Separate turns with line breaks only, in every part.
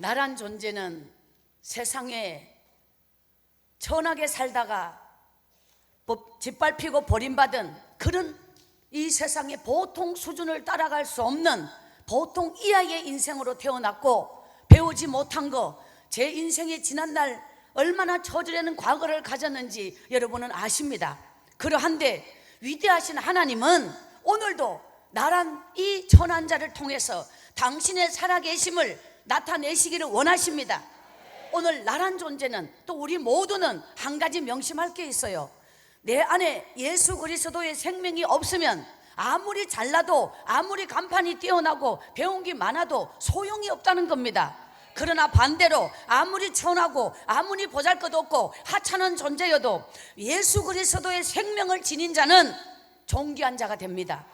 나란 존재는 세상에 천하게 살다가 짓밟히고 버림받은 그런 이 세상의 보통 수준을 따라갈 수 없는 보통 이하의 인생으로 태어났고, 배우지 못한 거, 제 인생의 지난날 얼마나 저주라는 과거를 가졌는지 여러분은 아십니다. 그러한데 위대하신 하나님은 오늘도 나란 이 천한 자를 통해서 당신의 살아계심을 나타내시기를 원하십니다. 오늘 나란 존재는, 또 우리 모두는 한 가지 명심할 게 있어요. 내 안에 예수 그리스도의 생명이 없으면 아무리 잘나도, 아무리 간판이 뛰어나고 배운 게 많아도 소용이 없다는 겁니다. 그러나 반대로 아무리 천하고 아무리 보잘것없고 하찮은 존재여도 예수 그리스도의 생명을 지닌 자는 존귀한 자가 됩니다.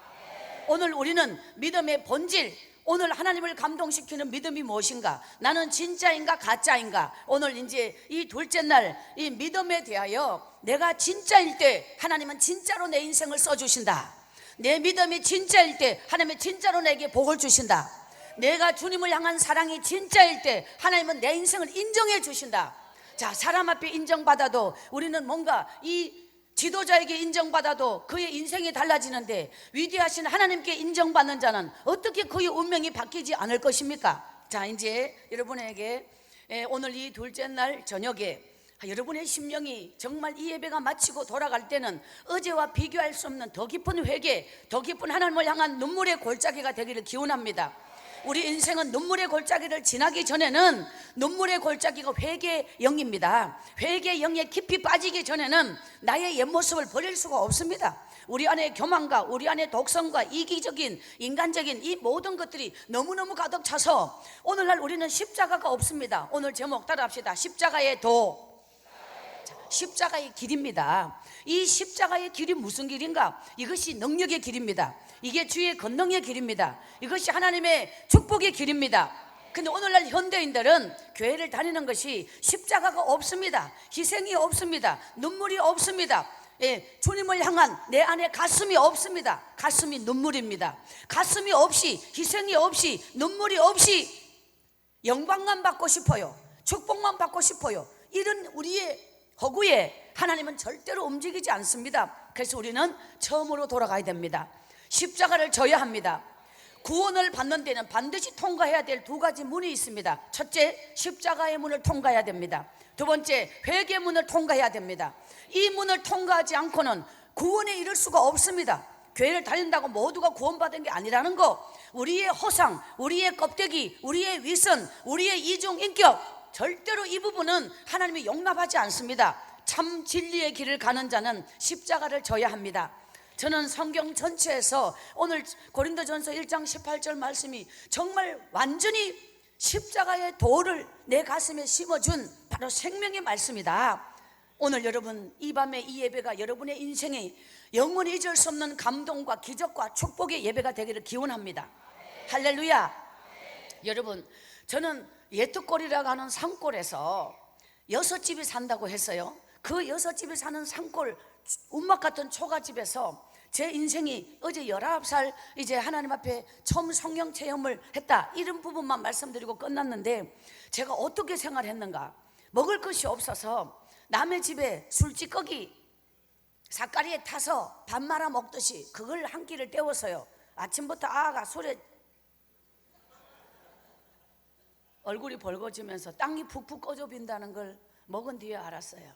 오늘 우리는 믿음의 본질, 오늘 하나님을 감동시키는 믿음이 무엇인가? 나는 진짜인가 가짜인가? 오늘 이제 이 둘째 날 이 믿음에 대하여, 내가 진짜일 때 하나님은 진짜로 내 인생을 써주신다. 내 믿음이 진짜일 때 하나님은 진짜로 내게 복을 주신다. 내가 주님을 향한 사랑이 진짜일 때 하나님은 내 인생을 인정해 주신다. 자, 사람 앞에 인정받아도 우리는 뭔가 이 지도자에게 인정받아도 그의 인생이 달라지는데, 위대하신 하나님께 인정받는 자는 어떻게 그의 운명이 바뀌지 않을 것입니까? 자, 이제 여러분에게 오늘 이 둘째 날 저녁에 여러분의 심령이 정말 이 예배가 마치고 돌아갈 때는 어제와 비교할 수 없는 더 깊은 회개, 더 깊은 하나님을 향한 눈물의 골짜기가 되기를 기원합니다. 우리 인생은 눈물의 골짜기를 지나기 전에는 눈물의 골짜기가 회개의 영입니다. 회개의 영에 깊이 빠지기 전에는 나의 옛 모습을 버릴 수가 없습니다. 우리 안에 교만과 우리 안에 독성과 이기적인 인간적인 이 모든 것들이 너무너무 가득 차서 오늘날 우리는 십자가가 없습니다. 오늘 제목 따라합시다. 십자가의 도. 십자가의 길입니다. 이 십자가의 길이 무슨 길인가? 이것이 능력의 길입니다. 이게 주의 권능의 길입니다. 이것이 하나님의 축복의 길입니다. 근데 오늘날 현대인들은 교회를 다니는 것이 십자가가 없습니다. 희생이 없습니다. 눈물이 없습니다. 주님을 향한 내 안에 가슴이 없습니다. 가슴이 눈물입니다. 가슴이 없이, 희생이 없이, 눈물이 없이 영광만 받고 싶어요. 축복만 받고 싶어요. 이런 우리의 허구에 하나님은 절대로 움직이지 않습니다. 그래서 우리는 처음으로 돌아가야 됩니다. 십자가를 져야 합니다. 구원을 받는 데는 반드시 통과해야 될 두 가지 문이 있습니다. 첫째, 십자가의 문을 통과해야 됩니다. 두 번째, 회개의 문을 통과해야 됩니다. 이 문을 통과하지 않고는 구원에 이를 수가 없습니다. 교회를 다닌다고 모두가 구원받은 게 아니라는 거, 우리의 허상, 우리의 껍데기, 우리의 위선, 우리의 이중인격, 절대로 이 부분은 하나님이 용납하지 않습니다. 참 진리의 길을 가는 자는 십자가를 져야 합니다. 저는 성경 전체에서 오늘 고린도전서 1장 18절 말씀이 정말 완전히 십자가의 도를 내 가슴에 심어준 바로 생명의 말씀이다. 오늘 여러분, 이 밤에 이 예배가 여러분의 인생에 영원히 잊을 수 없는 감동과 기적과 축복의 예배가 되기를 기원합니다. 할렐루야. 여러분, 저는 예특골이라고 하는 산골에서 6집이 산다고 했어요. 그 6집이 사는 산골 운막 같은 초가집에서 제 인생이 어제 19살 이제 하나님 앞에 처음 성령 체험을 했다, 이런 부분만 말씀드리고 끝났는데, 제가 어떻게 생활했는가? 먹을 것이 없어서 남의 집에 술찌꺼기 삿가리에 타서 밥 말아 먹듯이 그걸 한 끼를 때웠어요. 아침부터 아가 술에 얼굴이 벌거지면서 땅이 푹푹 꺼져 빈다는 걸 먹은 뒤에 알았어요.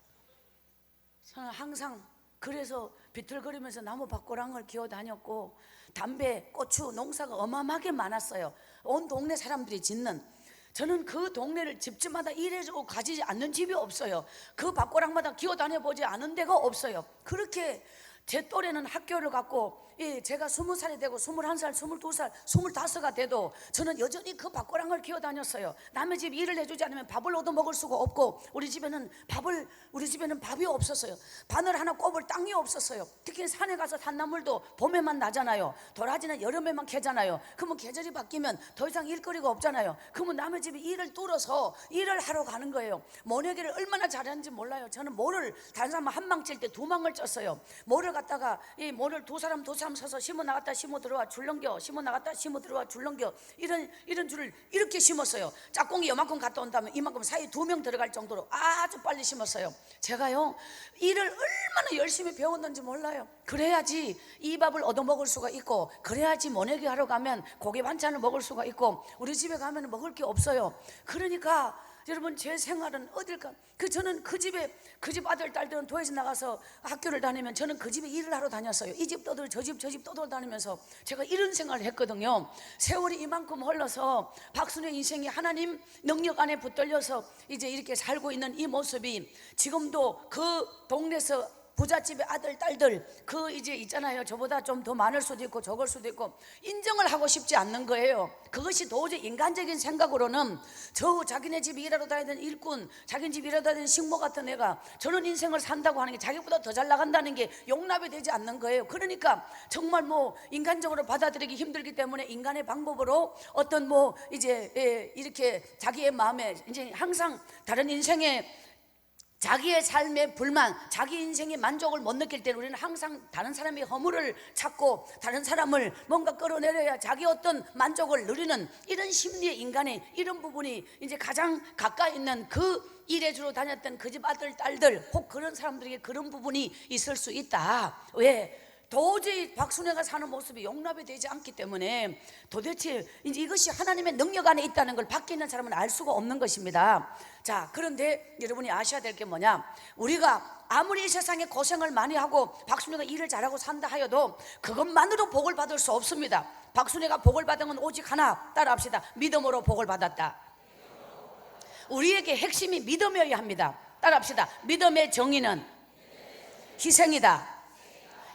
저는 항상 그래서 비틀거리면서 나무 밭고랑을 기어 다녔고, 담배, 고추 농사가 어마어마하게 많았어요. 온 동네 사람들이 짓는. 저는 그 동네를 집집마다 일해주고 가지 않는 집이 없어요. 그 밭고랑마다 기어 다녀보지 않은 데가 없어요. 그렇게 제 또래는 학교를 갔고, 제가 20살이 되고 21살, 22살, 25가 돼도 저는 여전히 그 밭고랑을 기어 다녔어요. 남의 집 일을 해주지 않으면 밥을 얻어 먹을 수가 없고, 우리 집에는 밥이 없었어요. 바늘 하나 꼽을 땅이 없었어요. 특히 산에 가서 산나물도 봄에만 나잖아요. 도라지는 여름에만 캐잖아요. 그러면 계절이 바뀌면 더 이상 일거리가 없잖아요. 그러면 남의 집에 일을 뚫어서 일을 하러 가는 거예요. 모내기를 얼마나 잘하는지 몰라요. 저는 모를 다른 사람 한 망 칠 때 2망을 쪘어요. 모를 갖다가 이 모를 두 사람 사람 서서 심어 나갔다 심어 들어와 줄넘겨, 심어 나갔다 심어 들어와 줄넘겨, 이런 줄을 이렇게 심었어요. 짝꿍이 요만큼 갔다 온다면 이만큼 사이 2명 들어갈 정도로 아주 빨리 심었어요. 제가요 일을 얼마나 열심히 배웠는지 몰라요. 그래야지 이 밥을 얻어먹을 수가 있고, 그래야지 모내기 하러 가면 고기 반찬을 먹을 수가 있고, 우리 집에 가면 먹을 게 없어요. 그러니까 여러분, 제 생활은 어딜까? 저는 그 집 아들 딸들은 도에서 나가서 학교를 다니면 저는 그 집에 일을 하러 다녔어요. 이 집 떠돌 저 집 떠돌다니면서 제가 이런 생활을 했거든요. 세월이 이만큼 흘러서 박순의 인생이 하나님 능력 안에 붙들려서 이제 이렇게 살고 있는 이 모습이, 지금도 그 동네에서 부잣집의 아들 딸들 이제 있잖아요. 저보다 좀 더 많을 수도 있고 적을 수도 있고, 인정을 하고 싶지 않는 거예요. 그것이 도저히 인간적인 생각으로는 저 자기네 집 일하러 다니던 일꾼, 자기네 집 일하러 다니는 식모 같은 애가 저런 인생을 산다고 하는 게, 자기보다 더 잘 나간다는 게 용납이 되지 않는 거예요. 그러니까 정말 인간적으로 받아들이기 힘들기 때문에 인간의 방법으로 어떤 이제 이렇게 자기의 마음에 이제 항상 다른 인생에 자기의 삶의 불만, 자기 인생의 만족을 못 느낄 때는 우리는 항상 다른 사람의 허물을 찾고 다른 사람을 뭔가 끌어내려야 자기 어떤 만족을 누리는 이런 심리의, 인간의 이런 부분이 이제 가장 가까이 있는 그 일에 주로 다녔던 그 집 아들 딸들, 혹 그런 사람들에게 그런 부분이 있을 수 있다. 왜? 도저히 박순애가 사는 모습이 용납이 되지 않기 때문에, 도대체 이제 이것이 하나님의 능력 안에 있다는 걸 밖에 있는 사람은 알 수가 없는 것입니다. 자, 그런데 여러분이 아셔야 될 게 뭐냐, 우리가 아무리 이 세상에 고생을 많이 하고 박순애가 일을 잘하고 산다 하여도 그것만으로 복을 받을 수 없습니다. 박순애가 복을 받은 건 오직 하나, 따라합시다. 믿음으로 복을 받았다. 우리에게 핵심이 믿음이어야 합니다. 따라합시다. 믿음의 정의는 희생이다.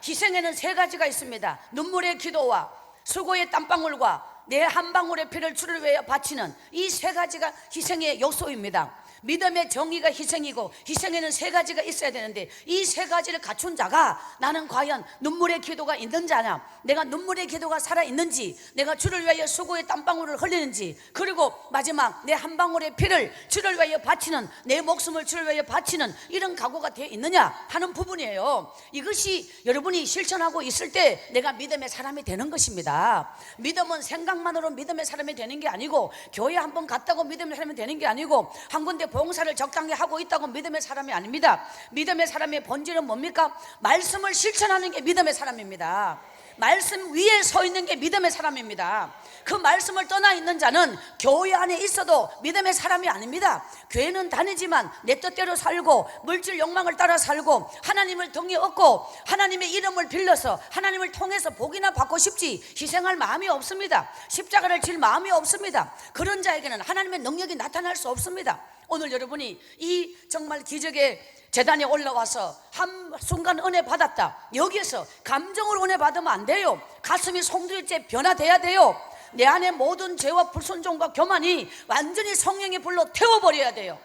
희생에는 3가지가 있습니다. 눈물의 기도와 수고의 땀방울과 내 한 방울의 피를 주를 위하여 바치는 이 3가지가 희생의 요소입니다. 믿음의 정의가 희생이고, 희생에는 3가지가 있어야 되는데, 이 3가지를 갖춘 자가 나는 과연 눈물의 기도가 있는 자냐, 내가 눈물의 기도가 살아있는지, 내가 주를 위하여 수고의 땀방울을 흘리는지, 그리고 마지막 내 한 방울의 피를 주를 위하여 바치는, 내 목숨을 주를 위하여 바치는 이런 각오가 되어 있느냐 하는 부분이에요. 이것이 여러분이 실천하고 있을 때 내가 믿음의 사람이 되는 것입니다. 믿음은 생각만으로 믿음의 사람이 되는 게 아니고, 교회 한번 갔다고 믿음의 사람이 되는 게 아니고, 한 군데 봉사를 적당히 하고 있다고 믿음의 사람이 아닙니다. 믿음의 사람의 본질은 뭡니까? 말씀을 실천하는 게 믿음의 사람입니다. 말씀 위에 서 있는 게 믿음의 사람입니다. 그 말씀을 떠나 있는 자는 교회 안에 있어도 믿음의 사람이 아닙니다. 교회는 다니지만 내 뜻대로 살고 물질 욕망을 따라 살고 하나님을 등에 업고 하나님의 이름을 빌려서 하나님을 통해서 복이나 받고 싶지 희생할 마음이 없습니다. 십자가를 질 마음이 없습니다. 그런 자에게는 하나님의 능력이 나타날 수 없습니다. 오늘 여러분이 이 정말 기적의 재단에 올라와서 한순간 은혜 받았다, 여기에서 감정으로 은혜 받으면 안 돼요. 가슴이 송두리째 변화돼야 돼요. 내 안에 모든 죄와 불순종과 교만이 완전히 성령의 불로 태워버려야 돼요.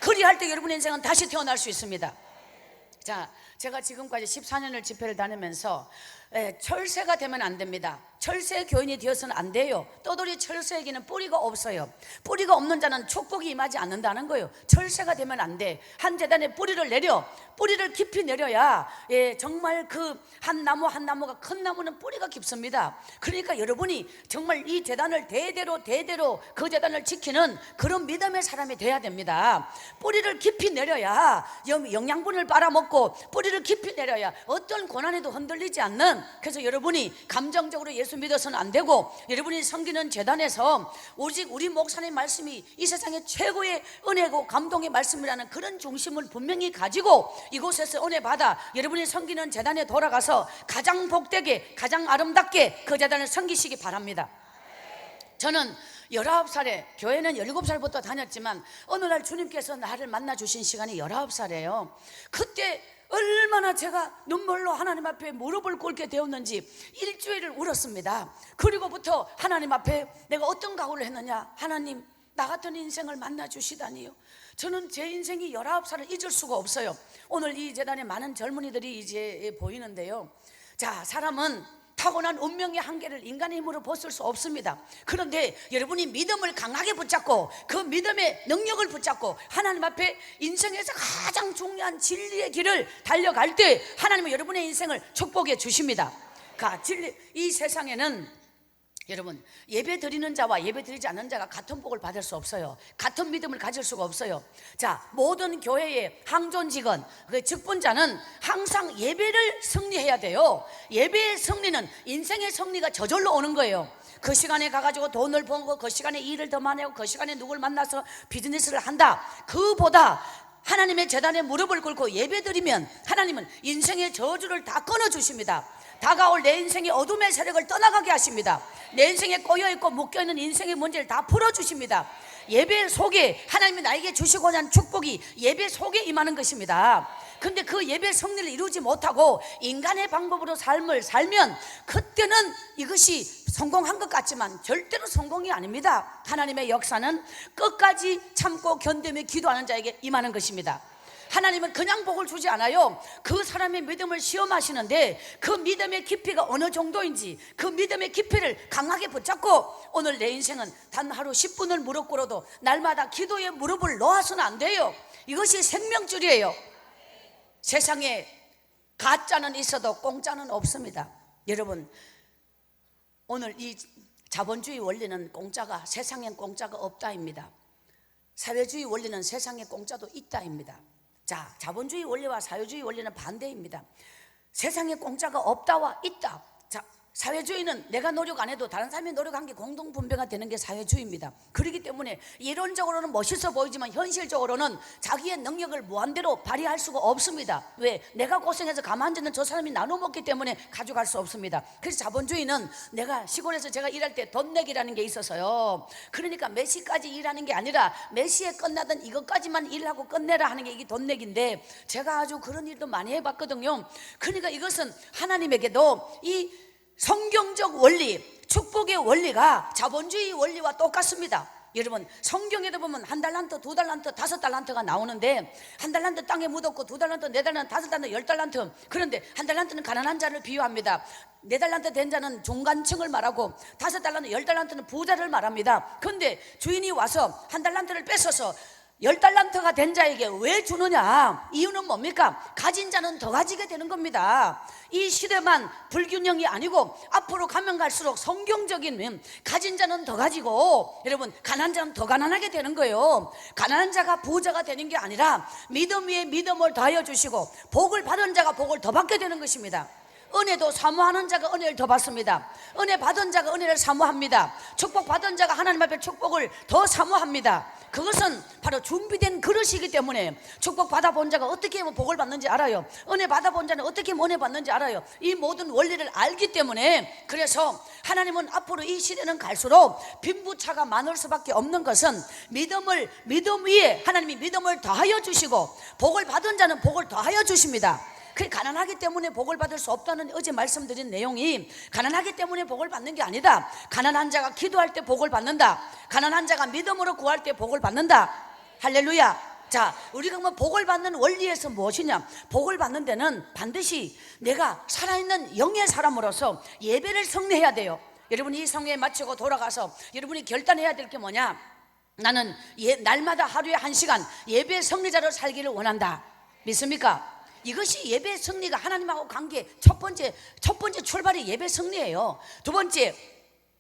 그리할 때 여러분의 인생은 다시 태어날 수 있습니다. 자, 제가 지금까지 14년을 집회를 다니면서 철새가 되면 안 됩니다. 철새 교인이 되어서는 안 돼요. 떠돌이 철새에게는 뿌리가 없어요. 뿌리가 없는 자는 축복이 임하지 않는다는 거예요. 철새가 되면 안 돼. 한 재단에 뿌리를 깊이 내려야 정말 그 한 나무 한 나무가, 큰 나무는 뿌리가 깊습니다. 그러니까 여러분이 정말 이 재단을 대대로 그 재단을 지키는 그런 믿음의 사람이 돼야 됩니다. 뿌리를 깊이 내려야 영양분을 빨아먹고, 뿌리를 깊이 내려야 어떤 고난에도 흔들리지 않는, 그래서 여러분이 감정적으로 예수 믿어서는 안 되고, 여러분이 섬기는 재단에서 오직 우리 목사님 말씀이 이 세상의 최고의 은혜고 감동의 말씀이라는 그런 중심을 분명히 가지고 이곳에서 은혜 받아 여러분이 섬기는 재단에 돌아가서 가장 복되게 가장 아름답게 그 재단을 섬기시기 바랍니다. 저는 19살에, 교회는 17살부터 다녔지만 어느 날 주님께서 나를 만나 주신 시간이 19살이에요 그때 얼마나 제가 눈물로 하나님 앞에 무릎을 꿇게 되었는지 일주일을 울었습니다. 그리고부터 하나님 앞에 내가 어떤 각오를 했느냐, 하나님 나 같은 인생을 만나 주시다니요. 저는 제 인생이 19살을 잊을 수가 없어요. 오늘 이 재단에 많은 젊은이들이 이제 보이는데요. 자, 사람은 타고난 운명의 한계를 인간의 힘으로 벗을 수 없습니다. 그런데 여러분이 믿음을 강하게 붙잡고 그 믿음의 능력을 붙잡고 하나님 앞에 인생에서 가장 중요한 진리의 길을 달려갈 때 하나님은 여러분의 인생을 축복해 주십니다. 진리. 이 세상에는 여러분, 예배 드리는 자와 예배 드리지 않는 자가 같은 복을 받을 수 없어요. 같은 믿음을 가질 수가 없어요. 자, 모든 교회의 항존직은, 그 직분자는 항상 예배를 승리해야 돼요. 예배의 승리는 인생의 승리가 저절로 오는 거예요. 그 시간에 가가지고 돈을 벌고, 그 시간에 일을 더 많이 하고, 그 시간에 누굴 만나서 비즈니스를 한다, 그보다 하나님의 제단에 무릎을 꿇고 예배 드리면 하나님은 인생의 저주를 다 끊어주십니다. 다가올 내 인생의 어둠의 세력을 떠나가게 하십니다. 내 인생에 꼬여있고 묶여있는 인생의 문제를 다 풀어주십니다. 예배 속에 하나님이 나에게 주시고자 하는 축복이 예배 속에 임하는 것입니다. 근데 그 예배 승리를 이루지 못하고 인간의 방법으로 삶을 살면 그때는 이것이 성공한 것 같지만 절대로 성공이 아닙니다. 하나님의 역사는 끝까지 참고 견디며 기도하는 자에게 임하는 것입니다. 하나님은 그냥 복을 주지 않아요. 그 사람의 믿음을 시험하시는데 그 믿음의 깊이가 어느 정도인지, 그 믿음의 깊이를 강하게 붙잡고, 오늘 내 인생은 단 하루 10분을 무릎 꿇어도 날마다 기도에 무릎을 놓아서는 안 돼요. 이것이 생명줄이에요. 세상에 가짜는 있어도 공짜는 없습니다. 여러분, 오늘 이 자본주의 원리는 공짜가, 세상엔 공짜가 없다입니다. 사회주의 원리는 세상에 공짜도 있다입니다. 자, 자본주의 원리와 사회주의 원리는 반대입니다. 세상에 공짜가 없다와 있다. 자, 사회주의는 내가 노력 안 해도 다른 사람이 노력한 게 공동분배가 되는 게 사회주의입니다. 그렇기 때문에 이론적으로는 멋있어 보이지만 현실적으로는 자기의 능력을 무한대로 발휘할 수가 없습니다. 왜? 내가 고생해서 가만앉는 저 사람이 나눠 먹기 때문에 가져갈 수 없습니다. 그래서 자본주의는, 내가 시골에서 제가 일할 때 돈 내기라는 게 있어서요, 그러니까 몇 시까지 일하는 게 아니라 몇 시에 끝나든 이것까지만 일하고 끝내라 하는 게 이게 돈 내기인데, 제가 아주 그런 일도 많이 해봤거든요. 그러니까 이것은 하나님에게도 이 성경적 원리, 축복의 원리가 자본주의 원리와 똑같습니다. 여러분, 성경에도 보면 한 달란트, 두 달란트, 다섯 달란트가 나오는데, 한 달란트 땅에 묻었고, 두 달란트, 네 달란트, 다섯 달란트, 열 달란트. 그런데 한 달란트는 가난한 자를 비유합니다. 네 달란트 된 자는 중간층을 말하고, 다섯 달란트, 열 달란트는 부자를 말합니다. 그런데 주인이 와서 한 달란트를 뺏어서 열 달란트가 된 자에게 왜 주느냐? 이유는 뭡니까? 가진 자는 더 가지게 되는 겁니다. 이 시대만 불균형이 아니고 앞으로 가면 갈수록 성경적인 가진 자는 더 가지고, 여러분, 가난한 자는 더 가난하게 되는 거예요. 가난한 자가 부자가 되는 게 아니라 믿음 위에 믿음을 더하여 주시고, 복을 받은 자가 복을 더 받게 되는 것입니다. 은혜도 사모하는 자가 은혜를 더 받습니다. 은혜 받은 자가 은혜를 사모합니다. 축복 받은 자가 하나님 앞에 축복을 더 사모합니다. 그것은 바로 준비된 그릇이기 때문에, 축복 받아본 자가 어떻게 하면 복을 받는지 알아요. 은혜 받아본 자는 어떻게 하면 은혜 받는지 알아요. 이 모든 원리를 알기 때문에, 그래서 하나님은 앞으로 이 시대는 갈수록 빈부차가 많을 수밖에 없는 것은, 믿음 위에 하나님이 믿음을 더하여 주시고, 복을 받은 자는 복을 더하여 주십니다. 그 가난하기 때문에 복을 받을 수 없다는 어제 말씀드린 내용이, 가난하기 때문에 복을 받는 게 아니다. 가난한 자가 기도할 때 복을 받는다. 가난한 자가 믿음으로 구할 때 복을 받는다. 할렐루야. 자, 우리가 뭐 복을 받는 원리에서 무엇이냐? 복을 받는 데는 반드시 내가 살아있는 영의 사람으로서 예배를 성례해야 돼요. 여러분이 이 성회에 마치고 돌아가서 여러분이 결단해야 될 게 뭐냐? 나는 날마다 하루에 1시간 예배 성례자로 살기를 원한다. 믿습니까? 이것이 예배 승리가 하나님하고 관계 첫 번째 출발이 예배 승리예요. 두 번째,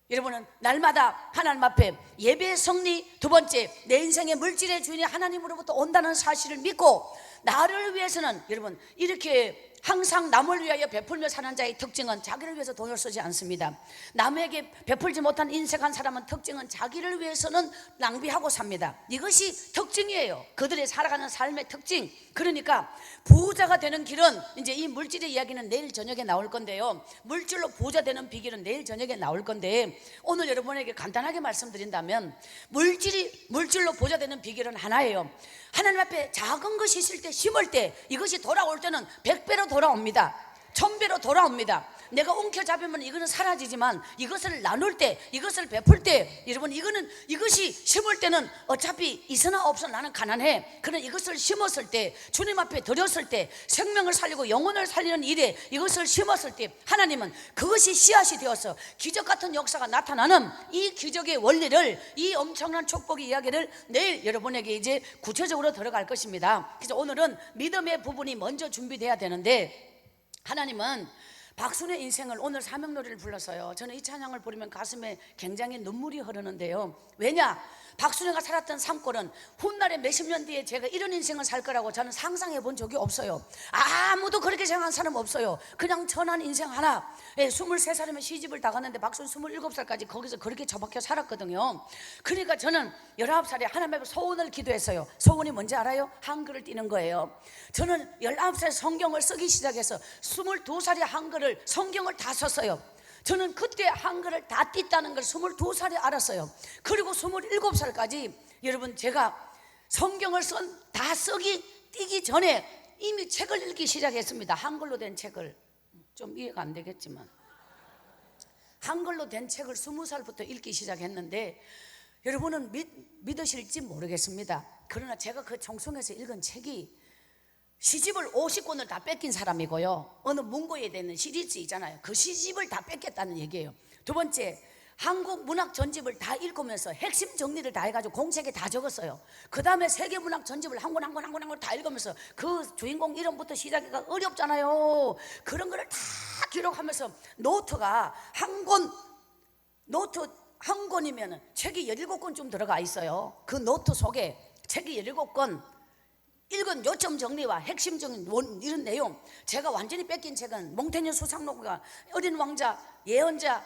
여러분은 날마다 하나님 앞에 예배 승리. 두 번째, 내 인생의 물질의 주인이 하나님으로부터 온다는 사실을 믿고, 나를 위해서는, 여러분, 이렇게 항상 남을 위하여 베풀며 사는 자의 특징은 자기를 위해서 돈을 쓰지 않습니다. 남에게 베풀지 못한 인생한 사람은 특징은 자기를 위해서는 낭비하고 삽니다. 이것이 특징이에요. 그들의 살아가는 삶의 특징. 그러니까 부자가 되는 길은, 이제 이 물질의 이야기는 내일 저녁에 나올 건데요, 물질로 부자 되는 비결은 내일 저녁에 나올 건데, 오늘 여러분에게 간단하게 말씀드린다면, 물질로 부자 되는 비결은 하나예요. 하나님 앞에 작은 것이 있을 때, 심을 때, 이것이 돌아올 때는 100배로 돌아옵니다. 1000배로 돌아옵니다. 내가 움켜잡으면 이거는 사라지지만, 이것을 나눌 때, 이것을 베풀 때, 여러분, 이것이 심을 때는 어차피 있으나 없으나 나는 가난해. 그러나 이것을 심었을 때, 주님 앞에 드렸을 때, 생명을 살리고 영혼을 살리는 일에 이것을 심었을 때, 하나님은 그것이 씨앗이 되어서 기적 같은 역사가 나타나는 이 기적의 원리를, 이 엄청난 축복의 이야기를 내일 여러분에게 이제 구체적으로 들어갈 것입니다. 그래서 오늘은 믿음의 부분이 먼저 준비돼야 되는데, 하나님은 박순의 인생을 오늘 사명노래를 불러서요, 저는 이 찬양을 부르면 가슴에 굉장히 눈물이 흐르는데요. 왜냐? 박순애가 살았던 산골은 훗날에 몇십 년 뒤에 제가 이런 인생을 살 거라고 저는 상상해 본 적이 없어요. 아무도 그렇게 생각한 사람 없어요. 그냥 천한 인생 하나. 23살이면 시집을 다 갔는데 박순 27살까지 거기서 그렇게 처박혀 살았거든요. 그러니까 저는 19살에 하나님 앞에 소원을 기도했어요. 소원이 뭔지 알아요? 한글을 띄는 거예요. 저는 19살에 성경을 쓰기 시작해서 22살에 한글을 성경을 다 썼어요. 저는 그때 한글을 다 띄다는 걸 22살에 알았어요. 그리고 27살까지 여러분, 제가 성경을 다 쓰기 띄기 전에 이미 책을 읽기 시작했습니다. 한글로 된 책을. 좀 이해가 안 되겠지만 한글로 된 책을 20살부터 읽기 시작했는데, 여러분은 믿으실지 모르겠습니다. 그러나 제가 그 청송에서 읽은 책이 시집을 50권을 다 뺏긴 사람이고요, 어느 문고에 되는 시리즈 있잖아요, 그 시집을 다 뺏겼다는 얘기예요. 두 번째, 한국 문학 전집을 다 읽으면서 핵심 정리를 다 해가지고 공책에 다 적었어요. 그 다음에 세계 문학 전집을 한 권 한 권 한 권 다 읽으면서 그 주인공 이름부터 시작해가 어렵잖아요. 그런 거를 다 기록하면서 노트가 노트 한 권이면 책이 17권쯤 들어가 있어요. 그 노트 속에 책이 17권, 읽은 요점 정리와 핵심 정리, 이런 내용. 제가 완전히 뺏긴 책은 몽테뉴 수상록과 어린 왕자, 예언자,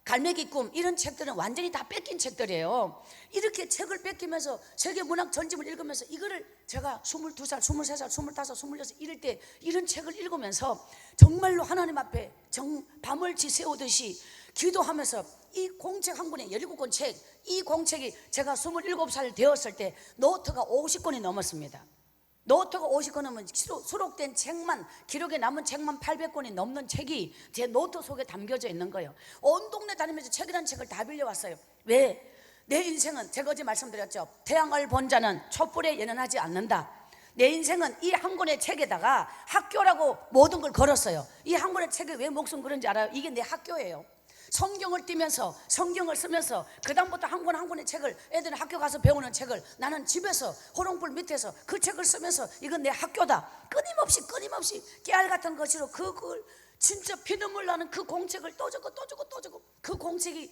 갈매기 꿈, 이런 책들은 완전히 다 뺏긴 책들이에요. 이렇게 책을 뺏기면서 세계 문학 전집을 읽으면서 이거를 제가 22살, 23살, 25, 26 이럴 때 이런 책을 읽으면서 정말로 하나님 앞에 밤을 지새우듯이 기도하면서 이 공책 한 권에 17권 책, 이 공책이 제가 27살 되었을 때 노트가 50권이 넘었습니다. 노트가 50권이면 수록된 책만, 기록에 남은 책만 800권이 넘는 책이 제 노트 속에 담겨져 있는 거예요. 온 동네 다니면서 책이라는 책을 다 빌려왔어요. 왜? 내 인생은, 제가 어제 말씀드렸죠, 태양을 본 자는 촛불에 연연하지 않는다. 내 인생은 이 한 권의 책에다가 학교라고 모든 걸 걸었어요. 이 한 권의 책에 왜 목숨 걸은지 알아요? 이게 내 학교예요. 성경을 띄면서, 성경을 쓰면서, 그 다음부터 한 권 한 권의 책을, 애들은 학교 가서 배우는 책을 나는 집에서 호롱불 밑에서 그 책을 쓰면서 이건 내 학교다, 끊임없이 깨알 같은 것으로 그걸 진짜 피눈물 나는 그 공책을 또 적고 그 공책이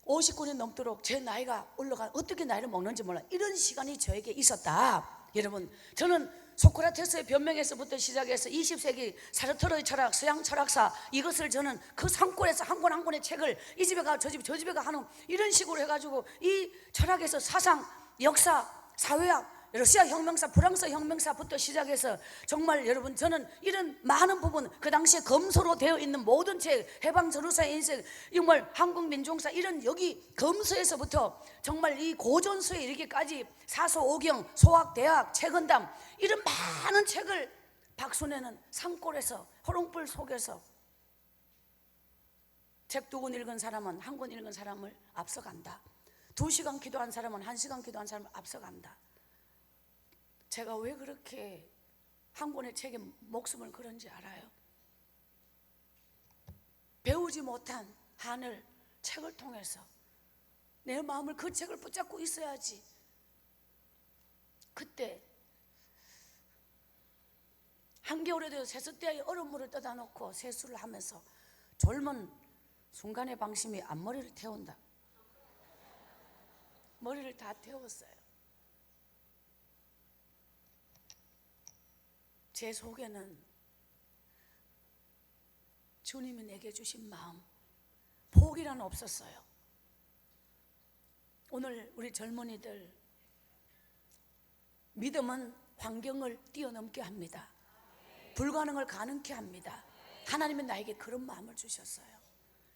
50권이 넘도록 제 나이가 올라가, 어떻게 나이를 먹는지 몰라, 이런 시간이 저에게 있었다. 여러분, 저는 소크라테스의 변명에서부터 시작해서 20세기 사르트르의 철학, 서양 철학사, 이것을 저는 그 산골에서 한 권 한 권의 책을 이 집에 가 저 집에 가 하는 이런 식으로 해가지고 이 철학에서 사상, 역사, 사회학, 러시아 혁명사, 프랑스 혁명사부터 시작해서 정말 여러분, 저는 이런 많은 부분, 그 당시에 검서로 되어 있는 모든 책, 해방 전후사의 인생, 정말 한국 민중사, 이런 여기 검서에서부터 정말 이 고전서에 이르기까지 사서 오경, 소학, 대학, 책은담, 이런 많은 책을 박순애는 산골에서 호롱불 속에서, 책 2권 읽은 사람은 1권 읽은 사람을 앞서간다. 2시간 기도한 사람은 1시간 기도한 사람을 앞서간다. 제가 왜 그렇게 한 권의 책에 목숨을 걸은지 알아요? 배우지 못한 한을 책을 통해서 내 마음을 그 책을 붙잡고 있어야지. 그때 한겨울에 되어 세숫대에 얼음물을 떠다 놓고 세수를 하면서 졸면 순간의 방심이 앞머리를 태운다. 머리를 다 태웠어요. 제 속에는 주님이 내게 주신 마음, 포기란 없었어요. 오늘 우리 젊은이들, 믿음은 환경을 뛰어넘게 합니다. 불가능을 가능케 합니다. 하나님은 나에게 그런 마음을 주셨어요.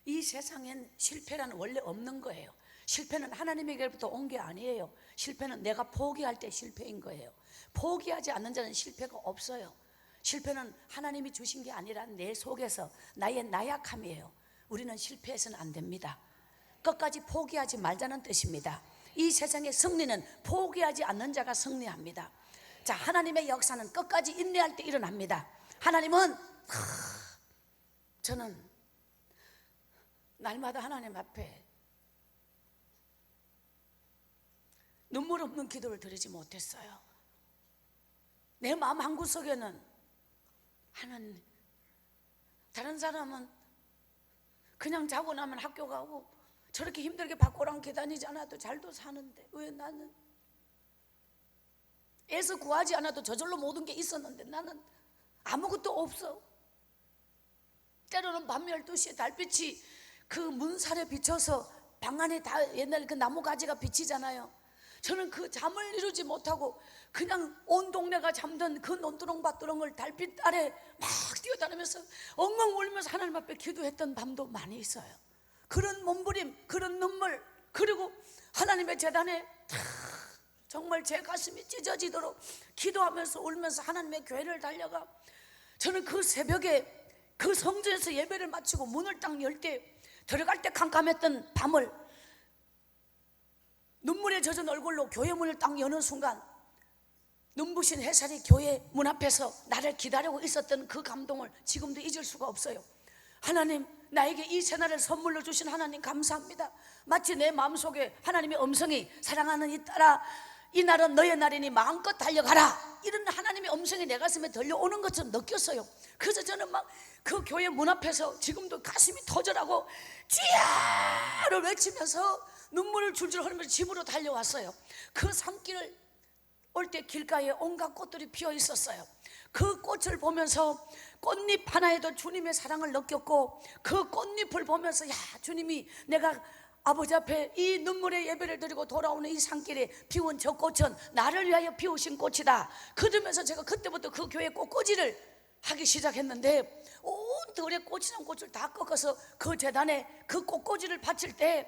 이 세상엔 실패란 원래 없는 거예요. 실패는 하나님에게부터 온 게 아니에요. 실패는 내가 포기할 때 실패인 거예요. 포기하지 않는 자는 실패가 없어요. 실패는 하나님이 주신 게 아니라 내 속에서 나의 나약함이에요. 우리는 실패해서는 안 됩니다. 끝까지 포기하지 말자는 뜻입니다. 이 세상의 승리는 포기하지 않는 자가 승리합니다. 자, 하나님의 역사는 끝까지 인내할 때 일어납니다. 하나님은 저는 날마다 하나님 앞에 눈물 없는 기도를 드리지 못했어요. 내 마음 한구석에는 하나님, 다른 사람은 그냥 자고 나면 학교 가고 저렇게 힘들게 밖으로 계다니지 않아도 잘도 사는데 왜 나는 애서 구하지 않아도 저절로 모든 게 있었는데 나는 아무것도 없어. 때로는 밤 12시에 달빛이 그 문살에 비쳐서 방 안에 다 옛날 그 나무 가지가 비치잖아요. 저는 그 잠을 이루지 못하고 그냥 온 동네가 잠든 그 논두렁밭두렁을 달빛 아래 막 뛰어다니면서 엉엉 울면서 하나님 앞에 기도했던 밤도 많이 있어요. 그런 몸부림, 그런 눈물, 그리고 하나님의 제단에 정말 제 가슴이 찢어지도록 기도하면서 울면서 하나님의 교회를 달려가. 저는 그 새벽에 그 성전에서 예배를 마치고 문을 딱 열 때 들어갈 때 캄캄했던 밤을 눈물에 젖은 얼굴로 교회 문을 딱 여는 순간 눈부신 햇살이 교회 문 앞에서 나를 기다리고 있었던 그 감동을 지금도 잊을 수가 없어요. 하나님, 나에게 이 새날을 선물로 주신 하나님 감사합니다. 마치 내 마음속에 하나님의 음성이 사랑하는 이 딸아, 이 날은 너의 날이니 마음껏 달려가라, 이런 하나님의 음성이 내 가슴에 들려오는 것처럼 느꼈어요. 그래서 저는 막 그 교회 문 앞에서 지금도 가슴이 터져라고 지야를 외치면서 눈물을 줄줄 흘리면서 집으로 달려왔어요. 그 산길을 올 때 길가에 온갖 꽃들이 피어 있었어요. 그 꽃을 보면서 꽃잎 하나에도 주님의 사랑을 느꼈고, 그 꽃잎을 보면서 야, 주님이 내가 아버지 앞에 이 눈물의 예배를 드리고 돌아오는 이 산길에 피운 저 꽃은 나를 위하여 피우신 꽃이다. 그러면서 제가 그때부터 그 교회 꽃꽂이를 하기 시작했는데, 온 들에 꽃이란 꽃을 다 꺾어서 그 재단에 그 꽃꽂이를 바칠 때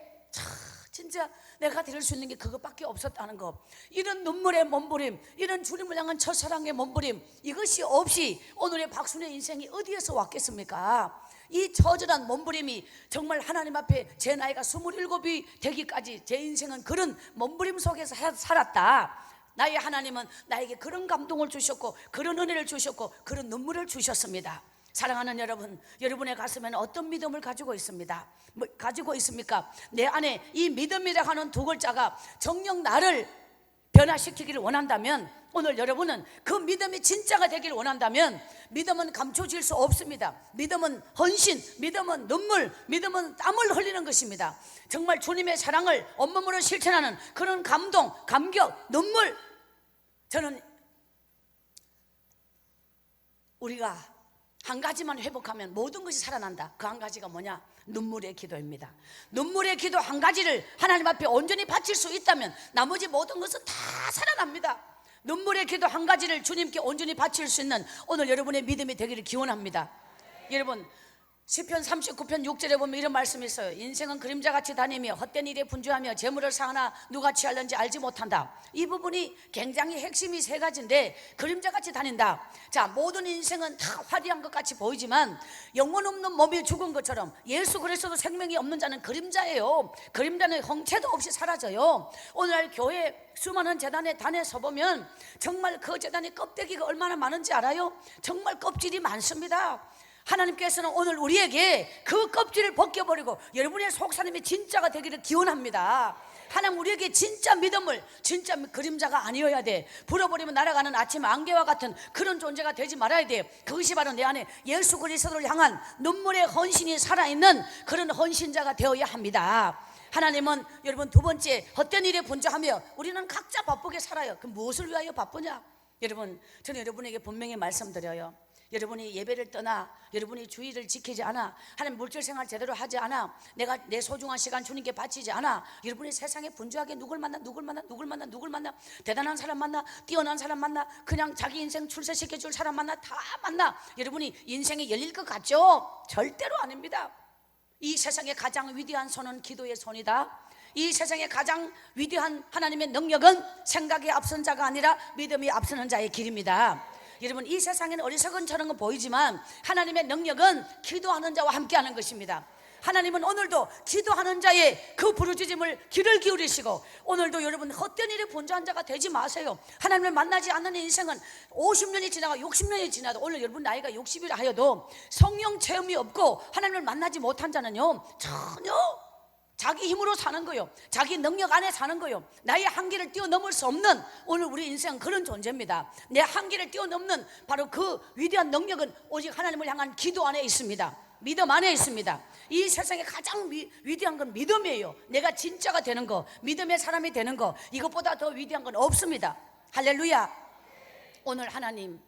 진짜 내가 드릴 수 있는 게 그것밖에 없었다는 거. 이런 눈물의 몸부림, 이런 주님을 향한 첫사랑의 몸부림, 이것이 없이 오늘의 박순의 인생이 어디에서 왔겠습니까? 이 처절한 몸부림이 정말 하나님 앞에 제 나이가 27이 되기까지 제 인생은 그런 몸부림 속에서 살았다. 나의 하나님은 나에게 그런 감동을 주셨고, 그런 은혜를 주셨고, 그런 눈물을 주셨습니다. 사랑하는 여러분, 여러분의 가슴에는 어떤 믿음을 가지고 있습니다? 가지고 있습니까? 내 안에 이 믿음이라고 하는 두 글자가 정녕 나를 변화시키기를 원한다면, 오늘 여러분은 그 믿음이 진짜가 되기를 원한다면, 믿음은 감춰질 수 없습니다. 믿음은 헌신, 믿음은 눈물, 믿음은 땀을 흘리는 것입니다. 정말 주님의 사랑을 온몸으로 실천하는 그런 감동, 감격, 눈물. 저는 우리가 한 가지만 회복하면 모든 것이 살아난다. 그 한 가지가 뭐냐? 눈물의 기도입니다. 눈물의 기도 한 가지를 하나님 앞에 온전히 바칠 수 있다면 나머지 모든 것은 다 살아납니다. 눈물의 기도 한 가지를 주님께 온전히 바칠 수 있는 오늘 여러분의 믿음이 되기를 기원합니다. 여러분, 시편 39편 6절에 보면 이런 말씀이 있어요. 인생은 그림자같이 다니며 헛된 일에 분주하며 재물을 사하나 누가 취할는지 알지 못한다. 이 부분이 굉장히 핵심이 세 가지인데, 그림자같이 다닌다. 자, 모든 인생은 다 화려한 것 같이 보이지만 영혼 없는 몸이 죽은 것처럼 예수 그리스도 생명이 없는 자는 그림자예요. 그림자는 형체도 없이 사라져요. 오늘날 교회 수많은 재단에 단에 서보면 정말 그 재단에 껍데기가 얼마나 많은지 알아요? 정말 껍질이 많습니다. 하나님께서는 오늘 우리에게 그 껍질을 벗겨버리고 여러분의 속사람이 진짜가 되기를 기원합니다. 하나님 우리에게 진짜 믿음을, 진짜 그림자가 아니어야 돼. 불어버리면 날아가는 아침 안개와 같은 그런 존재가 되지 말아야 돼. 그것이 바로 내 안에 예수 그리스도를 향한 눈물의 헌신이 살아있는 그런 헌신자가 되어야 합니다. 하나님은 여러분, 두 번째, 헛된 일에 분주하며 우리는 각자 바쁘게 살아요. 그럼 무엇을 위하여 바쁘냐? 여러분, 저는 여러분에게 분명히 말씀드려요. 여러분이 예배를 떠나, 여러분이 주의를 지키지 않아, 하나님 물질 생활 제대로 하지 않아, 내가 내 소중한 시간 주님께 바치지 않아, 여러분이 세상에 분주하게 누굴 만나, 대단한 사람 만나, 뛰어난 사람 만나, 그냥 자기 인생 출세시켜줄 사람 만나, 다 만나, 여러분이 인생이 열릴 것 같죠? 절대로 아닙니다. 이 세상의 가장 위대한 손은 기도의 손이다. 이 세상의 가장 위대한 하나님의 능력은 생각이 앞선 자가 아니라 믿음이 앞서는 자의 길입니다. 여러분, 이 세상에는 어리석은 저런 보이지만 하나님의 능력은 기도하는 자와 함께하는 것입니다. 하나님은 오늘도 기도하는 자의 그 부르짖음을 귀를 기울이시고, 오늘도 여러분 헛된 일에 분주한 자가 되지 마세요. 하나님을 만나지 않는 인생은 50년이 지나고 60년이 지나도, 오늘 여러분 나이가 60이라 하여도 성령 체험이 없고 하나님을 만나지 못한 자는요, 전혀 자기 힘으로 사는 거요, 자기 능력 안에 사는 거요. 나의 한계를 뛰어넘을 수 없는 오늘 우리 인생은 그런 존재입니다. 내 한계를 뛰어넘는 바로 그 위대한 능력은 오직 하나님을 향한 기도 안에 있습니다. 믿음 안에 있습니다. 이 세상에 가장 위대한 건 믿음이에요. 내가 진짜가 되는 거, 믿음의 사람이 되는 거, 이것보다 더 위대한 건 없습니다. 할렐루야. 오늘 하나님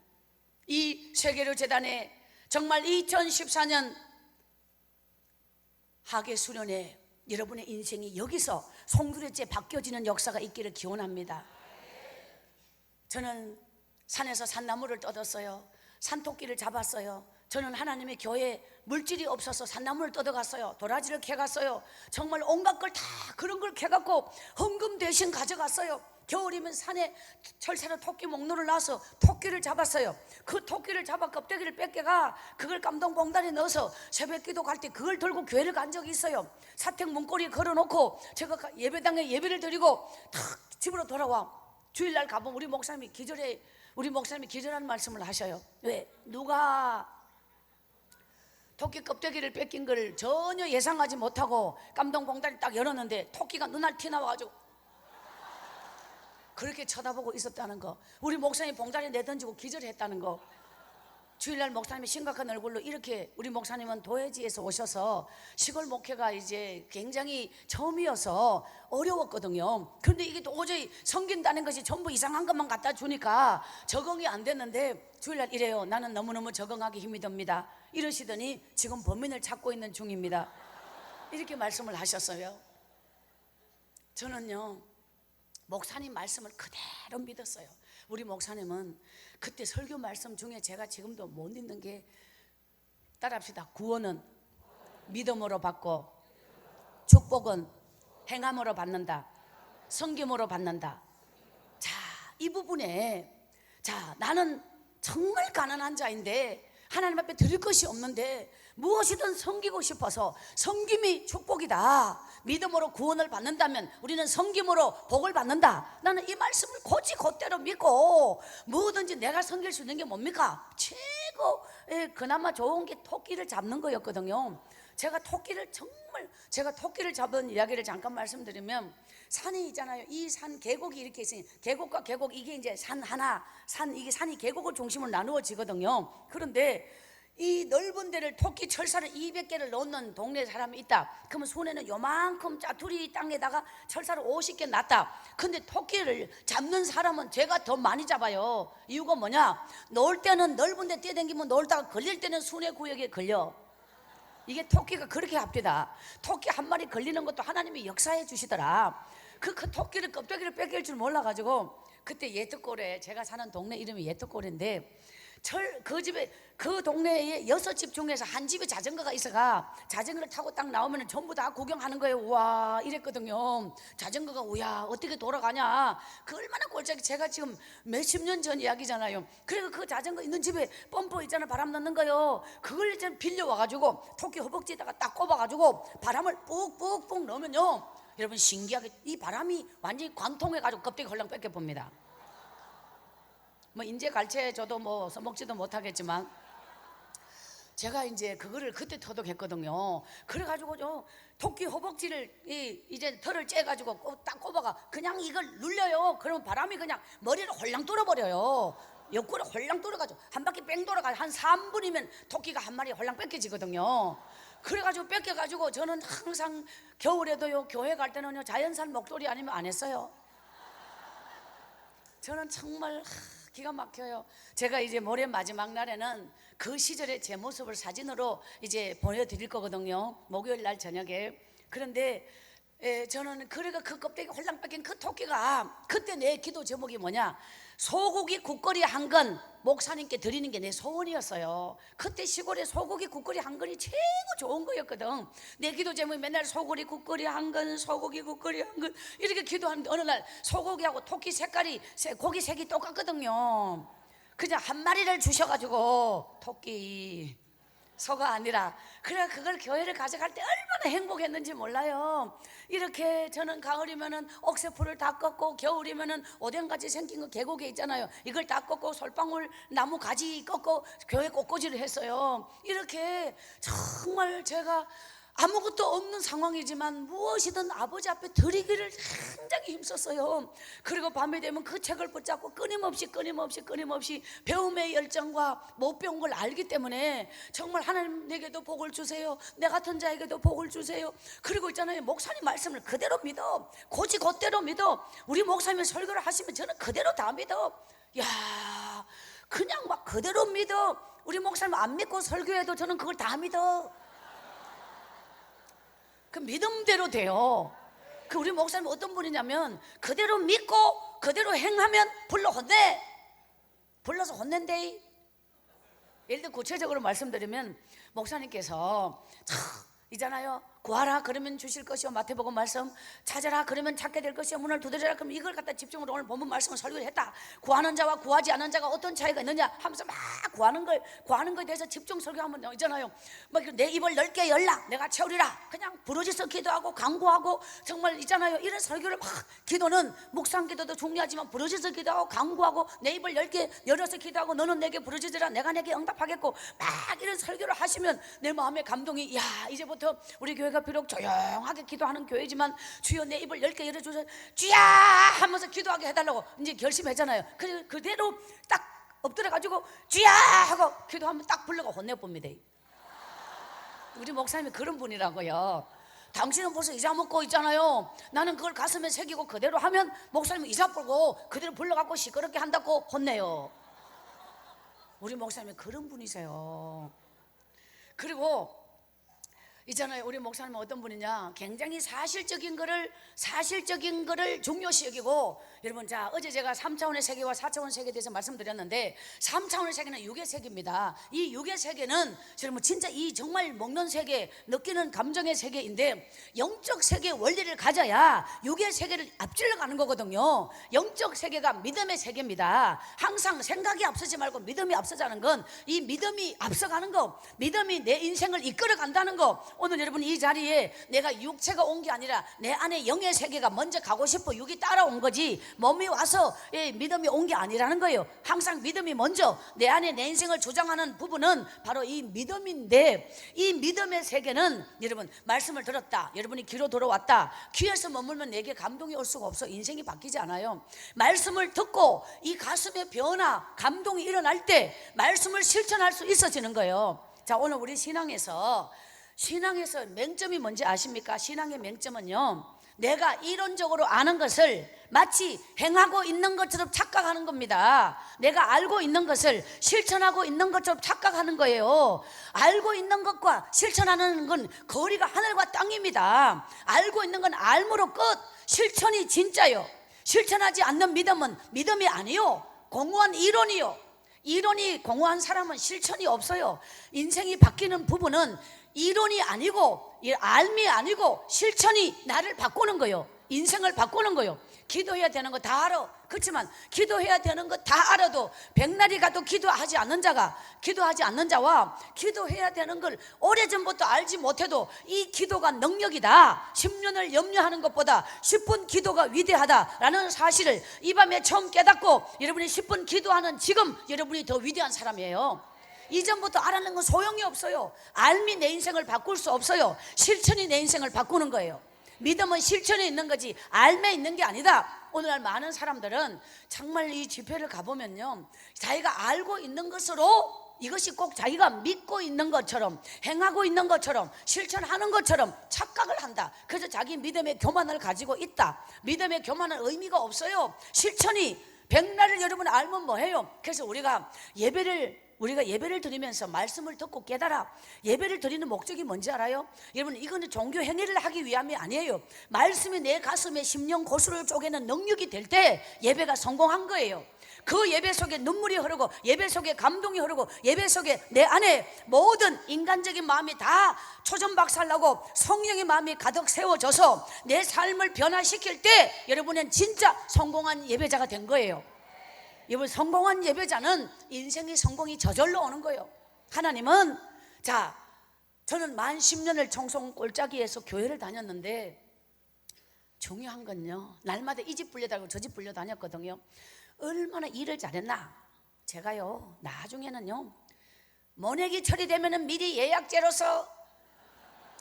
이 세계로 재단에 정말 2014년 하계 수련회 여러분의 인생이 여기서 송두리째 바뀌어지는 역사가 있기를 기원합니다. 저는 산에서 산나무를 뜯었어요. 산토끼를 잡았어요. 저는 하나님의 교회에 물질이 없어서 산나무를 뜯어갔어요. 도라지를 캐갔어요. 정말 온갖 걸 다 그런 걸 캐갖고 헌금 대신 가져갔어요. 겨울이면 산에 철사로 토끼 목노를 놔서 토끼를 잡았어요. 그 토끼를 잡아 껍데기를 뺏겨가 그걸 깜동봉다리에 넣어서 새벽기도 갈 때 그걸 들고 교회를 간 적이 있어요. 사택 문고리에 걸어놓고 제가 예배당에 예배를 드리고 탁 집으로 돌아와 주일날 가보면 우리 목사님이 기절하는 말씀을 하셔요. 왜? 누가 토끼 껍데기를 뺏긴 걸 전혀 예상하지 못하고 깜동봉다리 딱 열었는데 토끼가 눈알 튀나와가지고 그렇게 쳐다보고 있었다는 거, 우리 목사님이 봉다리 내던지고 기절했다는 거. 주일날 목사님이 심각한 얼굴로 이렇게, 우리 목사님은 도해지에서 오셔서 시골 목회가 이제 굉장히 처음이어서 어려웠거든요. 그런데 이게 도저히 섬긴다는 것이 전부 이상한 것만 갖다 주니까 적응이 안 됐는데 주일날 이래요. 나는 너무너무 적응하기 힘이 듭니다. 이러시더니 지금 범인을 찾고 있는 중입니다. 이렇게 말씀을 하셨어요. 저는요 목사님 말씀을 그대로 믿었어요. 우리 목사님은 그때 설교 말씀 중에 제가 지금도 못 잊는 게, 따라합시다. 구원은 믿음으로 받고 축복은 행함으로 받는다, 섬김으로 받는다. 자, 이 부분에, 자, 나는 정말 가난한 자인데 하나님 앞에 드릴 것이 없는데 무엇이든 섬기고 싶어서 섬김이 축복이다, 믿음으로 구원을 받는다면 우리는 섬김으로 복을 받는다. 나는 이 말씀을 곧대로 믿고 뭐든지 내가 섬길 수 있는 게 뭡니까? 최고 그나마 좋은 게 토끼를 잡는 거였거든요. 제가 토끼를 잡은 이야기를 잠깐 말씀드리면, 산이 있잖아요. 이 산 계곡이 이렇게 있으니 계곡과 계곡, 이게 이제 이게 산이 계곡을 중심으로 나누어지거든요. 그런데 이 넓은 데를 토끼 철사를 200개를 넣는 동네 사람이 있다. 그러면 손에는 요만큼 짜투리 땅에다가 철사를 50개 놨다. 근데 토끼를 잡는 사람은 제가 더 많이 잡아요. 이유가 뭐냐? 놀 때는 넓은 데 뛰어다니면 놀다가 걸릴 때는 순회 구역에 걸려. 이게 토끼가 그렇게 합디다. 토끼 한 마리 걸리는 것도 하나님이 역사해 주시더라. 그 토끼를 껍데기를 뺏길 줄 몰라가지고 그때 예특골에, 제가 사는 동네 이름이 예특골인데 그 동네에 6집 중에서 한 집에 자전거가 있어가 자전거를 타고 딱 나오면 전부 다 구경하는 거예요. 우와 이랬거든요. 자전거가 우야 어떻게 돌아가냐. 그 얼마나 꼴짝이, 제가 지금 몇십 년 전 이야기잖아요. 그래서 그 자전거 있는 집에 펌프 있잖아요. 바람 넣는 거요. 그걸 이제 빌려와가지고 토끼 허벅지에다가 딱 꼽아가지고 바람을 뿍뿍뿍 넣으면요, 여러분 신기하게 이 바람이 완전히 관통해가지고 껍데기 헐렁 뺏겨봅니다. 뭐 인제 갈채 저도 뭐 써먹지도 못하겠지만 제가 이제 그거를 그때 터득했거든요. 그래가지고 저 토끼 허벅지를 이제 털을 째가지고 딱 꼽아가 그냥 이걸 눌려요. 그러면 바람이 그냥 머리를 홀랑 뚫어버려요. 옆구리 홀랑 뚫어가지고 한 바퀴 뺑 돌아가 한 3분이면 토끼가 한 마리 홀랑 뺏겨지거든요. 그래가지고 뺏겨가지고 저는 항상 겨울에도요 교회 갈 때는요 자연산 목도리 아니면 안 했어요. 저는 정말 기가 막혀요. 제가 이제 모레 마지막 날에는 그 시절의 제 모습을 사진으로 이제 보내드릴 거거든요. 목요일 날 저녁에. 그런데 저는 그래가 그 껍데기 홀랑 뺏긴 그 토끼가, 그때 내 기도 제목이 뭐냐, 소고기 국거리 한 건 목사님께 드리는 게 내 소원이었어요. 그때 시골에 소고기 국거리 한 건이 최고 좋은 거였거든. 내 기도 제목이 맨날 소고기 국거리 한 건, 소고기 국거리 한 건 이렇게 기도하는데 어느 날 소고기하고 토끼 색깔이, 고기 색이 똑같거든요. 그냥 한 마리를 주셔가지고 토끼 소가 아니라, 그래 그걸 교회를 가져갈 때 얼마나 행복했는지 몰라요. 이렇게 저는 가을이면은 옥새풀을 다 꺾고, 겨울이면은 오뎅같이 생긴 거 계곡에 있잖아요. 이걸 다 꺾고 솔방울 나무 가지 꺾고 교회 꽃꽂이를 했어요. 이렇게 정말 제가 아무것도 없는 상황이지만 무엇이든 아버지 앞에 드리기를 굉장히 힘썼어요. 그리고 밤에 되면 그 책을 붙잡고 끊임없이 배움의 열정과 못 배운 걸 알기 때문에 정말 하나님 내게도 복을 주세요, 내 같은 자에게도 복을 주세요. 그리고 있잖아요, 목사님 말씀을 그대로 믿어, 고지 곧대로 믿어. 우리 목사님 설교를 하시면 저는 그대로 다 믿어. 야, 그냥 막 그대로 믿어. 우리 목사님 안 믿고 설교해도 저는 그걸 다 믿어. 그 믿음대로 돼요. 그 우리 목사님 어떤 분이냐면 그대로 믿고 그대로 행하면 불러 혼내. 불러서 혼낸대. 예를 들어 구체적으로 말씀드리면 목사님께서 있잖아요, 구하라 그러면 주실 것이요, 마태복음 말씀, 찾아라 그러면 찾게 될 것이요, 문을 두드려라. 그럼 이걸 갖다 집중으로 오늘 본문 말씀을 설교를 했다. 구하는 자와 구하지 않는 자가 어떤 차이가 있느냐 하면서 막 구하는 거에 대해서 집중 설교하면 있잖아요, 막 내 입을 넓게 열라, 내가 채우리라. 그냥 부르짖어 기도하고 간구하고 정말 있잖아요, 이런 설교를 막, 기도는 묵상 기도도 중요하지만 부르짖어 기도하고 간구하고 내 입을 넓게 열어서 기도하고 너는 내게 부르짖으라 내가 내게 응답하겠고, 막 이런 설교를 하시면 내 마음에 감동이, 야, 이제부터 우리 교회가 비록 조용하게 기도하는 교회지만 주여 내 입을 넓게 열어주세요, 주야 하면서 기도하게 해달라고 이제 결심했잖아요. 그래서 그대로 딱 엎드려가지고 주야 하고 기도하면 딱 불러가 혼내봅니다. 우리 목사님이 그런 분이라고요. 당신은 벌써 잊어먹고 있잖아요. 나는 그걸 가슴에 새기고 그대로 하면 목사님은 잊어버리고 그대로 불러갖고 시끄럽게 한다고 혼내요. 우리 목사님이 그런 분이세요. 그리고 있잖아요, 우리 목사님은 어떤 분이냐, 굉장히 사실적인 거를 중요시 여기고, 여러분, 자, 어제 제가 3차원의 세계와 4차원의 세계에 대해서 말씀드렸는데 3차원의 세계는 육의 세계입니다. 이 육의 세계는 여러분 진짜 이 정말 먹는 세계, 느끼는 감정의 세계인데 영적 세계의 원리를 가져야 육의 세계를 앞질러 가는 거거든요. 영적 세계가 믿음의 세계입니다. 항상 생각이 앞서지 말고 믿음이 앞서자는 건, 이 믿음이 앞서가는 거, 믿음이 내 인생을 이끌어 간다는 거. 오늘 여러분 이 자리에 내가 육체가 온 게 아니라 내 안에 영의 세계가 먼저 가고 싶어 육이 따라온 거지, 몸이 와서 믿음이 온 게 아니라는 거예요. 항상 믿음이 먼저 내 안에 내 인생을 조장하는 부분은 바로 이 믿음인데, 이 믿음의 세계는 여러분 말씀을 들었다, 여러분이 귀로 들어왔다, 귀에서 머물면 내게 감동이 올 수가 없어. 인생이 바뀌지 않아요. 말씀을 듣고 이 가슴의 변화, 감동이 일어날 때 말씀을 실천할 수 있어지는 거예요. 자, 오늘 우리 신앙에서 맹점이 뭔지 아십니까? 신앙의 맹점은요, 내가 이론적으로 아는 것을 마치 행하고 있는 것처럼 착각하는 겁니다. 내가 알고 있는 것을 실천하고 있는 것처럼 착각하는 거예요. 알고 있는 것과 실천하는 건 거리가 하늘과 땅입니다. 알고 있는 건 알므로 끝, 실천이 진짜요. 실천하지 않는 믿음은 믿음이 아니요, 공허한 이론이요. 이론이 공허한 사람은 실천이 없어요. 인생이 바뀌는 부분은 이론이 아니고 알미 아니고 실천이 나를 바꾸는 거예요. 인생을 바꾸는 거예요. 기도해야 되는 거 다 알아. 그렇지만 기도해야 되는 거 다 알아도 백날이 가도 기도하지 않는 자와 기도해야 되는 걸 오래전부터 알지 못해도 이 기도가 능력이다, 10년을 염려하는 것보다 10분 기도가 위대하다라는 사실을 이 밤에 처음 깨닫고, 여러분이 10분 기도하는 지금 여러분이 더 위대한 사람이에요. 이전부터 알아낸 건 소용이 없어요. 알미 내 인생을 바꿀 수 없어요. 실천이 내 인생을 바꾸는 거예요. 믿음은 실천에 있는 거지 알매 있는 게 아니다. 오늘날 많은 사람들은 정말 이 집회를 가보면요, 자기가 알고 있는 것으로, 이것이 꼭 자기가 믿고 있는 것처럼, 행하고 있는 것처럼, 실천하는 것처럼 착각을 한다. 그래서 자기 믿음의 교만을 가지고 있다. 믿음의 교만은 의미가 없어요. 실천이, 백날을 여러분 알면 뭐해요? 그래서 우리가 예배를 드리면서 말씀을 듣고 깨달아. 예배를 드리는 목적이 뭔지 알아요? 여러분, 이거는 종교 행위를 하기 위함이 아니에요. 말씀이 내 가슴에 심령 고수를 쪼개는 능력이 될 때 예배가 성공한 거예요. 그 예배 속에 눈물이 흐르고, 예배 속에 감동이 흐르고, 예배 속에 내 안에 모든 인간적인 마음이 다 초전박살나고 성령의 마음이 가득 세워져서 내 삶을 변화시킬 때 여러분은 진짜 성공한 예배자가 된 거예요. 여러분, 성공한 예배자는 인생의 성공이 저절로 오는 거예요. 하나님은, 자, 저는 만 10년을 청송 꼴짜기에서 교회를 다녔는데 중요한 건요, 날마다 이 집 불려다니고 저 집 불려다녔거든요. 얼마나 일을 잘했나. 제가요, 나중에는요, 모내기 처리되면은 미리 예약제로서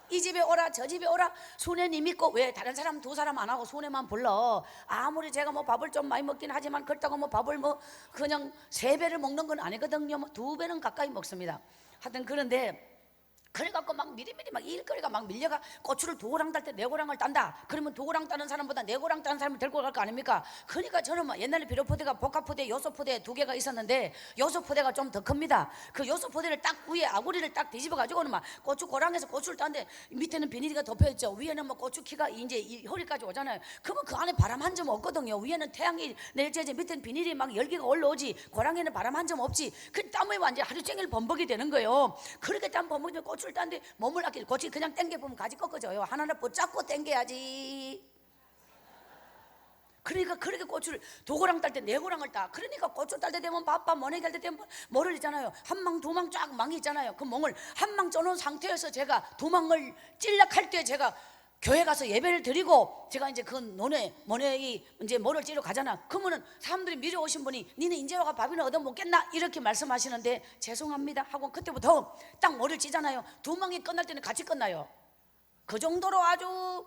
이 집에 오라 저 집에 오라 순애님 믿고 왜 다른 사람 두 사람 안 하고 순애만 불러. 아무리 제가 뭐 밥을 좀 많이 먹긴 하지만 그렇다고 뭐 밥을 뭐 그냥 3배를 먹는 건 아니거든요. 뭐 2배는 가까이 먹습니다. 하여튼 그런데 그래갖고 막 미리미리 막 일거리가 막 밀려가 고추를 2고랑 딸 때 4고랑을 딴다. 그러면 2고랑 따는 사람보다 4고랑 따는 사람을 데리고 갈 거 아닙니까? 그러니까 저는 막 옛날에 비료포대가 복합포대, 요소포대 2개가 있었는데 요소포대가 좀 더 큽니다. 그 요소포대를 딱 위에 아구리를 딱 뒤집어 가지고는 막 고추 고랑에서 고추를 따는데 밑에는 비닐이가 덮여있죠. 위에는 뭐 고추 키가 이제 이 허리까지 오잖아요. 그러면 그 안에 바람 한 점 없거든요. 위에는 태양이 내리쬐지 밑에는 비닐이 막 열기가 올라오지. 고랑에는 바람 한 점 없지. 그 땀에 완전 하루 종일 범벅이 되는 거예요. 그렇게 땀 범벅이면 고추를 딴데 몸을 아끼지. 고추 그냥 땡겨보면 가지 꺾어져요. 하나를 붙잡고 땡겨야지. 그러니까 그렇게 고추를 2고랑 딸 때 4고랑을 따. 그러니까 고추 딸 때 되면 바빠, 모내기 할 때 되면 뭐를 있잖아요. 한 망, 2망 쫙 망이 있잖아요. 그 멍을 한 망 쪄놓은 상태에서 제가 2망을 찔락할 때 제가 교회 가서 예배를 드리고 제가 이제 그 모내기 이제 뭐를 찌러 가잖아. 그러면은 사람들이 미리 오신 분이 니는 인제 와가 밥이나 얻어 먹겠나 이렇게 말씀하시는데 죄송합니다 하고 그때부터 딱 머리를 찌잖아요. 2망이 끝날 때는 같이 끝나요. 그 정도로 아주.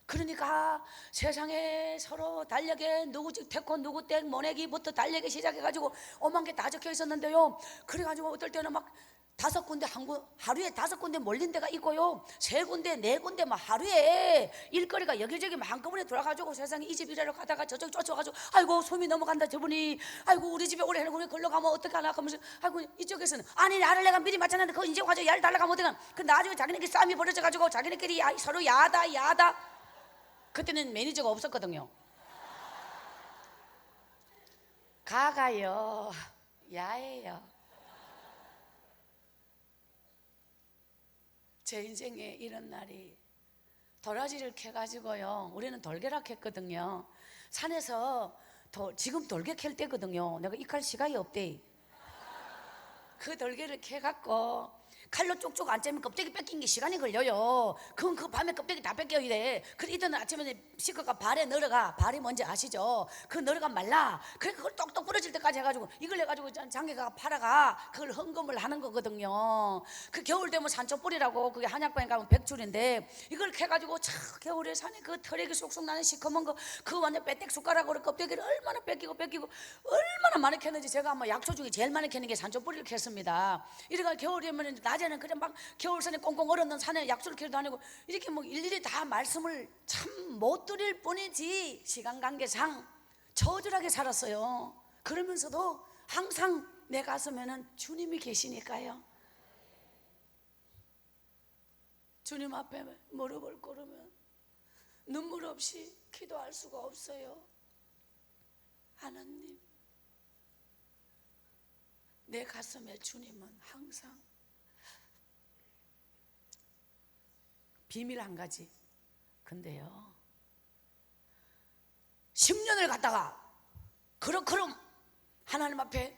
그러니까 세상에 서로 달력에 누구 태코 누구 땡 모내기부터 달력에 시작해가지고 5만 개 다 적혀 있었는데요. 그래가지고 어떨 때는 막 5군데 하루에 5군데 몰린 데가 있고요. 3군데 4군데 막 하루에 일거리가 여기저기 막 한꺼번에 돌아가지고 세상에 이 집 이래로 가다가 저쪽 쫓아가지고 아이고 소미 넘어간다 저분이 아이고 우리 집에 오래 해놓고 걸러 가면 어떡하나 하면서 아이고 이쪽에서는 아니 나를 내가 미리 맞췄는데 그거 이제 와서 야를 달라가면 어떡하나. 그 나중에 자기네끼리 싸움이 벌어져가지고 자기네끼리 서로 야다. 그때는 매니저가 없었거든요. 가가요 야예요. 제 인생에 이런 날이 도라지를 캐가지고요. 우리는 돌개락 했거든요. 산에서 지금 돌개 캘 때거든요. 내가 이 칼 시간이 없대. 그 돌개를 캐갖고 칼로 쪽쪽 안 째면 껍데기 뺏긴 게 시간이 걸려요. 그건 그 밤에 껍데기 다 뺏겨야 돼. 그래 이때는 아침에 시커가 발에 늘어가. 발이 뭔지 아시죠? 그 늘어가 말라. 그래 그걸 똑똑 부러질 때까지 해가지고 이걸 해가지고 장계가 팔아가 그걸 헌금을 하는 거거든요. 그 겨울 되면 산초뿌리라고 그게 한약방에 가면 백줄인데 이걸 캐가지고 참 겨울에 산에 그 털에기 쑥쑥 나는 시커먼 거 그거 완전 빼떼기 숟가락으로 껍데기를 얼마나 뺏기고 얼마나 많이 캤는지 제가 아마 약초 중에 제일 많이 캐는 게 산초뿌리를 캤습니다. 이래가 겨울이면 낮에는 그냥 막 겨울산에 꽁꽁 얼었는 산에 약초를 캐러 다니고 이렇게 뭐 일일이 다 말씀을 참 못 드릴 뿐이지 시간 관계상 처절하게 살았어요. 그러면서도 항상 내 가슴에는 주님이 계시니까요. 주님 앞에 무릎을 꿇으면 눈물 없이 기도할 수가 없어요. 하나님, 내 가슴에 주님은 항상. 비밀 한 가지. 근데요 10년을 갖다가 그럼 하나님 앞에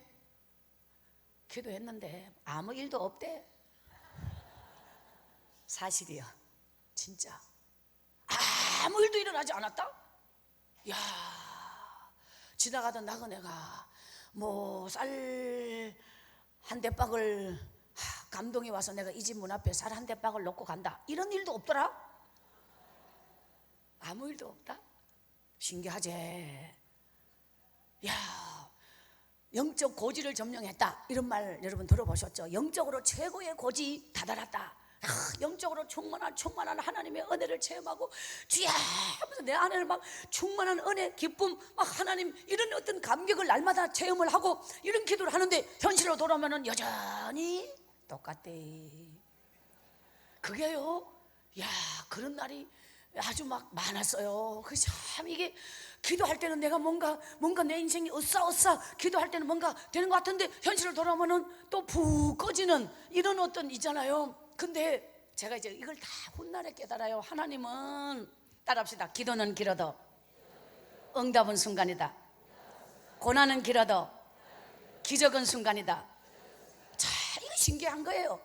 기도했는데 아무 일도 없대. 사실이요. 진짜 아무 일도 일어나지 않았다. 야, 지나가던 나그네가 뭐 쌀 한 대박을 감동이 와서 내가 이 집 문 앞에 쌀 한 대박을 놓고 간다. 이런 일도 없더라. 아무 일도 없다. 신기하지. 야, 영적 고지를 점령했다. 이런 말 여러분 들어보셨죠? 영적으로 최고의 고지 다다랐다. 영적으로 충만한 하나님의 은혜를 체험하고 주야 하면서 내 안에는 막 충만한 은혜, 기쁨, 막 하나님 이런 어떤 감격을 날마다 체험을 하고 이런 기도를 하는데 현실로 돌아오면은 여전히 똑같대. 그게요. 야, 그런 날이 아주 막 많았어요. 그 참 이게 기도할 때는 내가 뭔가 내 인생이 으쌰 기도할 때는 뭔가 되는 것 같은데 현실로 돌아오면은 또 푹 꺼지는 이런 어떤 있잖아요. 근데 제가 이제 이걸 다 훗날에 깨달아요. 하나님은 따라합시다. 기도는 길어도 응답은 순간이다. 고난은 길어도 기적은 순간이다. 자, 이거 신기한 거예요.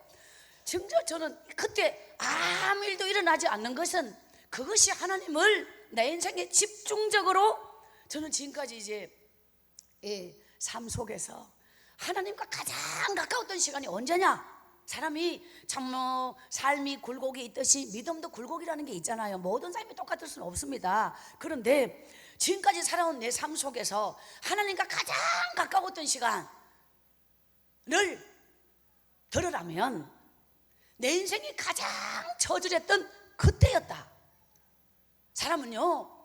정말 저는 그때 아무 일도 일어나지 않는 것은 그것이 하나님을 내 인생에 집중적으로 저는 지금까지 이제 삶 속에서 하나님과 가장 가까웠던 시간이 언제냐? 사람이 참 삶이 굴곡이 있듯이 믿음도 굴곡이라는 게 있잖아요. 모든 삶이 똑같을 수는 없습니다. 그런데 지금까지 살아온 내 삶 속에서 하나님과 가장 가까웠던 시간을 들으라면 내 인생이 가장 처절했던 그때였다. 사람은요,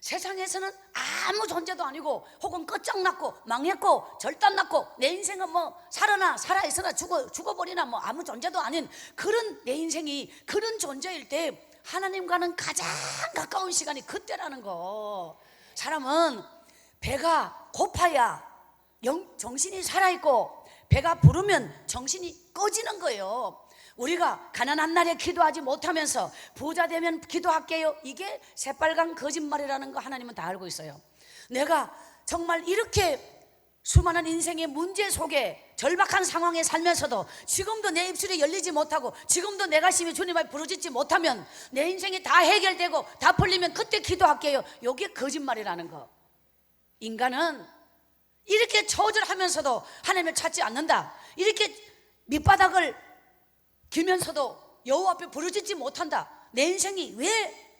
세상에서는 아무 존재도 아니고 혹은 끝장났고 망했고 절단났고 내 인생은 뭐 살아있으나 죽어버리나 뭐 아무 존재도 아닌 그런 내 인생이 그런 존재일 때 하나님과는 가장 가까운 시간이 그때라는 거. 사람은 배가 고파야 정신이 살아있고 배가 부르면 정신이 꺼지는 거예요. 우리가 가난한 날에 기도하지 못하면서 부자 되면 기도할게요, 이게 새빨간 거짓말이라는 거 하나님은 다 알고 있어요. 내가 정말 이렇게 수많은 인생의 문제 속에 절박한 상황에 살면서도 지금도 내 입술이 열리지 못하고 지금도 내 가슴이 주님 앞에 부르짖지 못하면 내 인생이 다 해결되고 다 풀리면 그때 기도할게요, 이게 거짓말이라는 거. 인간은 이렇게 처절하면서도 하나님을 찾지 않는다, 이렇게 밑바닥을 기면서도 여호와 앞에 부르짖지 못한다. 내 인생이 왜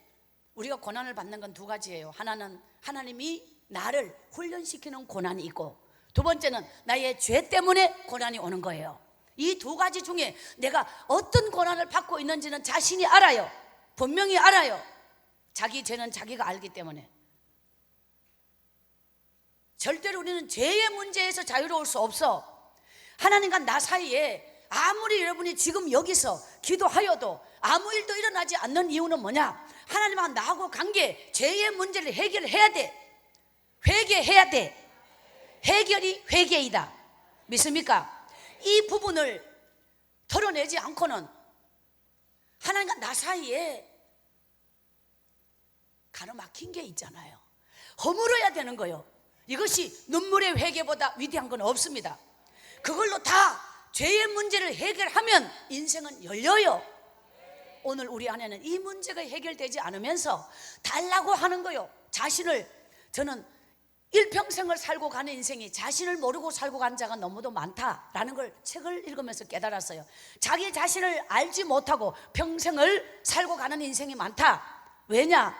우리가 고난을 받는 건 두 가지예요. 하나는 하나님이 나를 훈련시키는 고난이 있고, 두 번째는 나의 죄 때문에 고난이 오는 거예요. 이 두 가지 중에 내가 어떤 고난을 받고 있는지는 자신이 알아요. 분명히 알아요. 자기 죄는 자기가 알기 때문에. 절대로 우리는 죄의 문제에서 자유로울 수 없어. 하나님과 나 사이에 아무리 여러분이 지금 여기서 기도하여도 아무 일도 일어나지 않는 이유는 뭐냐? 하나님과 나하고 관계, 죄의 문제를 해결해야 돼. 회개해야 돼. 해결이 회개이다. 믿습니까? 이 부분을 털어내지 않고는 하나님과 나 사이에 가로막힌 게 있잖아요. 허물어야 되는 거예요. 이것이 눈물의 회개보다 위대한 건 없습니다. 그걸로 다 죄의 문제를 해결하면 인생은 열려요. 오늘 우리 안에는 이 문제가 해결되지 않으면서 달라고 하는 거요. 저는 일평생을 살고 가는 인생이 자신을 모르고 살고 간 자가 너무도 많다라는 걸 책을 읽으면서 깨달았어요. 자기 자신을 알지 못하고 평생을 살고 가는 인생이 많다. 왜냐?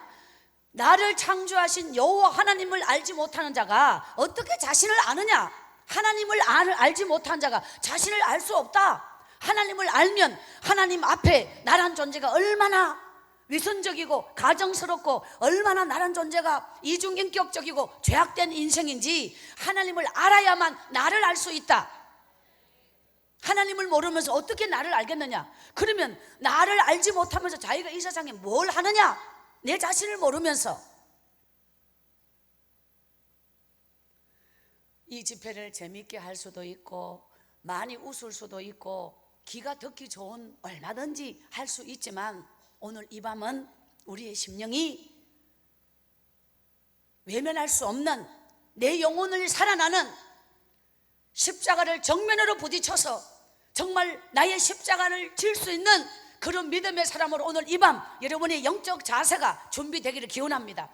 나를 창조하신 여호와 하나님을 알지 못하는 자가 어떻게 자신을 아느냐? 하나님을 알지 못한 자가 자신을 알 수 없다. 하나님을 알면 하나님 앞에 나란 존재가 얼마나 위선적이고 가정스럽고 얼마나 나란 존재가 이중인격적이고 죄악된 인생인지 하나님을 알아야만 나를 알 수 있다. 하나님을 모르면서 어떻게 나를 알겠느냐? 그러면 나를 알지 못하면서 자기가 이 세상에 뭘 하느냐? 내 자신을 모르면서. 이 집회를 재미있게 할 수도 있고 많이 웃을 수도 있고 귀가 듣기 좋은 얼마든지 할 수 있지만 오늘 이 밤은 우리의 심령이 외면할 수 없는 내 영혼을 살아나는 십자가를 정면으로 부딪혀서 정말 나의 십자가를 질 수 있는 그런 믿음의 사람으로 오늘 이 밤 여러분의 영적 자세가 준비되기를 기원합니다.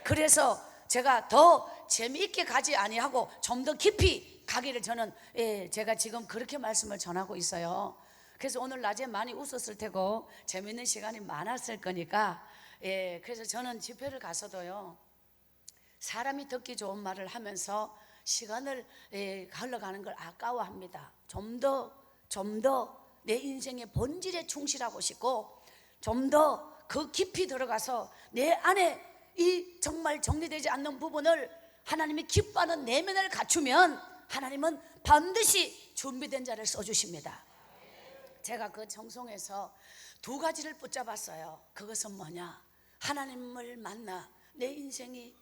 그래서 제가 더 재미있게 가지 아니하고 좀 더 깊이 가기를 저는 제가 지금 그렇게 말씀을 전하고 있어요. 그래서 오늘 낮에 많이 웃었을 테고 재미있는 시간이 많았을 거니까 그래서 저는 집회를 가서도요 사람이 듣기 좋은 말을 하면서 시간을 흘러가는 걸 아까워합니다. 좀 더 내 인생의 본질에 충실하고 싶고 좀 더 그 깊이 들어가서 내 안에 이 정말 정리되지 않는 부분을 하나님이 기뻐하는 내면을 갖추면 하나님은 반드시 준비된 자를 써주십니다. 제가 그 청송에서 두 가지를 붙잡았어요. 그것은 뭐냐? 하나님을 만나 내 인생이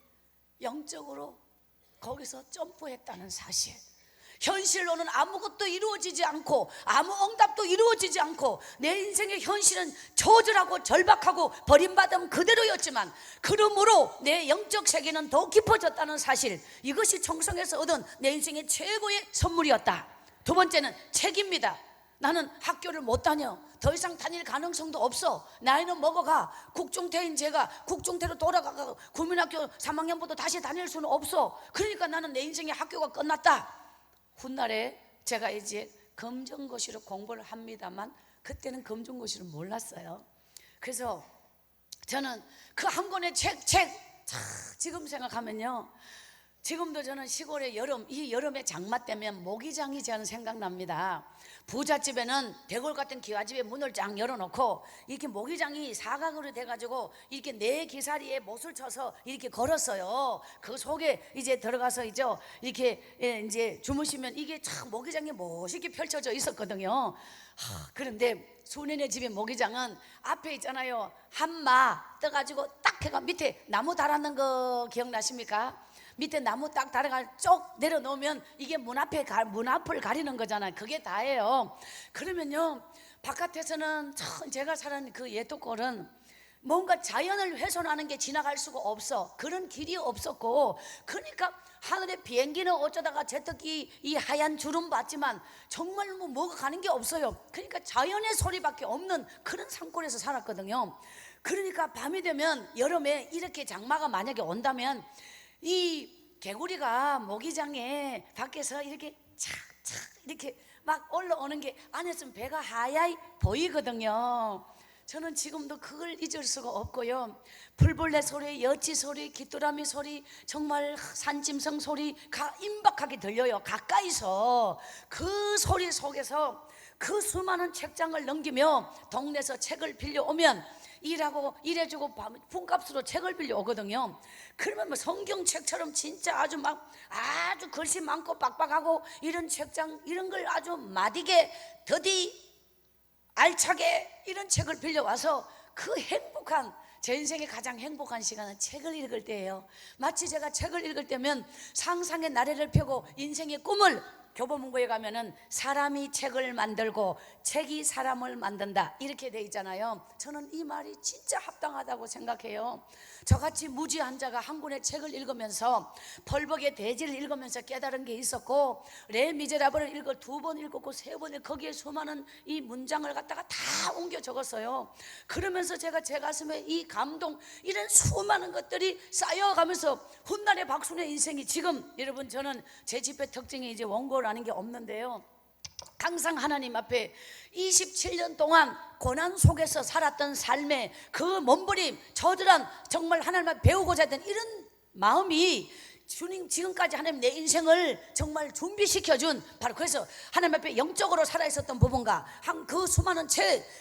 영적으로 거기서 점프했다는 사실. 현실로는 아무것도 이루어지지 않고 아무 응답도 이루어지지 않고 내 인생의 현실은 초절하고 절박하고 버림받은 그대로였지만 그러므로 내 영적 세계는 더 깊어졌다는 사실, 이것이 청성에서 얻은 내 인생의 최고의 선물이었다. 두 번째는 책입니다. 나는 학교를 못 다녀. 더 이상 다닐 가능성도 없어. 나이는 먹어가. 국중퇴인 제가 국중퇴로 돌아가고 국민학교 3학년부터 다시 다닐 수는 없어. 그러니까 나는 내 인생의 학교가 끝났다. 훗날에 제가 이제 검정고시로 공부를 합니다만 그때는 검정고시를 몰랐어요. 그래서 저는 그 한 권의 지금 생각하면요, 지금도 저는 시골의 이 여름에 장마 때면 모기장이 저는 생각납니다. 부잣집에는 대골 같은 기와집에 문을 쫙 열어놓고 이렇게 모기장이 사각으로 돼가지고 이렇게 네 기사리에 못을 쳐서 이렇게 걸었어요. 그 속에 이제 들어가서 이렇게 이제 주무시면 이게 참 모기장이 멋있게 펼쳐져 있었거든요. 그런데 순이네 집의 모기장은 앞에 있잖아요, 한마 떠가지고 딱 해가 밑에 나무 달았는 거 기억나십니까? 밑에 나무 딱 달아가 쪽 내려놓으면 이게 문 앞을 가리는 거잖아요. 그게 다예요. 그러면요, 바깥에서는 제가 살은 그 예토골은 뭔가 자연을 훼손하는 게 지나갈 수가 없어. 그런 길이 없었고, 그러니까 하늘에 비행기는 어쩌다가 제특기 이 하얀 주름 봤지만 정말 뭐가 가는 게 없어요. 그러니까 자연의 소리밖에 없는 그런 산골에서 살았거든요. 그러니까 밤이 되면, 여름에 이렇게 장마가 만약에 온다면 이 개구리가 모기장에 밖에서 이렇게 착착 이렇게 막 올라오는 게 안에서 배가 하얗게 보이거든요. 저는 지금도 그걸 잊을 수가 없고요. 풀벌레 소리, 여치 소리, 귀뚜라미 소리, 정말 산짐승 소리가 임박하게 들려요. 가까이서 그 소리 속에서 그 수많은 책장을 넘기며 동네에서 책을 빌려오면 일해주고 품값으로 책을 빌려오거든요. 그러면 뭐 성경책처럼 진짜 아주 글씨 많고 빡빡하고 이런 책장, 이런 걸 아주 마디게 더디 알차게 이런 책을 빌려와서 그 행복한, 제 인생의 가장 행복한 시간은 책을 읽을 때예요. 마치 제가 책을 읽을 때면 상상의 나래를 펴고 인생의 꿈을, 교보문고에 가면은 사람이 책을 만들고 책이 사람을 만든다 이렇게 돼 있잖아요. 저는 이 말이 진짜 합당하다고 생각해요. 저같이 무지한 자가 한 권의 책을 읽으면서 벌벅의 대지를 읽으면서 깨달은 게 있었고, 레미제라블을 읽어 2번 읽었고 3번 거기에 수많은 이 문장을 갖다가 다 옮겨 적었어요. 그러면서 제가 제 가슴에 이 감동, 이런 수많은 것들이 쌓여가면서 훗날의 박순의 인생이 지금, 여러분 저는 제 집회 특징이 이제 원고라는 게 없는데요, 항상 하나님 앞에 27년 동안 고난 속에서 살았던 삶의 그 몸부림, 저들한 정말 하나님 앞에 배우고자 했던 이런 마음이 주님, 지금까지 하나님 내 인생을 정말 준비시켜준, 바로 그래서 하나님 앞에 영적으로 살아있었던 부분과 그 수많은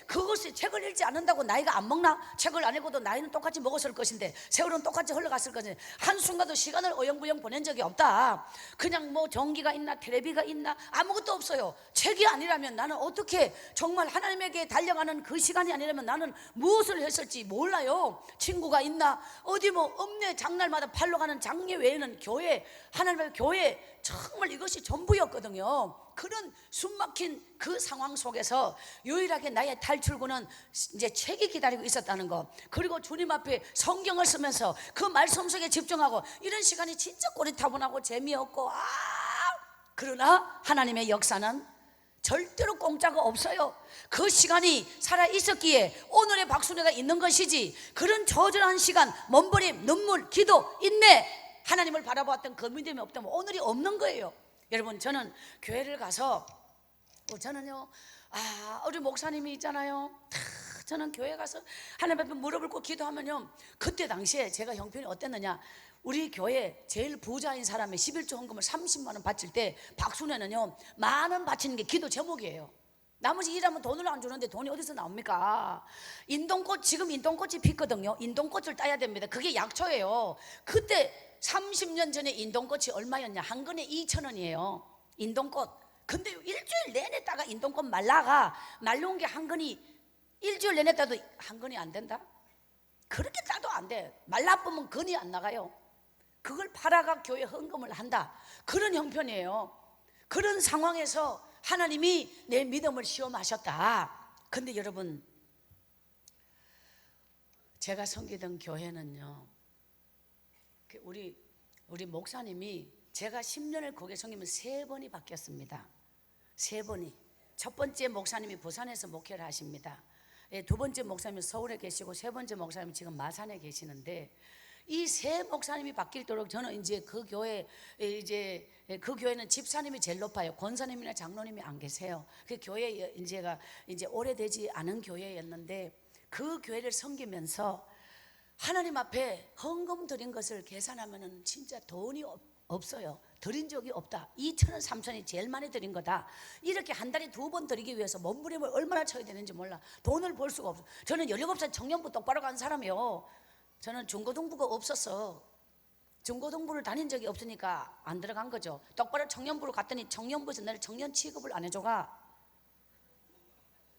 그것이 책을 읽지 않는다고 나이가 안 먹나? 책을 안 읽어도 나이는 똑같이 먹었을 것인데, 세월은 똑같이 흘러갔을 것인데, 한순간도 시간을 어영부영 보낸 적이 없다. 그냥 뭐 전기가 있나 텔레비가 있나 아무것도 없어요. 책이 아니라면 나는 어떻게, 정말 하나님에게 달려가는 그 시간이 아니라면 나는 무엇을 했을지 몰라요. 친구가 있나, 어디 뭐 읍내 장날마다 팔러 가는 장례 외에는 교회, 하나님의 교회, 정말 이것이 전부였거든요. 그런 숨막힌 그 상황 속에서 유일하게 나의 탈출구는 이제 책이 기다리고 있었다는 것, 그리고 주님 앞에 성경을 쓰면서 그 말씀 속에 집중하고, 이런 시간이 진짜 꼬리타분하고 재미없고, 그러나 하나님의 역사는 절대로 공짜가 없어요. 그 시간이 살아 있었기에 오늘의 박순애가 있는 것이지, 그런 저절한 시간, 몸부림, 눈물, 기도, 인내, 하나님을 바라보았던 그 믿음이 없다면 오늘이 없는 거예요. 여러분, 저는 교회를 가서, 저는요, 우리 목사님이 있잖아요, 저는 교회 가서 하나님 앞에 무릎을 꿇고 기도하면요, 그때 당시에 제가 형편이 어땠느냐, 우리 교회 제일 부자인 사람의 11조 헌금을 30만 원 바칠 때 박순애는요, 10,000원 바치는 게 기도 제목이에요. 나머지 일하면 돈을 안 주는데 돈이 어디서 나옵니까? 인동꽃, 지금 인동꽃이 피거든요. 인동꽃을 따야 됩니다. 그게 약초예요. 그때 30년 전에 인동꽃이 얼마였냐? 한 근에 2,000원이에요 인동꽃. 근데 일주일 내내 따가 인동꽃 말라온 게 한 근이, 일주일 내내 따도 한 근이 안 된다? 그렇게 따도 안 돼. 말라보면 근이 안 나가요. 그걸 팔아가 교회 헌금을 한다, 그런 형편이에요. 그런 상황에서 하나님이 내 믿음을 시험하셨다. 근데 여러분, 제가 섬기던 교회는요, 우리 목사님이, 제가 10년을 거기에 섬기면 3번이 바뀌었습니다. 3번이. 첫 번째 목사님이 부산에서 목회를 하십니다. 두 번째 목사님은 서울에 계시고, 세 번째 목사님은 지금 마산에 계시는데, 이 세 목사님이 바뀔도록 저는 이제 그 교회 이제 그 교회는 집사님이 제일 높아요. 권사님이나 장로님이 안 계세요. 그 교회 이제 오래되지 않은 교회였는데 그 교회를 섬기면서 하나님 앞에 헌금 드린 것을 계산하면은 진짜 돈이 없어요. 드린 적이 없다. 2,000원, 3,000원이 제일 많이 드린 거다. 이렇게 한 달에 2번 드리기 위해서 몸부림을 얼마나 쳐야 되는지 몰라. 돈을 벌 수가 없어. 저는 17살 청년부 똑바로 간 사람이요. 저는 중고등부가 없었어. 중고등부를 다닌 적이 없으니까 안 들어간 거죠. 똑바로 청년부로 갔더니 청년부에서 나를 청년 취급을 안 해줘가.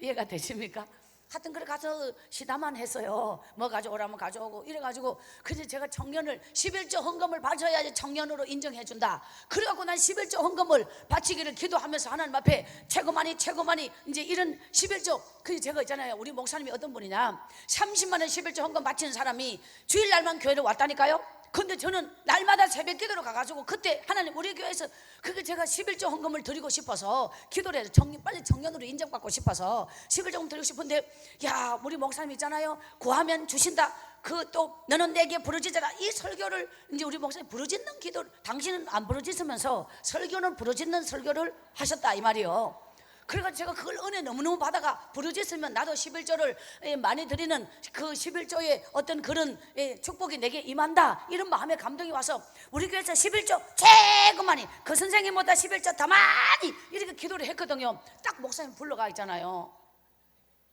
이해가 되십니까? 하여튼 그래 가서 시다만 했어요. 뭐 가져오라면 가져오고 이래가지고 그래서 제가 청년을 11조 헌금을 바쳐야지 청년으로 인정해준다. 그래갖고 난 11조 헌금을 바치기를 기도하면서 하나님 앞에 최고만이 이제 이런 11조. 그 제가 있잖아요. 우리 목사님이 어떤 분이냐, 30만 원 11조 헌금 바치는 사람이 주일날만 교회를 왔다니까요. 근데 저는 날마다 새벽 기도로 가가지고 그때 하나님 우리 교회에서 그게 제가 11조 헌금을 드리고 싶어서 기도를 해서 빨리 청년으로 인정받고 싶어서 11조 헌금 드리고 싶은데, 야 우리 목사님 있잖아요, 구하면 주신다. 그 또 너는 내게 부르짖어라. 이 설교를 이제 우리 목사님 부르짖는 기도, 당신은 안 부르짖으면서 설교는 부르짖는 설교를 하셨다 이 말이요. 그래가지고 제가 그걸 은혜 너무너무 받아가 부르짖으면 나도 11조를 많이 드리는 그 11조의 어떤 그런 축복이 내게 임한다, 이런 마음의 감동이 와서 우리 교회에서 11조 최고 많이, 그 선생님보다 11조 더 많이 이렇게 기도를 했거든요. 딱 목사님 불러가 있잖아요.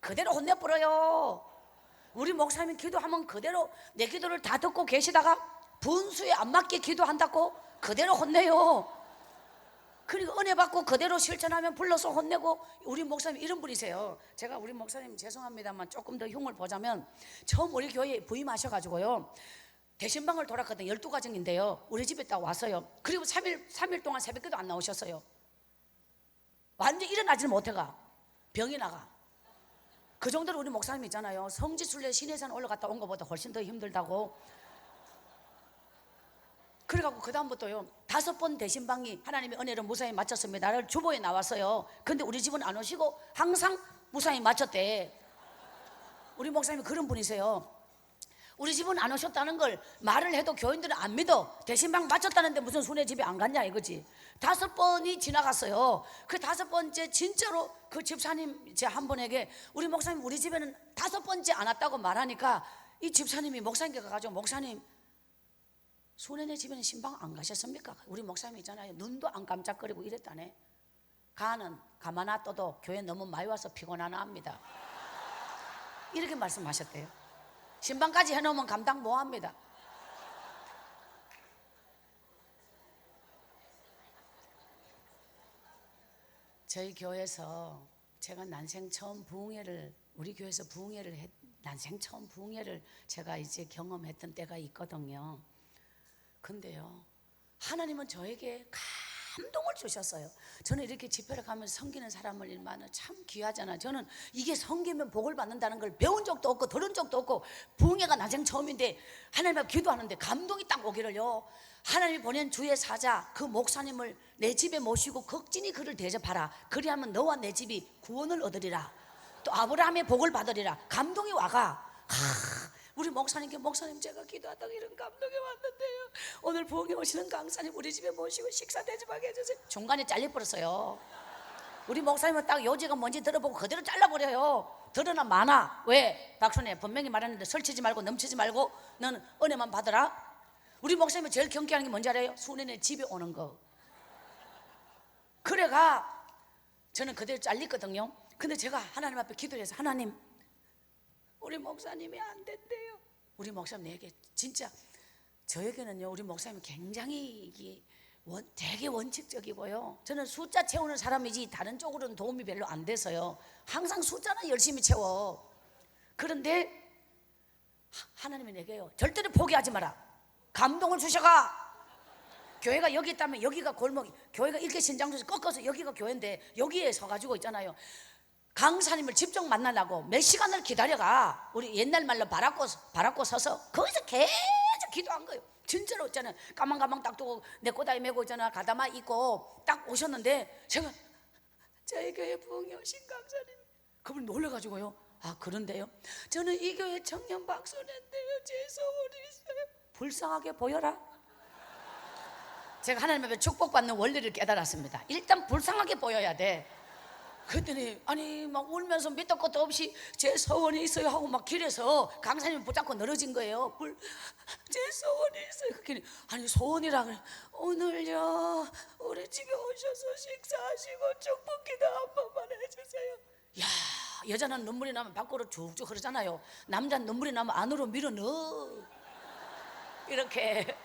그대로 혼내버려요. 우리 목사님 기도하면 그대로 내 기도를 다 듣고 계시다가 분수에 안 맞게 기도한다고 그대로 혼내요. 그리고 은혜 받고 그대로 실천하면 불러서 혼내고. 우리 목사님 이런 분이세요. 제가 우리 목사님 죄송합니다만 조금 더 흉을 보자면, 처음 우리 교회에 부임하셔가지고요, 대신방을 돌았거든요. 12가정인데요 우리 집에 딱 왔어요. 그리고 3일 동안 새벽기도 안 나오셨어요. 완전 일어나지는 못해가 병이 나가. 그 정도로 우리 목사님 있잖아요, 성지순례 시내산 올라갔다 온 것보다 훨씬 더 힘들다고. 그래갖고 그 다음부터요 5번 대신방이 하나님의 은혜로 무사히 마쳤습니다를 주보에 나왔어요. 근데 우리 집은 안 오시고 항상 무사히 마쳤대. 우리 목사님이 그런 분이세요. 우리 집은 안 오셨다는 걸 말을 해도 교인들은 안 믿어. 대신방 마쳤다는데 무슨 순회 집에 안 갔냐 이거지. 5번이 지나갔어요. 그 5번째 진짜로 그 집사님 제 한 분에게 우리 목사님 우리 집에는 5번째 안 왔다고 말하니까 이 집사님이 목사님께 가가지고, 목사님 순회네 집에는 신방 안 가셨습니까? 우리 목사님 있잖아요, 눈도 안 깜짝거리고 이랬다네. 가만 놔둬도 교회 너무 많이 와서 피곤하나 합니다. 이렇게 말씀하셨대요. 신방까지 해놓으면 감당 못합니다. 저희 교회에서 제가 난생 처음 부흥회를, 우리 교회에서 난생 처음 부흥회를 제가 이제 경험했던 때가 있거든요. 근데요 하나님은 저에게 감동을 주셨어요. 저는 이렇게 집회를 가면서 섬기는 사람을 일만은 참 귀하잖아요. 저는 이게 섬기면 복을 받는다는 걸 배운 적도 없고 들은 적도 없고, 부흥회가 난생 처음인데 하나님 앞에 기도하는데 감동이 딱 오기를요, 하나님이 보낸 주의 사자 그 목사님을 내 집에 모시고 극진히 그를 대접하라. 그리하면 너와 내 집이 구원을 얻으리라. 또 아브라함의 복을 받으리라. 감동이 와가. 우리 목사님께, 목사님 제가 기도하다가 이런 감동이 왔는데요, 오늘 부흥회 오시는 강사님 우리 집에 모시고 식사 대접하게 해주세요. 중간에 잘려버렸어요. 우리 목사님은 딱 요지가 뭔지 들어보고 그대로 잘라버려요. 들으나 마나. 왜? 박순애 분명히 말했는데 설치지 말고 넘치지 말고 너는 은혜만 받으라. 우리 목사님이 제일 경계하는 게 뭔지 알아요? 순애네 집에 오는 거. 그래가 저는 그대로 잘리거든요. 근데 제가 하나님 앞에 기도해서, 하나님 우리 목사님이 안 된대요. 우리 목사님 내게 진짜, 저에게는요 우리 목사님이 굉장히 되게 원칙적이고요, 저는 숫자 채우는 사람이지 다른 쪽으로는 도움이 별로 안 돼서요, 항상 숫자는 열심히 채워. 그런데 하나님이 내게요, 절대로 포기하지 마라. 감동을 주셔가. 교회가 여기 있다면 여기가 골목이, 교회가 이렇게 신장도에서 꺾어서 여기가 교회인데 여기에 서가지고 있잖아요, 강사님을 직접 만나려고 몇 시간을 기다려가. 우리 옛날 말로 바라고 서서 거기서 계속 기도한 거예요. 진짜로 있잖아요, 가망가망 딱 두고 내 꼬다리 메고 있잖아, 가다마 입고 딱 오셨는데, 제가 저희 교회 부흥회 오신 강사님, 그분 놀라가지고요, 아 그런데요 저는 이 교회 청년 박소년인데요 제 소원이 있어요. 불쌍하게 보여라. 제가 하나님 앞에 축복받는 원리를 깨달았습니다. 일단 불쌍하게 보여야 돼. 그랬더니 아니 막 울면서 밑도 끝도 없이 제 소원이 있어요 하고 막 길에서 강사님 붙잡고 늘어진 거예요. 제 소원이 있어요. 그랬더니 아니 소원이라 그래. 오늘요 우리 집에 오셔서 식사하시고 축복 기도 한 번만 해주세요. 야, 여자는 눈물이 나면 밖으로 쭉쭉 흐르잖아요. 남자는 눈물이 나면 안으로 밀어 넣어. 이렇게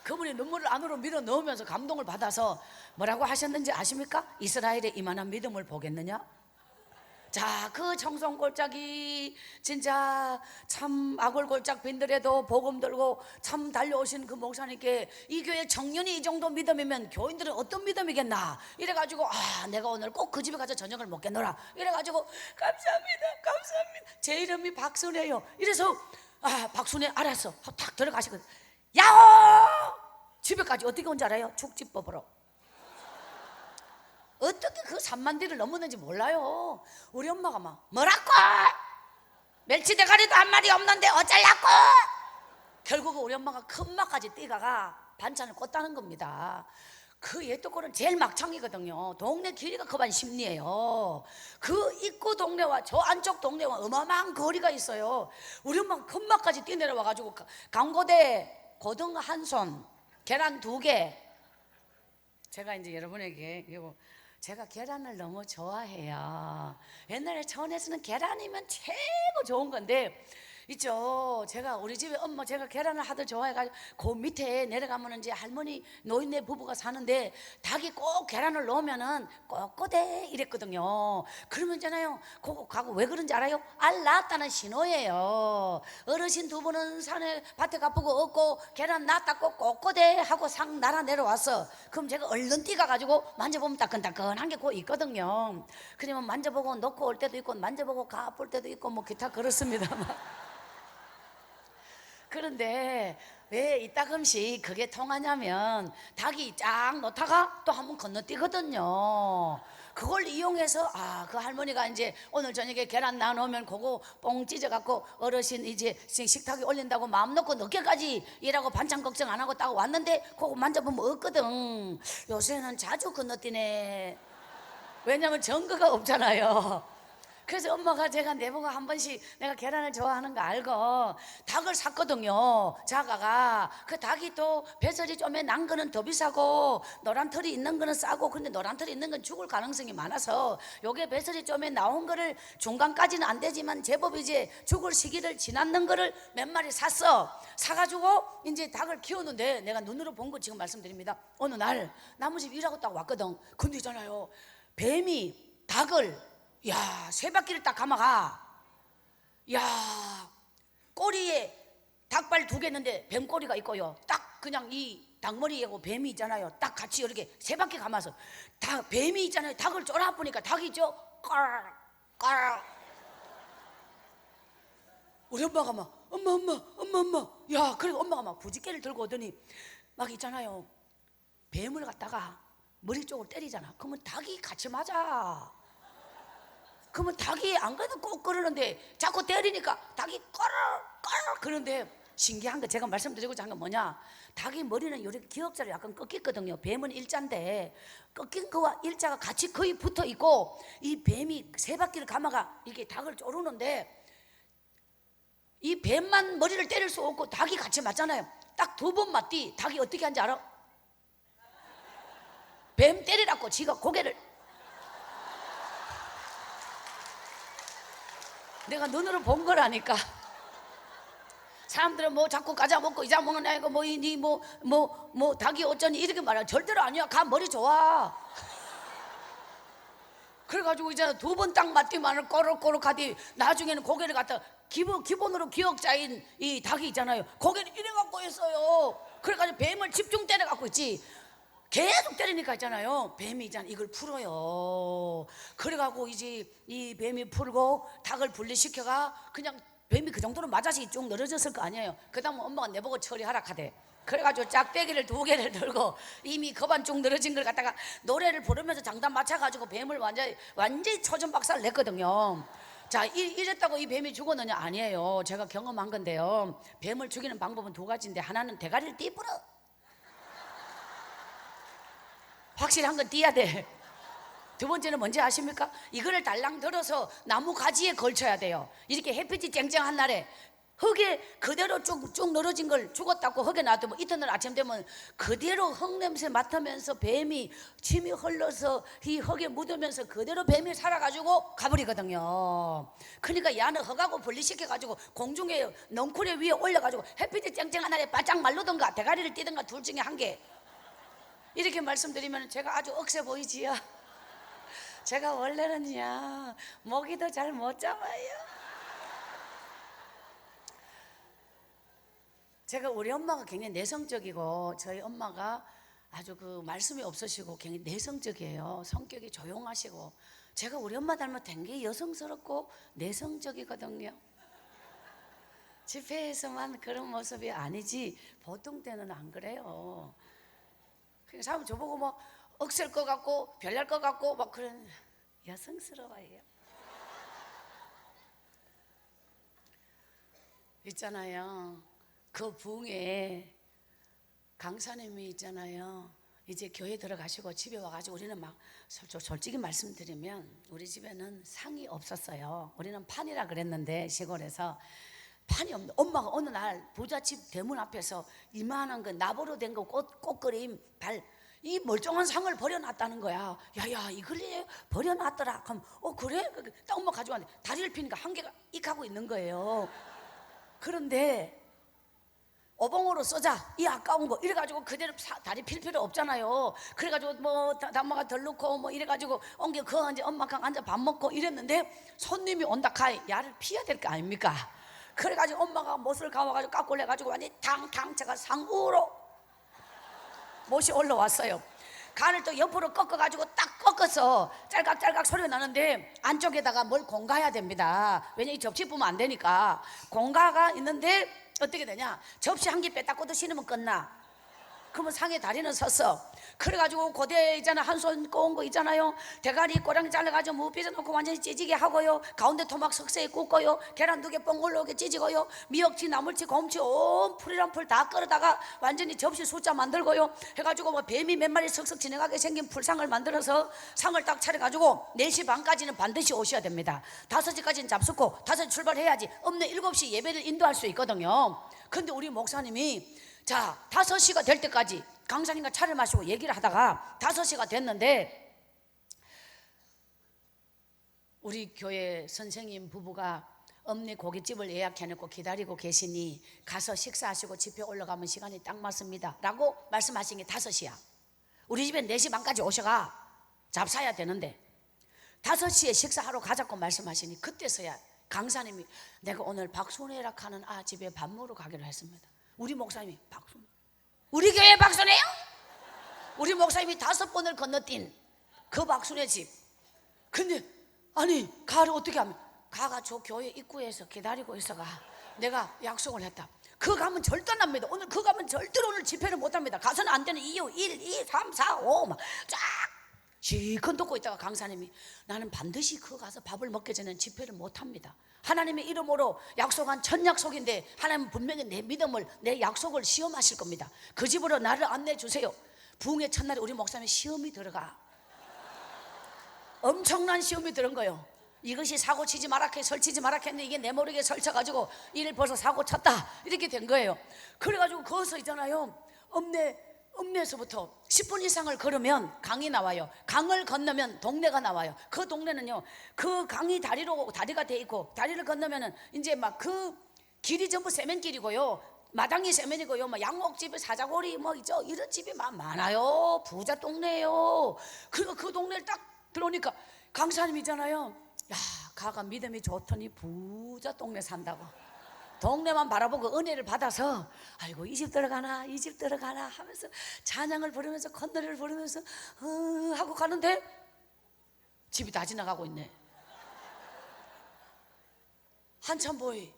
그분이 눈물을 안으로 밀어 넣으면서 감동을 받아서 뭐라고 하셨는지 아십니까? 이스라엘의 이만한 믿음을 보겠느냐? 자, 그 청송골짜기 진짜 참 아골골짝 빈들에도 복음 들고 참 달려오신 그 목사님께 이 교회 청년이 이 정도 믿음이면 교인들은 어떤 믿음이겠나 이래가지고 아 내가 오늘 꼭 그 집에 가서 저녁을 먹겠노라 이래가지고 감사합니다 제 이름이 박순애요 이래서 아 박순애 알았어 하고 탁 들어가시거든. 야호! 집에까지 어떻게 온 줄 알아요? 축지법으로. 어떻게 그 3만 대를 넘었는지 몰라요. 우리 엄마가 막 뭐라고? 멸치 대가리도 한 마리 없는데 어쩌려고? 결국은 우리 엄마가 큰 마까지 뛰가가 반찬을 꽂다는 겁니다. 그 예토골은 제일 막창이거든요. 동네 길이가 거반 10리예요. 그 입구 동네와 저 안쪽 동네와 어마어마한 거리가 있어요. 우리 엄마가 큰 마까지 뛰내려와가지고 강고대 고등 한 손, 계란 2개. 제가 이제 여러분에게 이거 제가 계란을 너무 좋아해요. 옛날에 천에서는 계란이면 최고 좋은 건데 있죠. 제가 우리 집에 엄마 제가 계란을 하도 좋아해가지고 그 밑에 내려가면 이제 할머니 노인네 부부가 사는데 닭이 꼭 계란을 넣으면은 꼬꼬대 이랬거든요. 그러면 있잖아요. 그거 가고 왜 그런지 알아요? 알 낳았다는 신호예요. 어르신 2분은 산에 밭에 가보고 얻고 계란 낳았다 꼭 꼬꼬대 하고 상 날아 내려왔어. 그럼 제가 얼른 뛰가가지고 만져보면 따끈따끈한 게 그 있거든요. 그러면 만져보고 놓고 올 때도 있고 만져보고 가볼 때도 있고 뭐 기타 그렇습니다만. 그런데 왜 이따금씩 그게 통하냐면 닭이 쫙 놓다가 또 한번 건너뛰거든요. 그걸 이용해서 아 그 할머니가 이제 오늘 저녁에 계란 나눠오면 그거 뽕 찢어갖고 어르신 이제 식탁에 올린다고 마음 놓고 늦게까지 일하고 반찬 걱정 안 하고 딱 왔는데 그거 만져보면 없거든. 요새는 자주 건너뛰네. 왜냐면 증거가 없잖아요. 그래서 엄마가 제가 내보고 한 번씩 내가 계란을 좋아하는 거 알고 닭을 샀거든요. 자가가 그 닭이 또 배설이 좀에 난 거는 더 비싸고 노란 털이 있는 거는 싸고 근데 노란 털이 있는 건 죽을 가능성이 많아서 요게 배설이 좀에 나온 거를 중간까지는 안 되지만 제법 이제 죽을 시기를 지났는 거를 몇 마리 샀어. 사가지고 이제 닭을 키우는데 내가 눈으로 본 거 지금 말씀드립니다. 어느 날 나무집 일하고 딱 왔거든. 근데 있잖아요 뱀이 닭을 야, 3바퀴를 딱 감아가. 야, 꼬리에 닭발 2개 있는데 뱀꼬리가 있고요. 딱 그냥 이 닭머리하고 뱀이 있잖아요. 딱 같이 이렇게 3바퀴 감아서 뱀이 있잖아요. 닭을 쫄아보니까 닭이죠. 깔깔. 우리 엄마가 막 엄마. 야, 그리고 엄마가 막 부지개를 들고 오더니 막 있잖아요. 뱀을 갖다가 머리 쪽으로 때리잖아. 그러면 닭이 같이 맞아. 그러면 닭이 안 그래도 꼭 그러는데 자꾸 때리니까 닭이 꺼르 그런데 신기한 거 제가 말씀드리고자 한 건 뭐냐, 닭이 머리는 이렇게 기역자로 약간 꺾이거든요. 뱀은 일자인데 꺾인 거와 일자가 같이 거의 붙어 있고 이 뱀이 3바퀴를 감아가 이렇게 닭을 쪼르는데 이 뱀만 머리를 때릴 수 없고 닭이 같이 맞잖아요. 딱 2번 맞디 닭이 어떻게 하는지 알아? 뱀 때리라고 지가 고개를 내가 눈으로 본 거라니까. 사람들은 뭐 자꾸 과자 먹고 이자 먹는 애가 뭐 닭이 어쩌니 이렇게 말해. 절대로 아니야. 가 머리 좋아. 그래가지고 이제 2번 딱 맞디만을 꼬르꼬르 하디 나중에는 고개를 갖다 기본으로 기억자인 이 닭이 있잖아요. 고개를 이래 갖고 있어요. 그래가지고 뱀을 집중 때려 갖고 있지. 계속 때리니까 있잖아요. 뱀이 있잖아요. 이걸 풀어요. 그래갖고 이제 이 뱀이 풀고 닭을 분리시켜가 그냥 뱀이 그 정도로 맞아서 쭉 늘어졌을 거 아니에요. 그 다음 엄마가 내보고 처리하라 하대. 그래가지고 짝대기를 2개를 들고 이미 거반 쭉 늘어진 걸 갖다가 노래를 부르면서 장단 맞춰가지고 뱀을 완전히 초전 박살을 냈거든요. 자, 이랬다고 이 뱀이 죽었느냐? 아니에요. 제가 경험한 건데요. 뱀을 죽이는 방법은 두 가지인데, 하나는 대가리를 띠부러. 확실한 건 띠야 돼. 두 번째는 뭔지 아십니까? 이거를 달랑 들어서 나무 가지에 걸쳐야 돼요. 이렇게 햇빛이 쨍쨍한 날에 흙에 그대로 쭉 늘어진 걸 죽었다고 흙에 놔두면 이튿날 아침 되면 그대로 흙 냄새 맡으면서 뱀이 침이 흘러서 이 흙에 묻으면서 그대로 뱀이 살아가지고 가버리거든요. 그러니까 야는 흙하고 분리시켜가지고 공중에 넝쿨에 위에 올려가지고 햇빛이 쨍쨍한 날에 바짝 말르던가 대가리를 띄던가 둘 중에 한 개. 이렇게 말씀드리면 제가 아주 억세 보이지요. 제가 원래는요 모기도 잘 못 잡아요. 제가 우리 엄마가 굉장히 내성적이고 저희 엄마가 아주 그 말씀이 없으시고 굉장히 내성적이에요. 성격이 조용하시고 제가 우리 엄마 닮아 되게 여성스럽고 내성적이거든요. 집회에서만 그런 모습이 아니지 보통 때는 안 그래요. 그냥 사람 저보고 뭐 억셀 것 같고 별날 것 같고 막 그런 여성스러워요. 있잖아요. 그 부흥에 강사님이 있잖아요. 이제 교회 들어가시고 집에 와가지고 우리는 막 솔직히 말씀드리면 우리 집에는 상이 없었어요. 우리는 판이라 그랬는데 시골에서 판이 없는 엄마가 어느 날 부잣집 대문 앞에서 이만한 거 나보로 된 거 꽃그림 이 멀쩡한 상을 버려놨다는 거야. 야야 이걸 버려놨더라. 그럼 그래? 딱 엄마 가져왔는데 다리를 피니까 한 개가 익하고 있는 거예요. 그런데 어봉으로 써자 이 아까운 거 이래가지고 그대로 다리 필 필요 없잖아요. 그래가지고 뭐 담마가 덜 넣고 뭐 이래가지고 엉겨 그 이제 엄마랑 앉아 밥 먹고 이랬는데 손님이 온다 카이 야를 피해야 될 거 아닙니까? 그래가지고 엄마가 못을 가와가지고 깎고 해가지고 완전히 탕탕 제가 상우로 못이 올라왔어요. 간을 또 옆으로 꺾어가지고 딱 꺾어서 짤깍짤깍 소리가 나는데 안쪽에다가 뭘 공가야 됩니다. 왜냐 이 접시 부으면 안 되니까 공가가 있는데 어떻게 되냐? 접시 한 개 빼다 꽂아 신으면 끝나. 그러면 상에 다리는 섰어. 그래가지고 고대 있잖아 한 손 꼬은 거 있잖아요. 대가리 꼬랑 잘라가지고 무 빚어놓고 완전히 찌지게 하고요. 가운데 토막 석쇠에 굽고요. 계란 2개 뻥 올라오게 찌지고요. 미역치 나물치 곰치 온 풀이란 풀 다 끓여다가 완전히 접시 숫자 만들고요. 해가지고 뭐 뱀이 몇 마리 석석 지나가게 생긴 풀상을 만들어서 상을 딱 차려가지고 4시 반까지는 반드시 오셔야 됩니다. 5시까지는 잡숫고 5시 출발해야지 없는 7시 예배를 인도할 수 있거든요. 근데 우리 목사님이 자 5시가 될 때까지 강사님과 차를 마시고 얘기를 하다가 5시가 됐는데 우리 교회 선생님 부부가 엄니 고깃집을 예약해놓고 기다리고 계시니 가서 식사하시고 집회 올라가면 시간이 딱 맞습니다 라고 말씀하신 게 5시야. 우리 집에 4시 반까지 오셔가 잡사야 되는데 5시에 식사하러 가자고 말씀하시니 그때서야 강사님이 내가 오늘 박순애라 하는 집에 밥 먹으러 가기로 했습니다. 우리 목사님이 박순애 우리 교회 박순애요? 우리 목사님이 5번을 건너뛴 그 박순애 집. 근데 아니 가를 어떻게 하면 가가 저 교회 입구에서 기다리고 있어가 내가 약속을 했다. 그 가면 절대 안 합니다. 오늘 그 가면 절대로 오늘 집회를 못 합니다. 가서는 안 되는 이유 1, 2, 3, 4, 5 막 쫙 실컷 듣고 있다가 강사님이 나는 반드시 그 가서 밥을 먹기 전에는 집회를 못 합니다. 하나님의 이름으로 약속한 첫 약속인데 하나님은 분명히 내 믿음을 내 약속을 시험하실 겁니다. 그 집으로 나를 안내해 주세요. 부흥의 첫날에 우리 목사님이 시험이 들어가 엄청난 시험이 들은 거예요. 이것이 사고 치지 마라 설치지 마라 했는데 이게 내 모르게 설쳐가지고 이를 벌써 사고 쳤다 이렇게 된 거예요. 그래가지고 거기서 있잖아요 읍내에서부터 10분 이상을 걸으면 강이 나와요. 강을 건너면 동네가 나와요. 그 동네는요 그 강이 다리가 돼 있고 다리를 건너면은 이제 막 그 길이 전부 세면길이고요 마당이 세면이고요 막 양옥집에 사자고리 뭐 있죠 이런 집이 많아요. 부자 동네예요. 그리고 그 동네를 딱 들어오니까 강사님이잖아요. 야 가가 믿음이 좋더니 부자 동네 산다고 동네만 바라보고 은혜를 받아서 아이고 이 집 들어가나 이 집 들어가나 하면서 찬양을 부르면서 콧노래를 부르면서 하고 가는데 집이 다 지나가고 있네. 한참 보이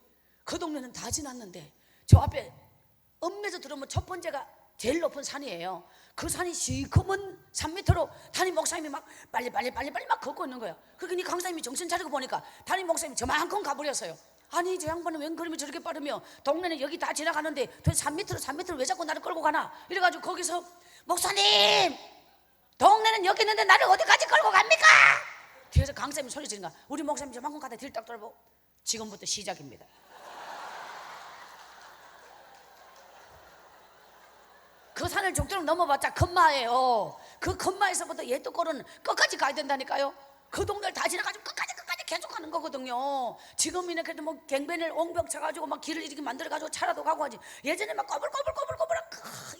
그 동네는 다 지났는데 저 앞에 읍내에서 들어오면 첫 번째가 제일 높은 산이에요. 그 산이 시커먼 산 밑으로 담임 목사님이 막 빨리 막 걷고 있는 거야. 그러니 강사님이 정신 차리고 보니까 담임 목사님이 저만큼 가버렸어요. 아니 저 양반은 웬 걸음이 저렇게 빠르며 동네는 여기 다 지나가는데 도대체 산 밑으로 왜 자꾸 나를 끌고 가나. 이래가지고 거기서 목사님 동네는 여기 있는데 나를 어디까지 끌고 갑니까? 뒤에서 강사님이 소리 지르는 거야. 우리 목사님 저만큼 가다 뒤를 딱 돌아보고 지금부터 시작입니다. 그 산을 족도록 넘어봤자 건마예요. 그 건마에서부터 예도골은 끝까지 가야 된다니까요. 그 동네를 다 지나가지고 끝까지 계속 가는 거거든요. 지금이는 그래도 뭐 갱변을 옹벽 쳐가지고 막 길을 이렇게 만들어가지고 차라도 가고 하지. 예전에 막 꼬불꼬불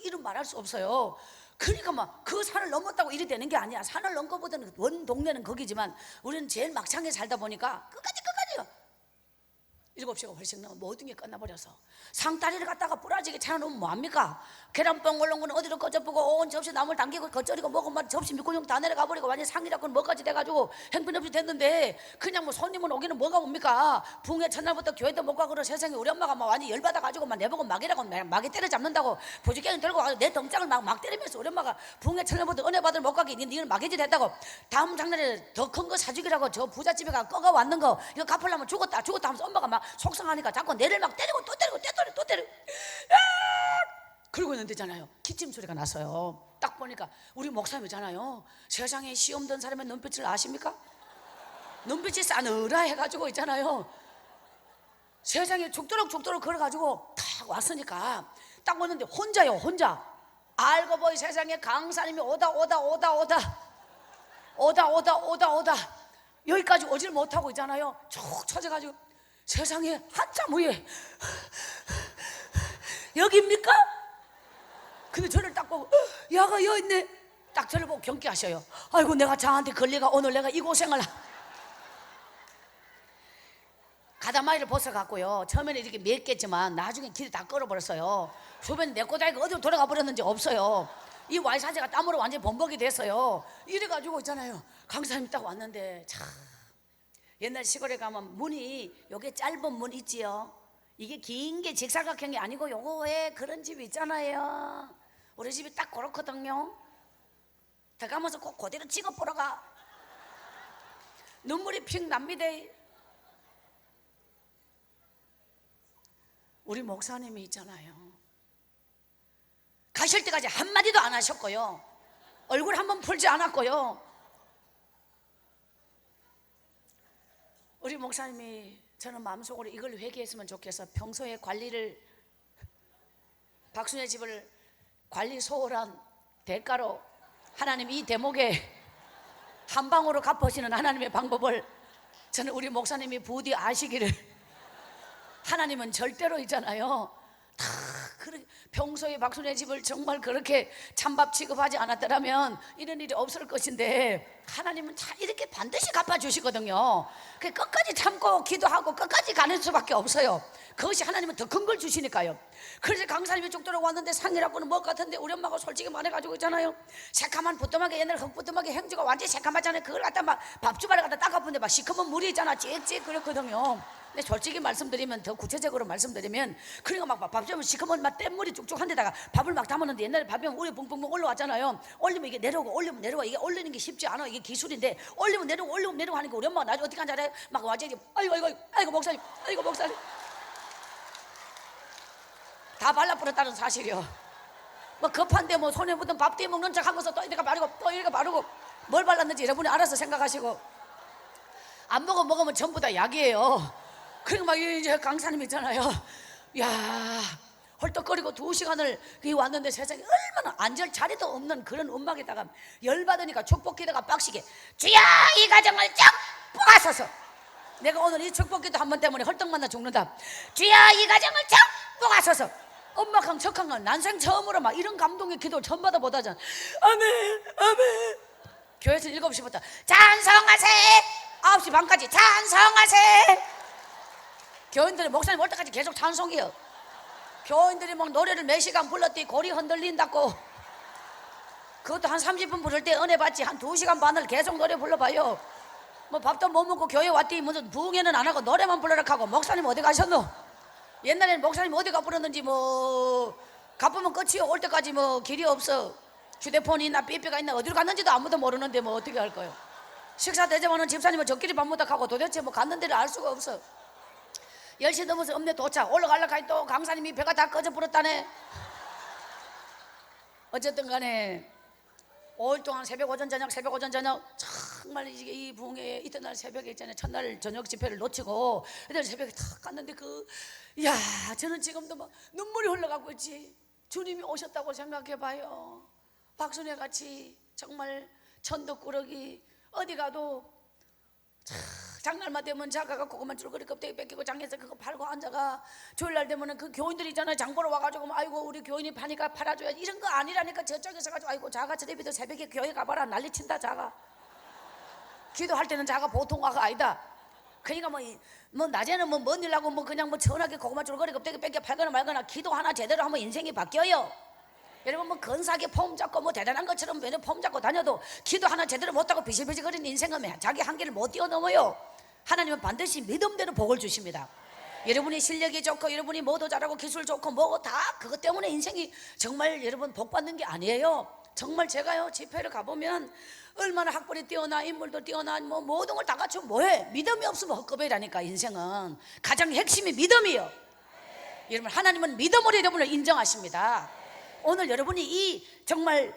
이름 말할 수 없어요. 그러니까 막 그 산을 넘었다고 일이 되는 게 아니야. 산을 넘고보다는 원 동네는 거기지만 우리는 제일 막창에 살다 보니까 끝까지 7시가 훨씬 넘어 모든 게 끝나버려서 상다리를 갖다가 부라지게 차려놓으면 뭐합니까? 계란빵 올라온 건 어디로 꺼져보고 온 접시 나물 당기고 겉절이고 먹으면 접시 밑구녕 다 내려가버리고 완전 상이라고는 뭐까지 돼가지고 형편없이 됐는데 그냥 뭐 손님은 오기는 뭐가 옵니까? 붕의 첫날부터 교회도 못 가고 그러 세상에 우리 엄마가 막 완전 열받아가지고 막 내보고 막이라고 막이 때려잡는다고 보직갱이 들고 내 덩장을 막 때리면서 우리 엄마가 붕의 첫날부터 은혜 받을 못 가게 니는 막이지 됐다고 다음 장날에 더 큰 거 사주기라고 저 부잣집에 가 꺼가 왔는 거 이거 갚으려면 죽었다 하면서 엄마가 막 속상하니까 자꾸 내를 막 때리고 또 때리고 그러고 있는 데잖아요. 기침 소리가 났어요. 딱 보니까 우리 목사님이잖아요. 세상에 시험 든 사람의 눈빛을 아십니까? 눈빛이 싸늘해가지고 있잖아요. 세상에 죽도록 걸어가지고 탁 왔으니까 딱 오는데 혼자 알고 보니 세상에 강사님이 오다 여기까지 오질 못하고 있잖아요. 쭉 쳐져가지고 세상에 한참 후에 여기입니까? 근데 저를 딱 보고 야가 여기 있네. 딱 저를 보고 경계하셔요. 아이고 내가 저한테 걸려가 오늘 내가 이 고생을 가다마이를 벗어갖고요. 처음에는 이렇게 맵겠지만 나중에 길이 다 끌어버렸어요. 주변에 내 꼬다리가 어디로 돌아가 버렸는지 없어요. 이 와이사제가 땀으로 완전히 범벅이 됐어요. 이래가지고 있잖아요. 강사님 딱 왔는데 참 옛날 시골에 가면 문이 요게 짧은 문 있지요. 이게 긴 게 직사각형이 아니고 요거에 그런 집이 있잖아요. 우리 집이 딱 그렇거든요. 들어가면서 꼭 그대로 찍어 보러가 눈물이 핑 납니다. 우리 목사님이 있잖아요. 가실 때까지 한마디도 안 하셨고요. 얼굴 한번 풀지 않았고요. 우리 목사님이 저는 마음속으로 이걸 회개했으면 좋겠어. 평소에 관리를 박순애 집을 관리 소홀한 대가로 하나님 이 대목에 한 방으로 갚으시는 하나님의 방법을 저는 우리 목사님이 부디 아시기를. 하나님은 절대로 있잖아요. 다 그렇게 평소에 박순애 집을 정말 그렇게 찬밥 취급하지 않았더라면 이런 일이 없을 것인데 하나님은 다 이렇게 반드시 갚아주시거든요. 끝까지 참고 기도하고 끝까지 가는 수밖에 없어요. 그것이 하나님은 더 큰 걸 주시니까요. 그래서 강사님이 죽도록 왔는데 상이라고는 뭐 같은데 우리 엄마가 솔직히 말해가지고 있잖아요. 새카만 부뚜막에 옛날 흙부뚜막에 행주가 완전히 새카맣잖아요. 그걸 갖다 막 밥주바를 갖다 닦아보는데 막 시커먼 물이 있잖아. 찌익찌익 그랬거든요. 근데 솔직히 말씀드리면 더 구체적으로 말씀드리면 그러니까 막 밥주면 시커먼 막 뗏물이 쭉쭉한 데다가 밥을 막 담았는데 옛날에 밥이면 물이 붕붕붕 올라왔잖아요. 올리면 이게 내려오고 올리면 내려와. 이게 올리는 게 쉽지 않아. 이게 기술인데 올리면 내려오고 하니까 우리 엄마가 나중에 어떻게 한지 알아요? 막 완전히 아이고 목사님 다 발라버렸다는 사실이요. 뭐 급한데 뭐 손에 묻은 밥 뒤에 먹는 척 하면서 또 이렇게 바르고 뭘 발랐는지 여러분이 알아서 생각하시고 안 먹으면 전부 다 약이에요. 그리고 막 이제 강사님 있잖아요. 야 헐떡거리고 2시간을 왔는데 세상에 얼마나 앉을 자리도 없는 그런 음악에다가 열받으니까 축복기도가 빡시게 주여 이 가정을 쭉 뽑아서서 내가 오늘 이 축복기도 한 번 때문에 헐떡 만나 죽는다. 주여 이 가정을 쭉 뽑아서서 엄마강 척한 난생 처음으로 막 이런 감동의 기도를 처음 받아보다잖아. 아멘 교회에서 7시부터 찬송하세 9시 반까지 찬송하세. 교인들이 목사님 올 때까지 계속 찬송이요. 교인들이 막 노래를 몇 시간 불렀더니 골이 흔들린다고. 그것도 한 30분 부를 때 은혜 받지 한 2시간 반을 계속 노래 불러봐요. 뭐 밥도 못 먹고 교회 왔더니 무슨 부흥회는 안 하고 노래만 불러라 하고 목사님 어디 가셨노? 옛날에는 목사님 어디 가버렸는지 뭐 갚으면 끝이요. 올 때까지 뭐 길이 없어. 휴대폰이 있나 삐삐가 있나 어디로 갔는지도 아무도 모르는데 뭐 어떻게 할 거예요? 식사 되자마는 집사님은 저끼리 밥 먹다 가고 도대체 뭐 갔는 데를 알 수가 없어. 10시 넘어서 엄내 도착. 올라가려고 하니 또 강사님이 배가 다 꺼져 버렸다네. 어쨌든 간에 5일 동안 새벽 오전 저녁 정말 이 부흥회 이튿날 새벽에 있잖아요. 첫날 저녁 집회를 놓치고 애들 새벽에 탁 갔는데 야 저는 지금도 막 눈물이 흘러가고 있지. 주님이 오셨다고 생각해봐요. 박순애 같이 정말 천덕꾸러기 어디 가도 장날만 되면 자가가 고구마 줄거리 껍데기 뺏기고 장에서 그거 팔고 앉아가 주일날 되면은 그 교인들 있잖아요. 장 보러 와가지고 아이고 우리 교인이 파니까 팔아줘야 이런 거 아니라니까. 저쪽에서 가지고 아이고 자가 저래비도 새벽에 교회 가봐라 난리친다. 자가 기도할 때는 자가 보통 와가 아니다. 그러니까 뭐 낮에는 뭐 뭔 일 하고 뭐 그냥 뭐 전하게 고구마 줄거리 껍데기 뺏겨 팔거나 말거나 기도 하나 제대로 하면 인생이 바뀌어요. 여러분 뭐 근사하게 폼 잡고 뭐 대단한 것처럼 매일 폼 잡고 다녀도 기도 하나 제대로 못하고 비실비실거리는 인생은 자기 한계를 못 뛰어넘어요. 하나님은 반드시 믿음대로 복을 주십니다. 여러분이 실력이 좋고 여러분이 뭐도 잘하고 기술 좋고 뭐 다 그것 때문에 인생이 정말 여러분 복 받는 게 아니에요. 정말 제가요 집회를 가보면 얼마나 학벌이 뛰어나 인물도 뛰어나 뭐 모든 걸 다 갖추면 뭐해? 믿음이 없으면 헛거배라니까. 인생은 가장 핵심이 믿음이에요. 여러분 하나님은 믿음으로 여러분을 인정하십니다. 오늘 여러분이 정말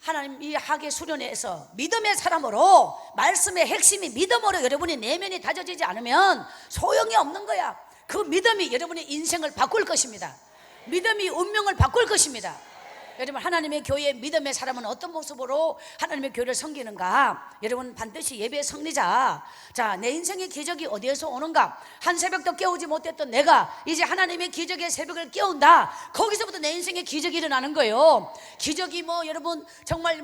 하나님 이 학예 수련회에서 믿음의 사람으로 말씀의 핵심이 믿음으로 여러분이 내면이 다져지지 않으면 소용이 없는 거야. 그 믿음이 여러분의 인생을 바꿀 것입니다. 믿음이 운명을 바꿀 것입니다. 여러분 하나님의 교회의 믿음의 사람은 어떤 모습으로 하나님의 교회를 섬기는가? 여러분 반드시 예배의 승리자. 자, 내 인생의 기적이 어디에서 오는가? 한 새벽도 깨우지 못했던 내가 이제 하나님의 기적의 새벽을 깨운다. 거기서부터 내 인생의 기적이 일어나는 거예요. 기적이 뭐 여러분 정말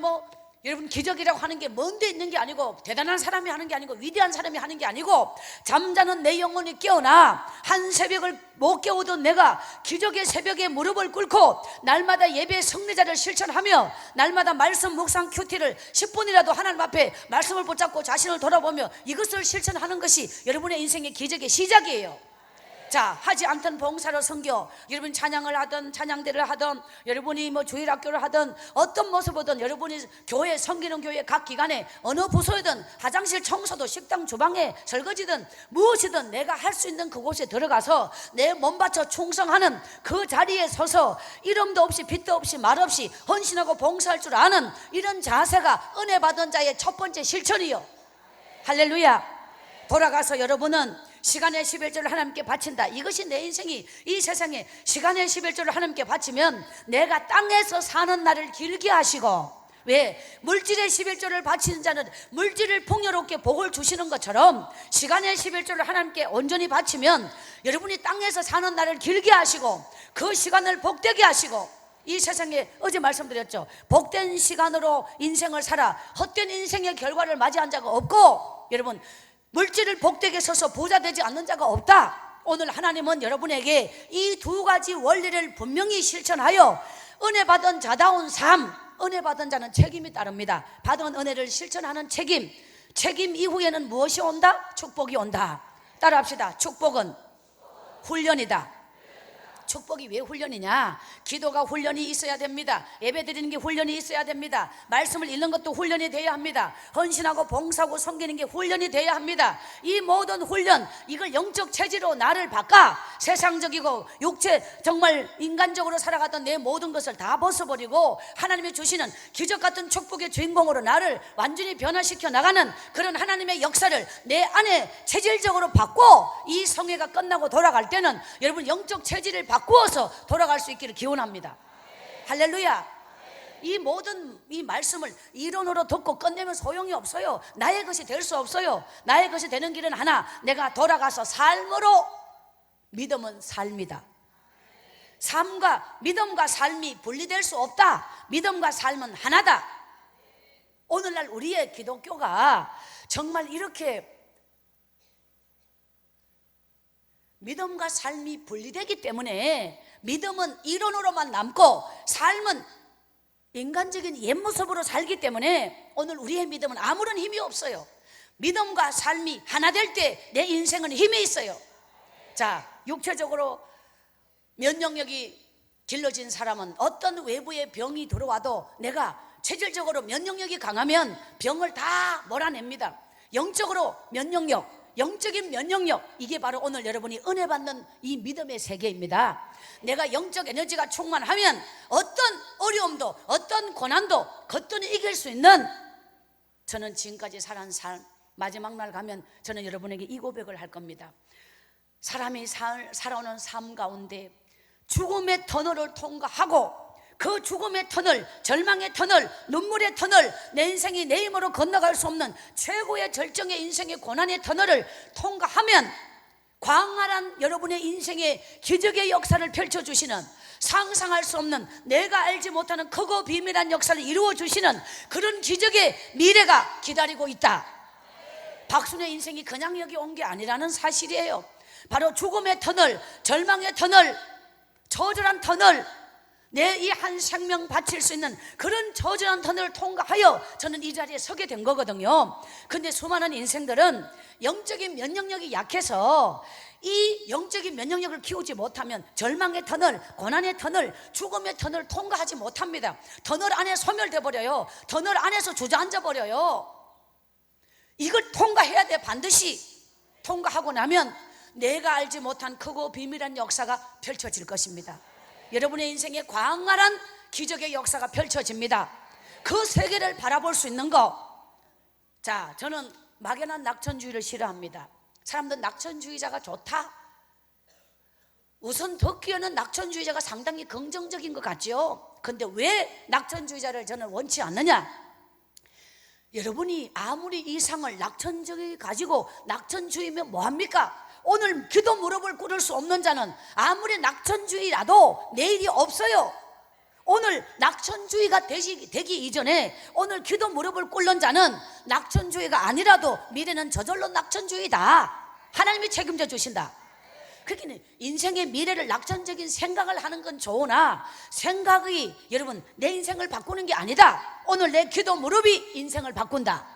여러분 기적이라고 하는 게 먼 데 있는 게 아니고 대단한 사람이 하는 게 아니고 위대한 사람이 하는 게 아니고 잠자는 내 영혼이 깨어나 한 새벽을 못 깨우던 내가 기적의 새벽에 무릎을 꿇고 날마다 예배의 승리자를 실천하며 날마다 말씀 묵상 큐티를 10분이라도 하나님 앞에 말씀을 붙잡고 자신을 돌아보며 이것을 실천하는 것이 여러분의 인생의 기적의 시작이에요. 자, 하지 않던 봉사로 섬겨 여러분이 찬양을 하든 찬양대를 하든 여러분이 뭐 주일학교를 하든 어떤 모습이든 여러분이 교회 섬기는 교회 각 기관에 어느 부서이든 화장실 청소도 식당 주방에 설거지든 무엇이든 내가 할 수 있는 그곳에 들어가서 내 몸 바쳐 충성하는 그 자리에 서서 이름도 없이 빛도 없이 말 없이 헌신하고 봉사할 줄 아는 이런 자세가 은혜 받은 자의 첫 번째 실천이요. 할렐루야. 돌아가서 여러분은 시간의 11조를 하나님께 바친다. 이것이 내 인생이 이 세상에 시간의 11조를 하나님께 바치면 내가 땅에서 사는 날을 길게 하시고, 왜? 물질의 11조를 바치는 자는 물질을 풍요롭게 복을 주시는 것처럼 시간의 11조를 하나님께 온전히 바치면 여러분이 땅에서 사는 날을 길게 하시고 그 시간을 복되게 하시고, 이 세상에 어제 말씀드렸죠. 복된 시간으로 인생을 살아 헛된 인생의 결과를 맞이한 자가 없고, 여러분 물질을 복되게 써서 부자 되지 않는 자가 없다. 오늘 하나님은 여러분에게 이 두 가지 원리를 분명히 실천하여 은혜 받은 자다운 삶, 은혜 받은 자는 책임이 따릅니다. 받은 은혜를 실천하는 책임 이후에는 무엇이 온다? 축복이 온다. 따라합시다. 축복은 훈련이다. 축복이 왜 훈련이냐? 기도가 훈련이 있어야 됩니다. 예배 드리는 게 훈련이 있어야 됩니다. 말씀을 읽는 것도 훈련이 돼야 합니다. 헌신하고 봉사하고 섬기는 게 훈련이 돼야 합니다. 이 모든 훈련, 이걸 영적 체질로 나를 바꿔 세상적이고 육체 정말 인간적으로 살아가던 내 모든 것을 다 벗어버리고 하나님이 주시는 기적 같은 축복의 주인공으로 나를 완전히 변화시켜 나가는 그런 하나님의 역사를 내 안에 체질적으로 바꿔 이 성회가 끝나고 돌아갈 때는 여러분 영적 체질을 바꾸어서 돌아갈 수 있기를 기원합니다. 할렐루야. 이 모든 이 말씀을 이론으로 듣고 끝내면 소용이 없어요. 나의 것이 될 수 없어요. 나의 것이 되는 길은 하나, 내가 돌아가서 삶으로. 믿음은 삶이다. 삶과 믿음과 삶이 분리될 수 없다. 믿음과 삶은 하나다. 오늘날 우리의 기독교가 정말 이렇게 믿음과 삶이 분리되기 때문에 믿음은 이론으로만 남고 삶은 인간적인 옛모습으로 살기 때문에 오늘 우리의 믿음은 아무런 힘이 없어요. 믿음과 삶이 하나 될 때 내 인생은 힘이 있어요. 자, 육체적으로 면역력이 길러진 사람은 어떤 외부의 병이 들어와도 내가 체질적으로 면역력이 강하면 병을 다 몰아냅니다. 영적으로 면역력, 영적인 면역력, 이게 바로 오늘 여러분이 은혜 받는 이 믿음의 세계입니다. 내가 영적 에너지가 충만하면 어떤 어려움도 어떤 고난도 거뜬히 이길 수 있는, 저는 지금까지 살아온 삶, 마지막 날 가면 저는 여러분에게 이 고백을 할 겁니다. 사람이 살아오는 삶 가운데 죽음의 터널을 통과하고 그 죽음의 터널, 절망의 터널, 눈물의 터널, 내 인생이 내 힘으로 건너갈 수 없는 최고의 절정의 인생의 고난의 터널을 통과하면 광활한 여러분의 인생의 기적의 역사를 펼쳐주시는, 상상할 수 없는, 내가 알지 못하는 크고 비밀한 역사를 이루어주시는 그런 기적의 미래가 기다리고 있다. 박순의 인생이 그냥 여기 온 게 아니라는 사실이에요. 바로 죽음의 터널, 절망의 터널, 처절한 터널, 내 이 한 생명 바칠 수 있는 그런 처절한 터널을 통과하여 저는 이 자리에 서게 된 거거든요. 근데 수많은 인생들은 영적인 면역력이 약해서 이 영적인 면역력을 키우지 못하면 절망의 터널, 고난의 터널, 죽음의 터널을 통과하지 못합니다. 터널 안에 소멸돼 버려요. 터널 안에서 주저앉아 버려요. 이걸 통과해야 돼. 반드시 통과하고 나면 내가 알지 못한 크고 비밀한 역사가 펼쳐질 것입니다. 여러분의 인생에 광활한 기적의 역사가 펼쳐집니다. 그 세계를 바라볼 수 있는 거. 자, 저는 막연한 낙천주의를 싫어합니다. 사람들 낙천주의자가 좋다. 우선 듣기에는 낙천주의자가 상당히 긍정적인 것 같죠. 근데 왜 낙천주의자를 저는 원치 않느냐? 여러분이 아무리 이상을 낙천주의 가지고 낙천주의면 뭐합니까? 오늘 기도 무릎을 꿇을 수 없는 자는 아무리 낙천주의라도 내일이 없어요. 오늘 낙천주의가 되기 이전에 오늘 기도 무릎을 꿇는 자는 낙천주의가 아니라도 미래는 저절로 낙천주의다. 하나님이 책임져 주신다. 그렇게 인생의 미래를 낙천적인 생각을 하는 건 좋으나 생각이 여러분 내 인생을 바꾸는 게 아니다. 오늘 내 기도 무릎이 인생을 바꾼다.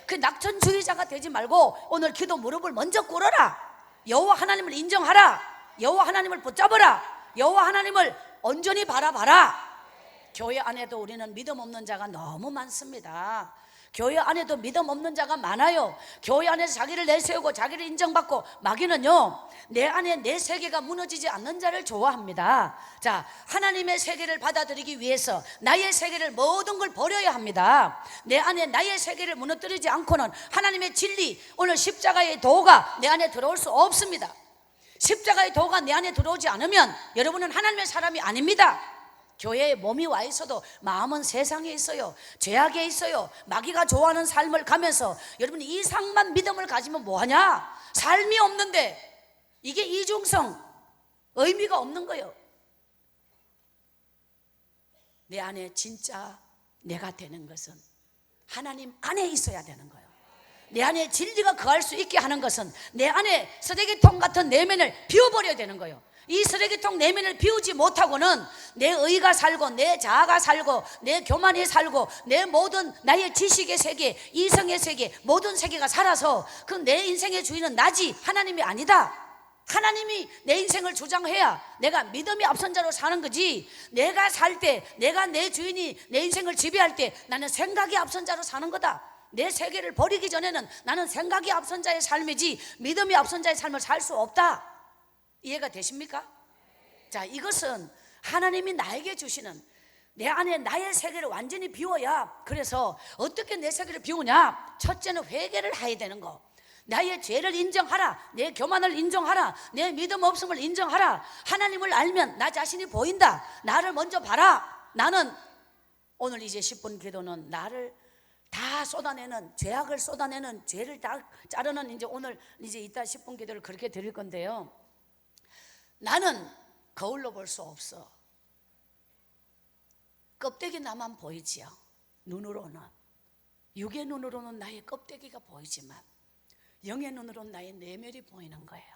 그 낙천주의자가 되지 말고 오늘 기도 무릎을 먼저 꿇어라. 여호와 하나님을 인정하라. 여호와 하나님을 붙잡아라. 여호와 하나님을 온전히 바라봐라. 교회 안에도 우리는 믿음 없는 자가 너무 많습니다. 교회 안에도 믿음 없는 자가 많아요. 교회 안에서 자기를 내세우고 자기를 인정받고 마귀는요 내 안에 내 세계가 무너지지 않는 자를 좋아합니다. 자, 하나님의 세계를 받아들이기 위해서 나의 세계를 모든 걸 버려야 합니다. 내 안에 나의 세계를 무너뜨리지 않고는 하나님의 진리, 오늘 십자가의 도가 내 안에 들어올 수 없습니다. 십자가의 도가 내 안에 들어오지 않으면 여러분은 하나님의 사람이 아닙니다. 교회에 몸이 와 있어도 마음은 세상에 있어요. 죄악에 있어요. 마귀가 좋아하는 삶을 가면서 여러분이 이상만 믿음을 가지면 뭐하냐? 삶이 없는데 이게 이중성, 의미가 없는 거예요. 내 안에 진짜 내가 되는 것은 하나님 안에 있어야 되는 거예요. 내 안에 진리가 거할 수 있게 하는 것은 내 안에 쓰레기통 같은 내면을 비워버려야 되는 거예요. 이 쓰레기통 내면을 비우지 못하고는 내 의가 살고 내 자아가 살고 내 교만이 살고 내 모든 나의 지식의 세계, 이성의 세계, 모든 세계가 살아서 그 내 인생의 주인은 나지 하나님이 아니다. 하나님이 내 인생을 주장해야 내가 믿음이 앞선 자로 사는 거지. 내가 살 때, 내가 내 주인이 내 인생을 지배할 때 나는 생각이 앞선 자로 사는 거다. 내 세계를 버리기 전에는 나는 생각이 앞선 자의 삶이지 믿음이 앞선 자의 삶을 살 수 없다. 이해가 되십니까? 자, 이것은 하나님이 나에게 주시는 내 안에 나의 세계를 완전히 비워야. 그래서 어떻게 내 세계를 비우냐? 첫째는 회개를 해야 되는 거. 나의 죄를 인정하라. 내 교만을 인정하라. 내 믿음 없음을 인정하라. 하나님을 알면 나 자신이 보인다. 나를 먼저 봐라. 나는 오늘 이제 10분 기도는 나를 다 쏟아내는, 죄악을 쏟아내는, 죄를 다 자르는, 이제 오늘 이제 이따 10분 기도를 그렇게 드릴 건데요. 나는 거울로 볼 수 없어. 껍데기 나만 보이지요. 눈으로는, 육의 눈으로는 나의 껍데기가 보이지만 영의 눈으로는 나의 내면이 보이는 거예요.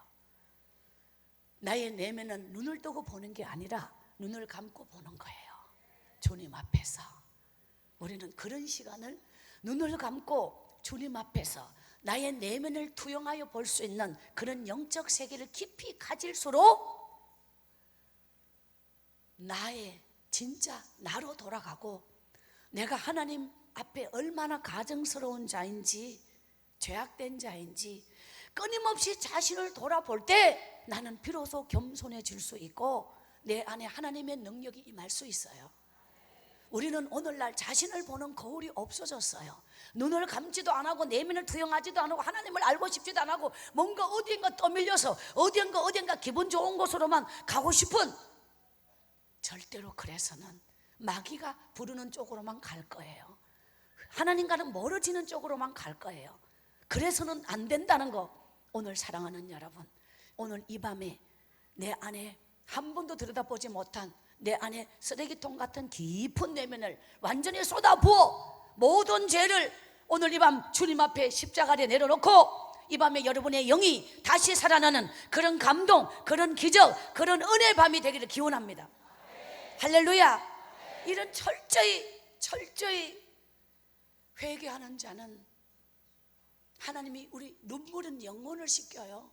나의 내면은 눈을 뜨고 보는 게 아니라 눈을 감고 보는 거예요. 주님 앞에서 우리는 그런 시간을 눈을 감고 주님 앞에서 나의 내면을 투영하여 볼 수 있는 그런 영적 세계를 깊이 가질수록 나의 진짜 나로 돌아가고 내가 하나님 앞에 얼마나 가증스러운 자인지 죄악된 자인지 끊임없이 자신을 돌아볼 때 나는 비로소 겸손해질 수 있고 내 안에 하나님의 능력이 임할 수 있어요. 우리는 오늘날 자신을 보는 거울이 없어졌어요. 눈을 감지도 안 하고 내면을 투영하지도 않고 하나님을 알고 싶지도 안 하고 뭔가 어디인가 떠밀려서 어디인가 기분 좋은 곳으로만 가고 싶은, 절대로 그래서는 마귀가 부르는 쪽으로만 갈 거예요. 하나님과는 멀어지는 쪽으로만 갈 거예요. 그래서는 안 된다는 거, 오늘 사랑하는 여러분, 오늘 이 밤에 내 안에 한 번도 들여다보지 못한 내 안에 쓰레기통 같은 깊은 내면을 완전히 쏟아부어 모든 죄를 오늘 이 밤 주님 앞에 십자가에 내려놓고 이 밤에 여러분의 영이 다시 살아나는 그런 감동, 그런 기적, 그런 은혜의 밤이 되기를 기원합니다. 할렐루야. 이런 철저히 회개하는 자는 하나님이 우리 눈물은 영혼을 씻겨요.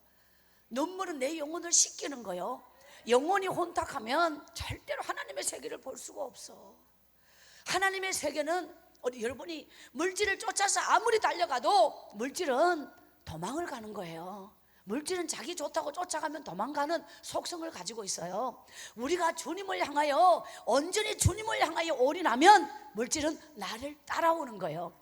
눈물은 내 영혼을 씻기는 거요. 영혼이 혼탁하면 절대로 하나님의 세계를 볼 수가 없어. 하나님의 세계는 여러분이 물질을 쫓아서 아무리 달려가도 물질은 도망을 가는 거예요. 물질은 자기 좋다고 쫓아가면 도망가는 속성을 가지고 있어요. 우리가 주님을 향하여 온전히 주님을 향하여 올인하면 물질은 나를 따라오는 거예요.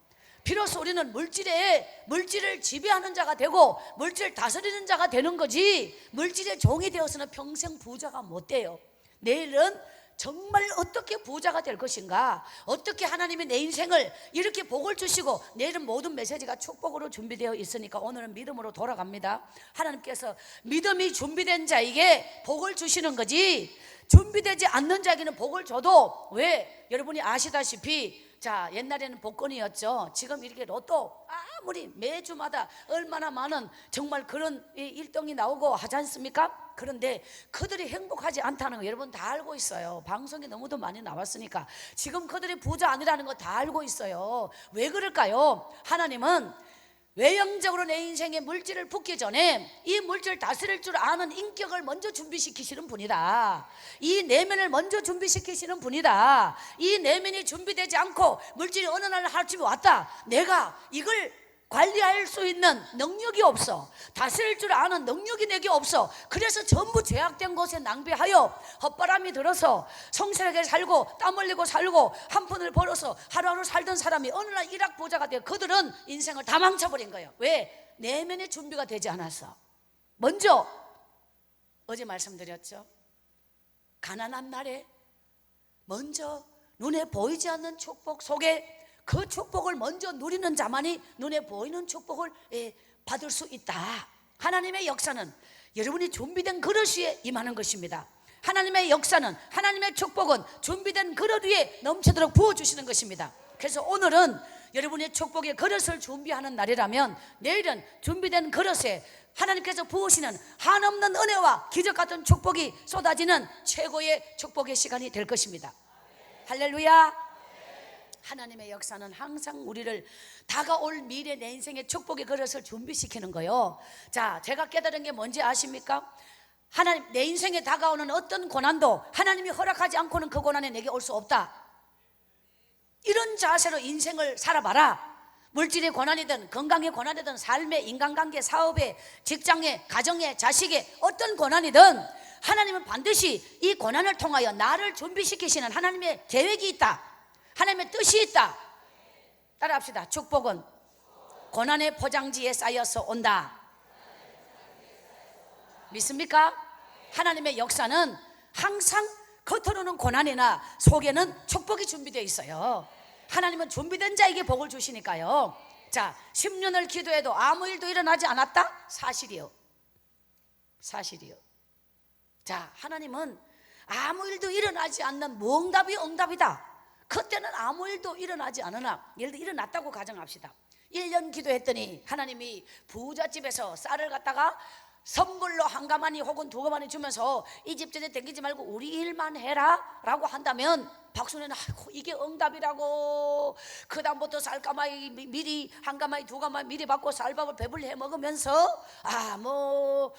비로소 우리는 물질을 지배하는 자가 되고 물질을 다스리는 자가 되는 거지, 물질의 종이 되어서는 평생 부자가 못 돼요. 내일은 정말 어떻게 부자가 될 것인가, 어떻게 하나님이 내 인생을 이렇게 복을 주시고, 내일은 모든 메시지가 축복으로 준비되어 있으니까 오늘은 믿음으로 돌아갑니다. 하나님께서 믿음이 준비된 자에게 복을 주시는 거지, 준비되지 않는 자에게는 복을 줘도, 왜? 여러분이 아시다시피 자, 옛날에는 복권이었죠. 지금 이렇게 로또 아무리 매주마다 얼마나 많은 정말 그런 일등이 나오고 하지 않습니까? 그런데 그들이 행복하지 않다는 거 여러분 다 알고 있어요. 방송에 너무도 많이 나왔으니까. 지금 그들이 부자 아니라는 거 다 알고 있어요. 왜 그럴까요? 하나님은 외형적으로 내 인생에 물질을 붓기 전에 이 물질을 다스릴 줄 아는 인격을 먼저 준비시키시는 분이다. 이 내면을 먼저 준비시키시는 분이다. 이 내면이 준비되지 않고 물질이 어느 날 하루쯤에 왔다, 내가 이걸 관리할 수 있는 능력이 없어, 다스릴 줄 아는 능력이 내게 없어. 그래서 전부 죄악된 것에 낭비하여 헛바람이 들어서 성실하게 살고 땀 흘리고 살고 한 푼을 벌어서 하루하루 살던 사람이 어느 날 일확부자가 되어 그들은 인생을 다 망쳐버린 거예요. 왜? 내면의 준비가 되지 않았어. 먼저 어제 말씀드렸죠. 가난한 날에 먼저 눈에 보이지 않는 축복 속에 그 축복을 먼저 누리는 자만이 눈에 보이는 축복을 받을 수 있다. 하나님의 역사는 여러분이 준비된 그릇 위에 임하는 것입니다. 하나님의 역사는, 하나님의 축복은 준비된 그릇 위에 넘치도록 부어주시는 것입니다. 그래서 오늘은 여러분의 축복의 그릇을 준비하는 날이라면 내일은 준비된 그릇에 하나님께서 부으시는 한없는 은혜와 기적 같은 축복이 쏟아지는 최고의 축복의 시간이 될 것입니다. 할렐루야. 하나님의 역사는 항상 우리를 다가올 미래 내 인생의 축복의 그릇을 준비시키는 거예요. 자, 제가 깨달은 게 뭔지 아십니까? 하나님, 내 인생에 다가오는 어떤 고난도 하나님이 허락하지 않고는 그 고난이 내게 올 수 없다. 이런 자세로 인생을 살아봐라. 물질의 고난이든 건강의 고난이든 삶의 인간관계, 사업의, 직장의, 가정의, 자식의 어떤 고난이든 하나님은 반드시 이 고난을 통하여 나를 준비시키시는 하나님의 계획이 있다. 하나님의 뜻이 있다. 따라합시다. 축복은 고난의 포장지에 쌓여서 온다. 믿습니까? 하나님의 역사는 항상 겉으로는 고난이나 속에는 축복이 준비되어 있어요. 하나님은 준비된 자에게 복을 주시니까요. 자, 10년을 기도해도 아무 일도 일어나지 않았다? 사실이요. 자, 하나님은 아무 일도 일어나지 않는 무응답이 응답이다. 그때는 아무 일도 일어나지 않으나, 예를 들어 일어났다고 가정합시다. 1년 기도했더니 하나님이 부잣집에서 쌀을 갖다가 선물로 한 가마니 혹은 두 가마니 주면서 이 집 저 집 댕기지 말고 우리 일만 해라 라고 한다면 박순애는 아이고 이게 응답이라고 그 다음부터 쌀가마이 미리 한 가마이 두 가마이 미리 받고 쌀밥을 배불리 해 먹으면서 뭐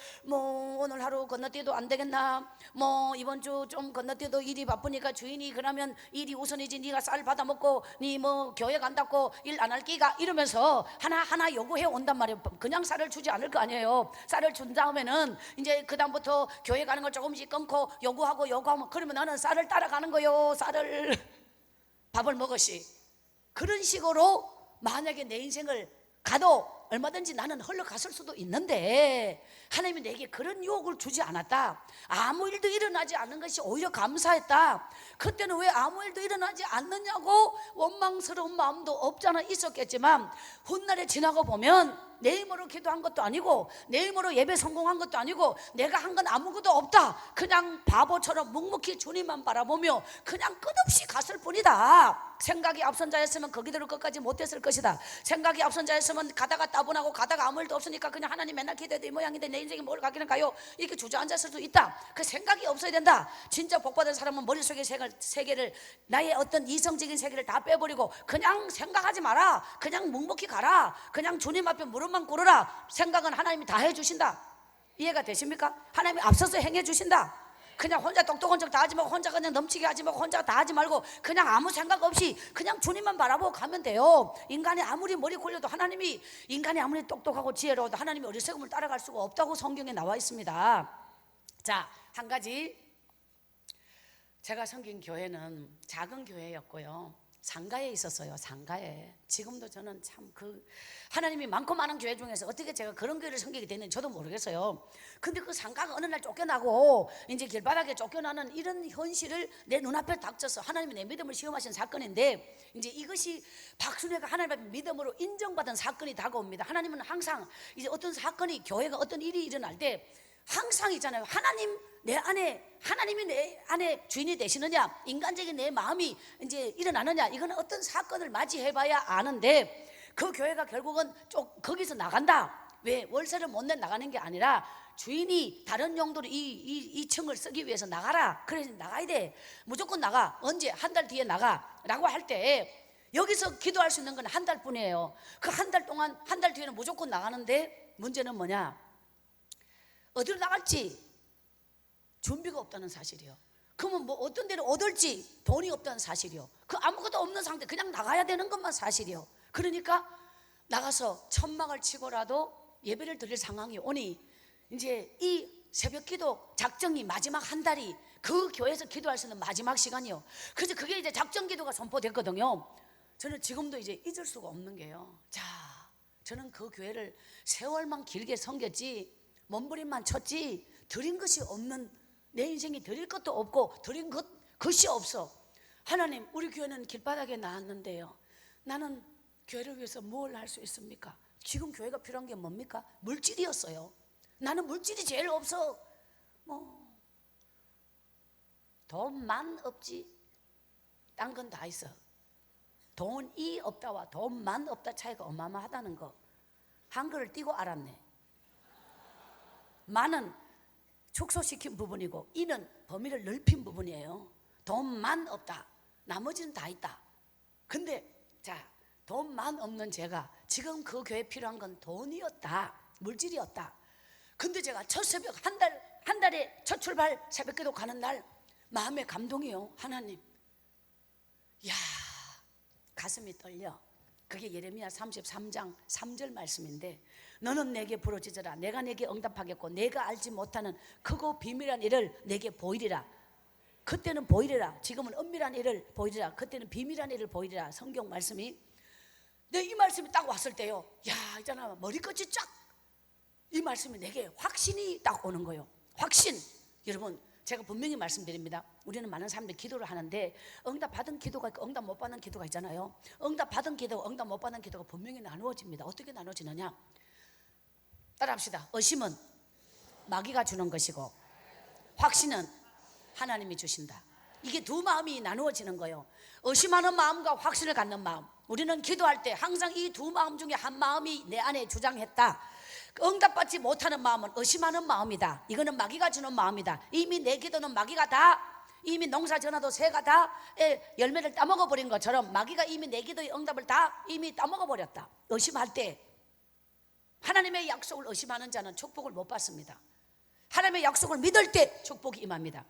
오늘 하루 건너뛰어도 안 되겠나, 뭐 이번 주 좀 건너뛰어도 일이 바쁘니까 주인이 그러면 일이 우선이지, 네가 쌀 받아 먹고 네 뭐 교회 간다고 일 안 할 끼가, 이러면서 하나하나 요구해 온단 말이에요. 그냥 쌀을 주지 않을 거 아니에요. 쌀을 준 다음에는 이제 그 다음부터 교회 가는 걸 조금씩 끊고 요구하면 그러면 나는 쌀을 따라가는 거요. 쌀을 밥을 먹으시. 그런 식으로 만약에 내 인생을 가도 얼마든지 나는 흘러갔을 수도 있는데 하나님이 내게 그런 유혹을 주지 않았다. 아무 일도 일어나지 않는 것이 오히려 감사했다. 그때는 왜 아무 일도 일어나지 않느냐고 원망스러운 마음도 없잖아 있었겠지만, 훗날에 지나고 보면 내 힘으로 기도한 것도 아니고 내 힘으로 예배 성공한 것도 아니고 내가 한 건 아무것도 없다. 그냥 바보처럼 묵묵히 주님만 바라보며 그냥 끝없이 갔을 뿐이다. 생각이 앞선 자였으면 거기대로 끝까지 못했을 것이다. 생각이 앞선 자였으면 가다가 따분하고 가다가 아무 일도 없으니까 그냥 하나님 맨날 기도해도 이 모양인데 내 인생이 뭘 가기는 가요, 이렇게 주저앉았을 수도 있다. 그 생각이 없어야 된다. 진짜 복받은 사람은 머릿속의 세계를, 나의 어떤 이성적인 세계를 다 빼버리고 그냥 생각하지 마라. 그냥 묵묵히 가라. 그냥 주님 앞에 무릎만 꿇어라. 생각은 하나님이 다 해주신다. 이해가 되십니까? 하나님이 앞서서 행해 주신다. 그냥 혼자 똑똑한 척 다 하지 말고, 혼자 그냥 넘치게 하지 말고, 혼자 다 하지 말고 그냥 아무 생각 없이 그냥 주님만 바라보고 가면 돼요. 인간이 아무리 머리 굴려도 하나님이, 인간이 아무리 똑똑하고 지혜로워도 하나님이 어리석음을 따라갈 수가 없다고 성경에 나와 있습니다. 자, 한 가지, 제가 섬긴 교회는 작은 교회였고요, 상가에 있었어요. 상가에. 지금도 저는 참 하나님이 많고 많은 교회 중에서 어떻게 제가 그런 교회를 섬기게 됐는지 저도 모르겠어요. 근데 그 상가가 어느 날 쫓겨나고 이제 길바닥에 쫓겨나는 이런 현실을 내 눈앞에 닥쳐서 하나님이 내 믿음을 시험하신 사건인데, 이제 이것이 박순애가 하나님 앞에 믿음으로 인정받은 사건이 다가옵니다. 하나님은 항상 이제 어떤 사건이, 교회가 어떤 일이 일어날 때 항상 있잖아요. 하나님이 내 안에 주인이 되시느냐, 인간적인 내 마음이 이제 일어나느냐, 이거는 어떤 사건을 맞이해봐야 아는데, 그 교회가 결국은 거기서 나간다. 왜? 월세를 못 내 나가는 게 아니라 주인이 다른 용도로 이 층을 쓰기 위해서 나가라. 그래서 나가야 돼. 무조건 나가. 언제? 한 달 뒤에 나가 라고 할 때 여기서 기도할 수 있는 건 한 달뿐이에요. 그 한 달 동안, 한 달 뒤에는 무조건 나가는데 문제는 뭐냐? 어디로 나갈지 준비가 없다는 사실이요. 그러면 뭐 어떤 데를 얻을지 돈이 없다는 사실이요. 그 아무것도 없는 상태, 그냥 나가야 되는 것만 사실이요. 그러니까 나가서 천막을 치고라도 예배를 드릴 상황이 오니, 이제 이 새벽 기도 작정이 마지막 한 달이 그 교회에서 기도할 수 있는 마지막 시간이요. 그래서 그게 이제 작정 기도가 선포됐거든요. 저는 지금도 이제 잊을 수가 없는 게요. 자, 저는 그 교회를 세월만 길게 섬겼지, 몸부림만 쳤지, 드린 것이 없는, 내 인생이 드릴 것도 없고 드린 것이 없어. 하나님, 우리 교회는 길바닥에 나왔는데요, 나는 교회를 위해서 뭘 할 수 있습니까? 지금 교회가 필요한 게 뭡니까? 물질이었어요. 나는 물질이 제일 없어. 돈만 없지 딴 건 다 있어. 돈이 없다와 돈만 없다 차이가 어마어마하다는 거 한글을 띄고 알았네. 만은 축소시킨 부분이고 이는 범위를 넓힌 부분이에요. 돈만 없다, 나머지는 다 있다. 근데 자, 돈만 없는 제가 지금 그 교회에 필요한 건 돈이었다, 물질이었다. 근데 제가 첫 새벽 한 달에 첫 출발 새벽기도 가는 날 마음의 감동이요. 하나님, 야, 가슴이 떨려. 그게 예레미야 33장 3절 말씀인데, 너는 내게 부르짖으라. 내가 내게 응답하겠고 내가 알지 못하는 크고 비밀한 일을 내게 보이리라. 그때는 보이리라. 지금은 은밀한 일을 보이리라. 그때는 비밀한 일을 보이리라. 성경 말씀이, 이 말씀이 딱 왔을 때요, 야, 있잖아, 머리끝이 쫙, 이 말씀이 내게 확신이 딱 오는 거예요. 확신. 여러분, 제가 분명히 말씀드립니다. 우리는 많은 사람들이 기도를 하는데 응답 받은 기도가 있고 응답 못 받는 기도가 있잖아요. 응답 받은 기도, 응답 못 받는 기도가 분명히 나누어집니다. 어떻게 나누어지느냐? 따라합시다. 의심은 마귀가 주는 것이고 확신은 하나님이 주신다. 이게 두 마음이 나누어지는 거예요. 의심하는 마음과 확신을 갖는 마음. 우리는 기도할 때 항상 이 두 마음 중에 한 마음이 내 안에 주장했다. 응답받지 못하는 마음은 의심하는 마음이다. 이거는 마귀가 주는 마음이다. 이미 내 기도는 마귀가 다 이미 농사 지어놔도 새가 다 열매를 따먹어 버린 것처럼 마귀가 이미 내 기도의 응답을 다 이미 따먹어 버렸다. 의심할 때 하나님의 약속을 의심하는 자는 축복을 못 받습니다. 하나님의 약속을 믿을 때 축복이 임합니다.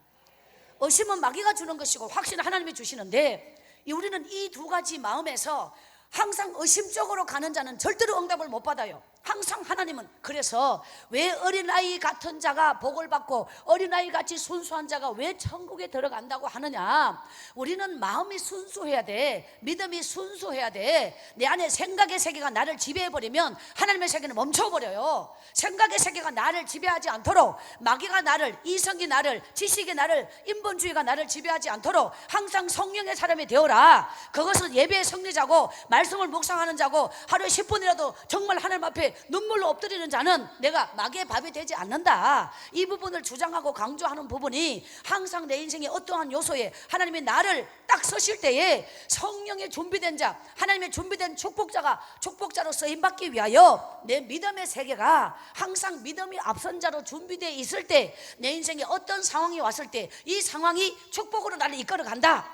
의심은 마귀가 주는 것이고 확신은 하나님이 주시는데, 우리는 이 두 가지 마음에서 항상 의심적으로 가는 자는 절대로 응답을 못 받아요. 항상 하나님은, 그래서 왜 어린아이 같은 자가 복을 받고 어린아이 같이 순수한 자가 왜 천국에 들어간다고 하느냐, 우리는 마음이 순수해야 돼. 믿음이 순수해야 돼. 내 안에 생각의 세계가 나를 지배해버리면 하나님의 세계는 멈춰버려요. 생각의 세계가 나를 지배하지 않도록, 마귀가 나를, 이성이 나를, 지식이 나를, 인본주의가 나를 지배하지 않도록 항상 성령의 사람이 되어라. 그것은 예배의 승리자고 말씀을 묵상하는 자고 하루에 10분이라도 정말 하나님 앞에 눈물로 엎드리는 자는 내가 마귀의 밥이 되지 않는다. 이 부분을 주장하고 강조하는 부분이 항상 내 인생의 어떠한 요소에 하나님이 나를 딱 서실 때에 성령의 준비된 자, 하나님의 준비된 축복자로 쓰임받기 위하여 내 믿음의 세계가 항상 믿음이 앞선 자로 준비되어 있을 때, 내 인생에 어떤 상황이 왔을 때 이 상황이 축복으로 나를 이끌어 간다.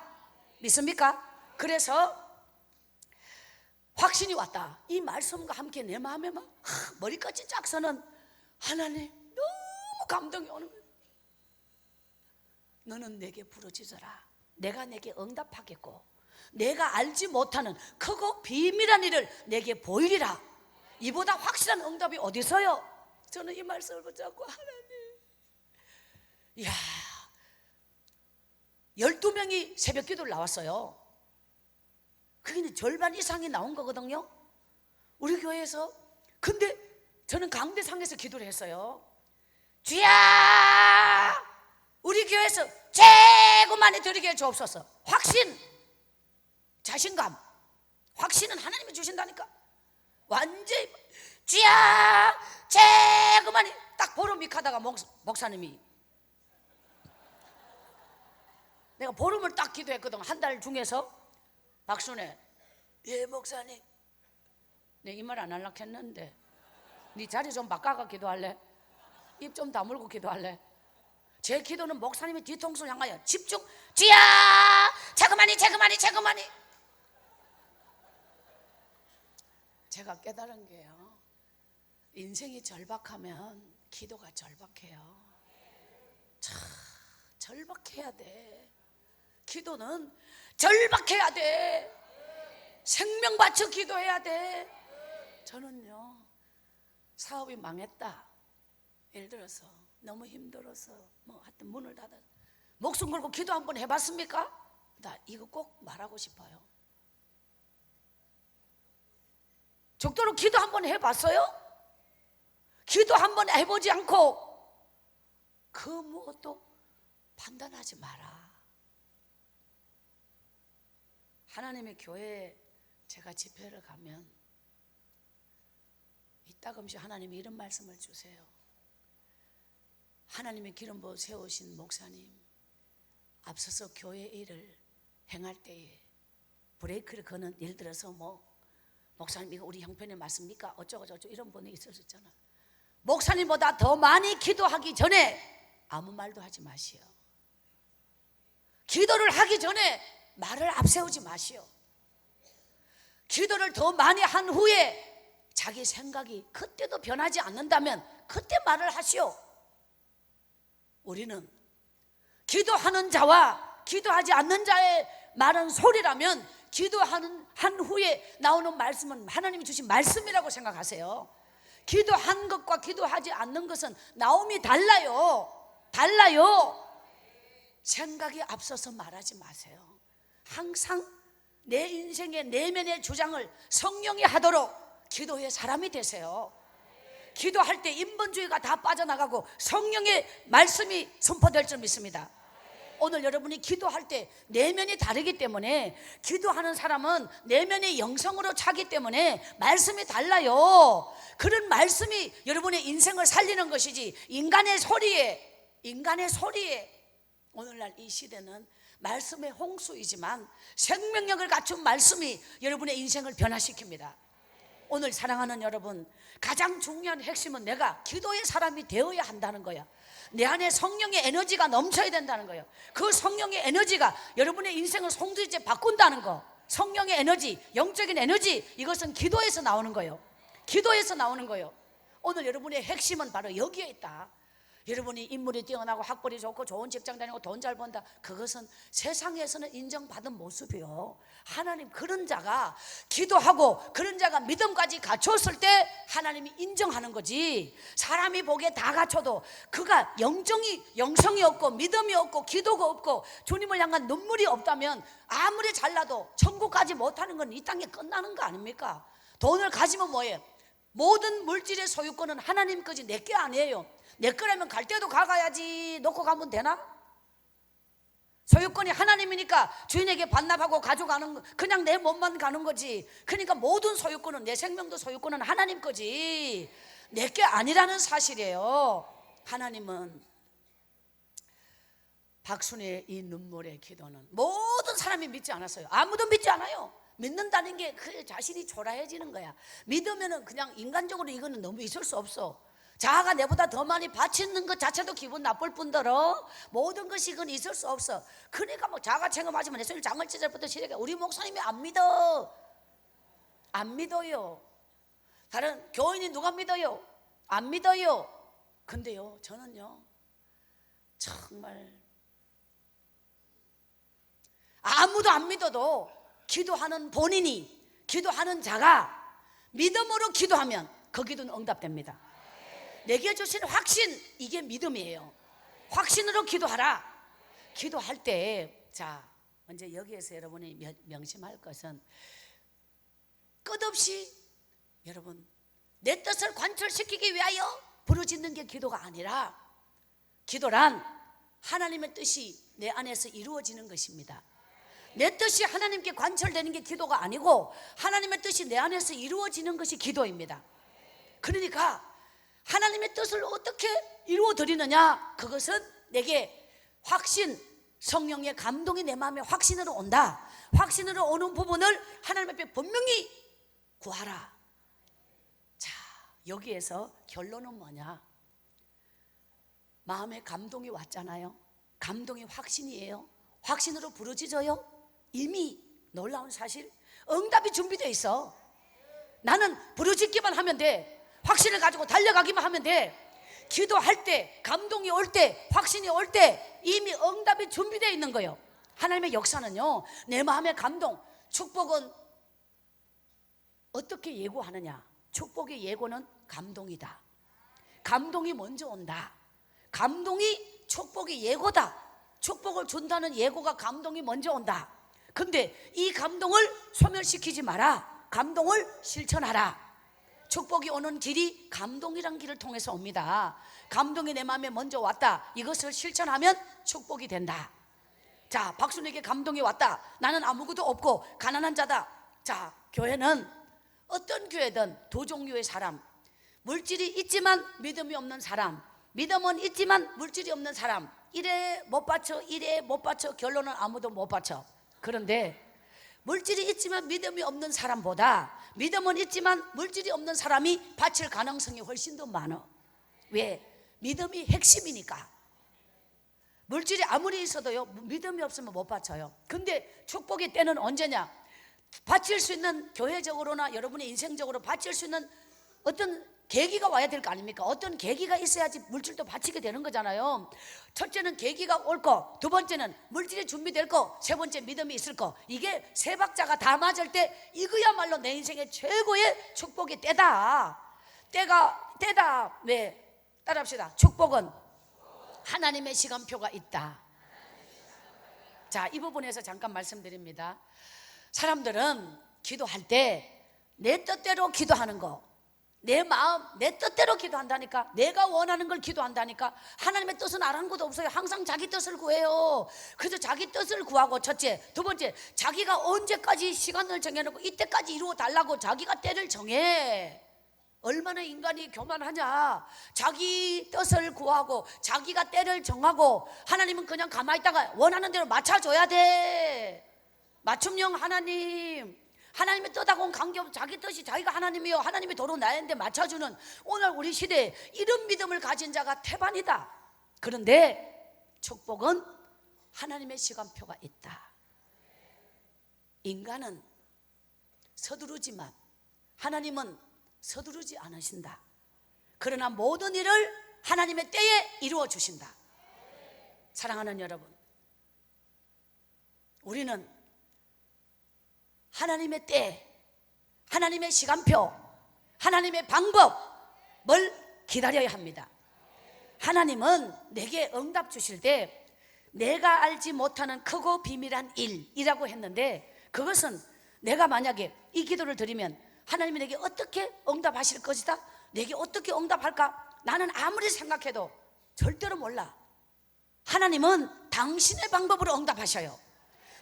믿습니까? 그래서 확신이 왔다. 이 말씀과 함께 내 마음에 막 머리끝이 쫙 서는 하나님, 너무 감동이 오는 거예요. 너는 내게 부르짖어라. 내가 내게 응답하겠고 내가 알지 못하는 크고 비밀한 일을 내게 보이리라. 이보다 확실한 응답이 어디 있어요? 저는 이 말씀을 붙잡고 하나님, 이야, 12명이 새벽 기도를 나왔어요. 그게 절반 이상이 나온 거거든요, 우리 교회에서. 근데 저는 강대상에서 기도를 했어요. 주야, 우리 교회에서 최고 많이 드리게 주옵소서. 확신, 자신감, 확신은 하나님이 주신다니까. 완전히 주야 최고 많이. 딱 보름 익하다가 목사님이, 내가 보름을 딱 기도했거든, 한 달 중에서. 박순애, 예 목사님, 내 이 말 안 하려고 했는데 네 자리 좀 바꿔가 기도할래? 입 좀 다물고 기도할래? 제 기도는 목사님의 뒤통수를 향하여 집중. 주야 자그마니. 제가 깨달은 게요, 인생이 절박하면 기도가 절박해요. 참 절박해야 돼. 기도는 절박해야 돼. 생명 바쳐 기도해야 돼. 저는요, 사업이 망했다, 예를 들어서 너무 힘들어서 뭐 하여튼 문을 닫아 목숨 걸고 기도 한번 해봤습니까? 나 이거 꼭 말하고 싶어요. 죽도록 기도 한번 해봤어요? 기도 한번 해보지 않고 그 무엇도 판단하지 마라. 하나님의 교회에 제가 집회를 가면 이따금씩 하나님이 이런 말씀을 주세요. 하나님의 기름 부어 세우신 목사님, 앞서서 교회 일을 행할 때에 브레이크를 거는, 예를 들어서 뭐 목사님 이거 우리 형편에 맞습니까? 어쩌고 저쩌고 이런 분이 있었잖아. 목사님보다 더 많이 기도하기 전에 아무 말도 하지 마시오. 기도를 하기 전에 말을 앞세우지 마시오. 기도를 더 많이 한 후에 자기 생각이 그때도 변하지 않는다면 그때 말을 하시오. 우리는 기도하는 자와 기도하지 않는 자의 말은 소리라면 기도하는 한 후에 나오는 말씀은 하나님이 주신 말씀이라고 생각하세요. 기도한 것과 기도하지 않는 것은 나옴이 달라요. 생각이 앞서서 말하지 마세요. 항상 내 인생의 내면의 주장을 성령이 하도록 기도의 사람이 되세요. 기도할 때 인본주의가 다 빠져나가고 성령의 말씀이 선포될 줄 믿습니다. 오늘 여러분이 기도할 때 내면이 다르기 때문에, 기도하는 사람은 내면의 영성으로 차기 때문에 말씀이 달라요. 그런 말씀이 여러분의 인생을 살리는 것이지 인간의 소리에 오늘날 이 시대는 말씀의 홍수이지만 생명력을 갖춘 말씀이 여러분의 인생을 변화시킵니다. 오늘 사랑하는 여러분, 가장 중요한 핵심은 내가 기도의 사람이 되어야 한다는 거야. 내 안에 성령의 에너지가 넘쳐야 된다는 거예요. 그 성령의 에너지가 여러분의 인생을 송두리째 바꾼다는 거. 성령의 에너지, 영적인 에너지, 이것은 기도에서 나오는 거예요. 기도에서 나오는 거예요. 오늘 여러분의 핵심은 바로 여기에 있다. 여러분이 인물이 뛰어나고 학벌이 좋고 좋은 직장 다니고 돈 잘 번다, 그것은 세상에서는 인정받은 모습이요. 하나님, 그런 자가 기도하고 그런 자가 믿음까지 갖췄을 때 하나님이 인정하는 거지. 사람이 보기에 다 갖춰도 그가 영성이 없고 믿음이 없고 기도가 없고 주님을 향한 눈물이 없다면 아무리 잘나도 천국까지 못하는 건 이 땅에 끝나는 거 아닙니까? 돈을 가지면 뭐예요? 모든 물질의 소유권은 하나님 거지 내 게 아니에요. 내 거라면 갈 때도 가야지 놓고 가면 되나? 소유권이 하나님이니까 주인에게 반납하고 가져가는 거, 그냥 내 몸만 가는 거지. 그러니까 모든 소유권은, 내 생명도 소유권은 하나님 거지 내 게 아니라는 사실이에요. 하나님은 박순애의 이 눈물의 기도는 모든 사람이 믿지 않았어요. 아무도 믿지 않아요. 믿는다는 게 그 자신이 초라해지는 거야. 믿으면은 그냥 인간적으로 이거는 너무 있을 수 없어. 자아가 내보다 더 많이 바치는 것 자체도 기분 나쁠 뿐더러 모든 것이 그건 있을 수 없어. 그러니까 뭐 자아가 체험하지만 내 손이 장을 찢어부터 시작해. 우리 목사님이 안 믿어. 안 믿어요. 다른 교인이 누가 믿어요? 안 믿어요. 근데요, 저는요 정말 아무도 안 믿어도 기도하는 본인이, 기도하는 자가 믿음으로 기도하면 그 기도는 응답됩니다. 내게 주신 확신, 이게 믿음이에요. 확신으로 기도하라. 기도할 때, 자, 먼저 여기에서 여러분이 명심할 것은 끝없이 여러분 내 뜻을 관철시키기 위하여 부르짖는 게 기도가 아니라, 기도란 하나님의 뜻이 내 안에서 이루어지는 것입니다. 내 뜻이 하나님께 관철되는 게 기도가 아니고 하나님의 뜻이 내 안에서 이루어지는 것이 기도입니다. 그러니까 하나님의 뜻을 어떻게 이루어 드리느냐, 그것은 내게 확신, 성령의 감동이 내 마음에 확신으로 온다. 확신으로 오는 부분을 하나님 앞에 분명히 구하라. 자, 여기에서 결론은 뭐냐? 마음에 감동이 왔잖아요. 감동이 확신이에요. 확신으로 부르짖어요. 이미 놀라운 사실, 응답이 준비되어 있어. 나는 부르짖기만 하면 돼. 확신을 가지고 달려가기만 하면 돼. 기도할 때, 감동이 올 때, 확신이 올 때 이미 응답이 준비되어 있는 거예요. 하나님의 역사는요, 내 마음의 감동, 축복은 어떻게 예고하느냐? 축복의 예고는 감동이다. 감동이 먼저 온다. 감동이 축복의 예고다. 축복을 준다는 예고가 감동이 먼저 온다. 근데 이 감동을 소멸시키지 마라. 감동을 실천하라. 축복이 오는 길이 감동이란 길을 통해서 옵니다. 감동이 내 마음에 먼저 왔다. 이것을 실천하면 축복이 된다. 자, 박순에게 감동이 왔다. 나는 아무것도 없고 가난한 자다. 자, 교회는 어떤 교회든 두 종류의 사람, 물질이 있지만 믿음이 없는 사람, 믿음은 있지만 물질이 없는 사람, 이래 못 받쳐, 이래 못 받쳐, 결론은 아무도 못 받쳐. 그런데 물질이 있지만 믿음이 없는 사람보다 믿음은 있지만 물질이 없는 사람이 바칠 가능성이 훨씬 더 많아. 왜? 믿음이 핵심이니까. 물질이 아무리 있어도요, 믿음이 없으면 못 바쳐요. 근데 축복의 때는 언제냐? 바칠 수 있는, 교회적으로나 여러분의 인생적으로 바칠 수 있는 어떤 계기가 와야 될 거 아닙니까? 어떤 계기가 있어야지 물질도 바치게 되는 거잖아요. 첫째는 계기가 올 거, 두 번째는 물질이 준비될 거, 세 번째 믿음이 있을 거. 이게 세 박자가 다 맞을 때 이거야말로 내 인생의 최고의 축복의 때다. 때다. 네, 따라합시다. 축복은 하나님의 시간표가 있다. 자, 이 부분에서 잠깐 말씀드립니다. 사람들은 기도할 때 내 뜻대로 기도하는 거, 내 마음, 내 뜻대로 기도한다니까. 내가 원하는 걸 기도한다니까. 하나님의 뜻은 아랑곳 없어요. 항상 자기 뜻을 구해요. 그래서 자기 뜻을 구하고, 첫째. 두 번째, 자기가 언제까지 시간을 정해놓고 이때까지 이루어 달라고 자기가 때를 정해. 얼마나 인간이 교만하냐. 자기 뜻을 구하고 자기가 때를 정하고, 하나님은 그냥 가만히 있다가 원하는 대로 맞춰줘야 돼. 맞춤형 하나님. 하나님의 뜻하고는 관계없고 자기 뜻이, 자기가 하나님이요, 하나님이 도로 나였는데 맞춰주는 오늘 우리 시대에 이런 믿음을 가진 자가 태반이다. 그런데 축복은 하나님의 시간표가 있다. 인간은 서두르지만 하나님은 서두르지 않으신다. 그러나 모든 일을 하나님의 때에 이루어 주신다. 사랑하는 여러분, 우리는 하나님의 때, 하나님의 시간표, 하나님의 방법을 기다려야 합니다. 하나님은 내게 응답 주실 때 내가 알지 못하는 크고 비밀한 일이라고 했는데, 그것은 내가 만약에 이 기도를 드리면 하나님이 내게 어떻게 응답하실 것이다, 내게 어떻게 응답할까, 나는 아무리 생각해도 절대로 몰라. 하나님은 당신의 방법으로 응답하셔요.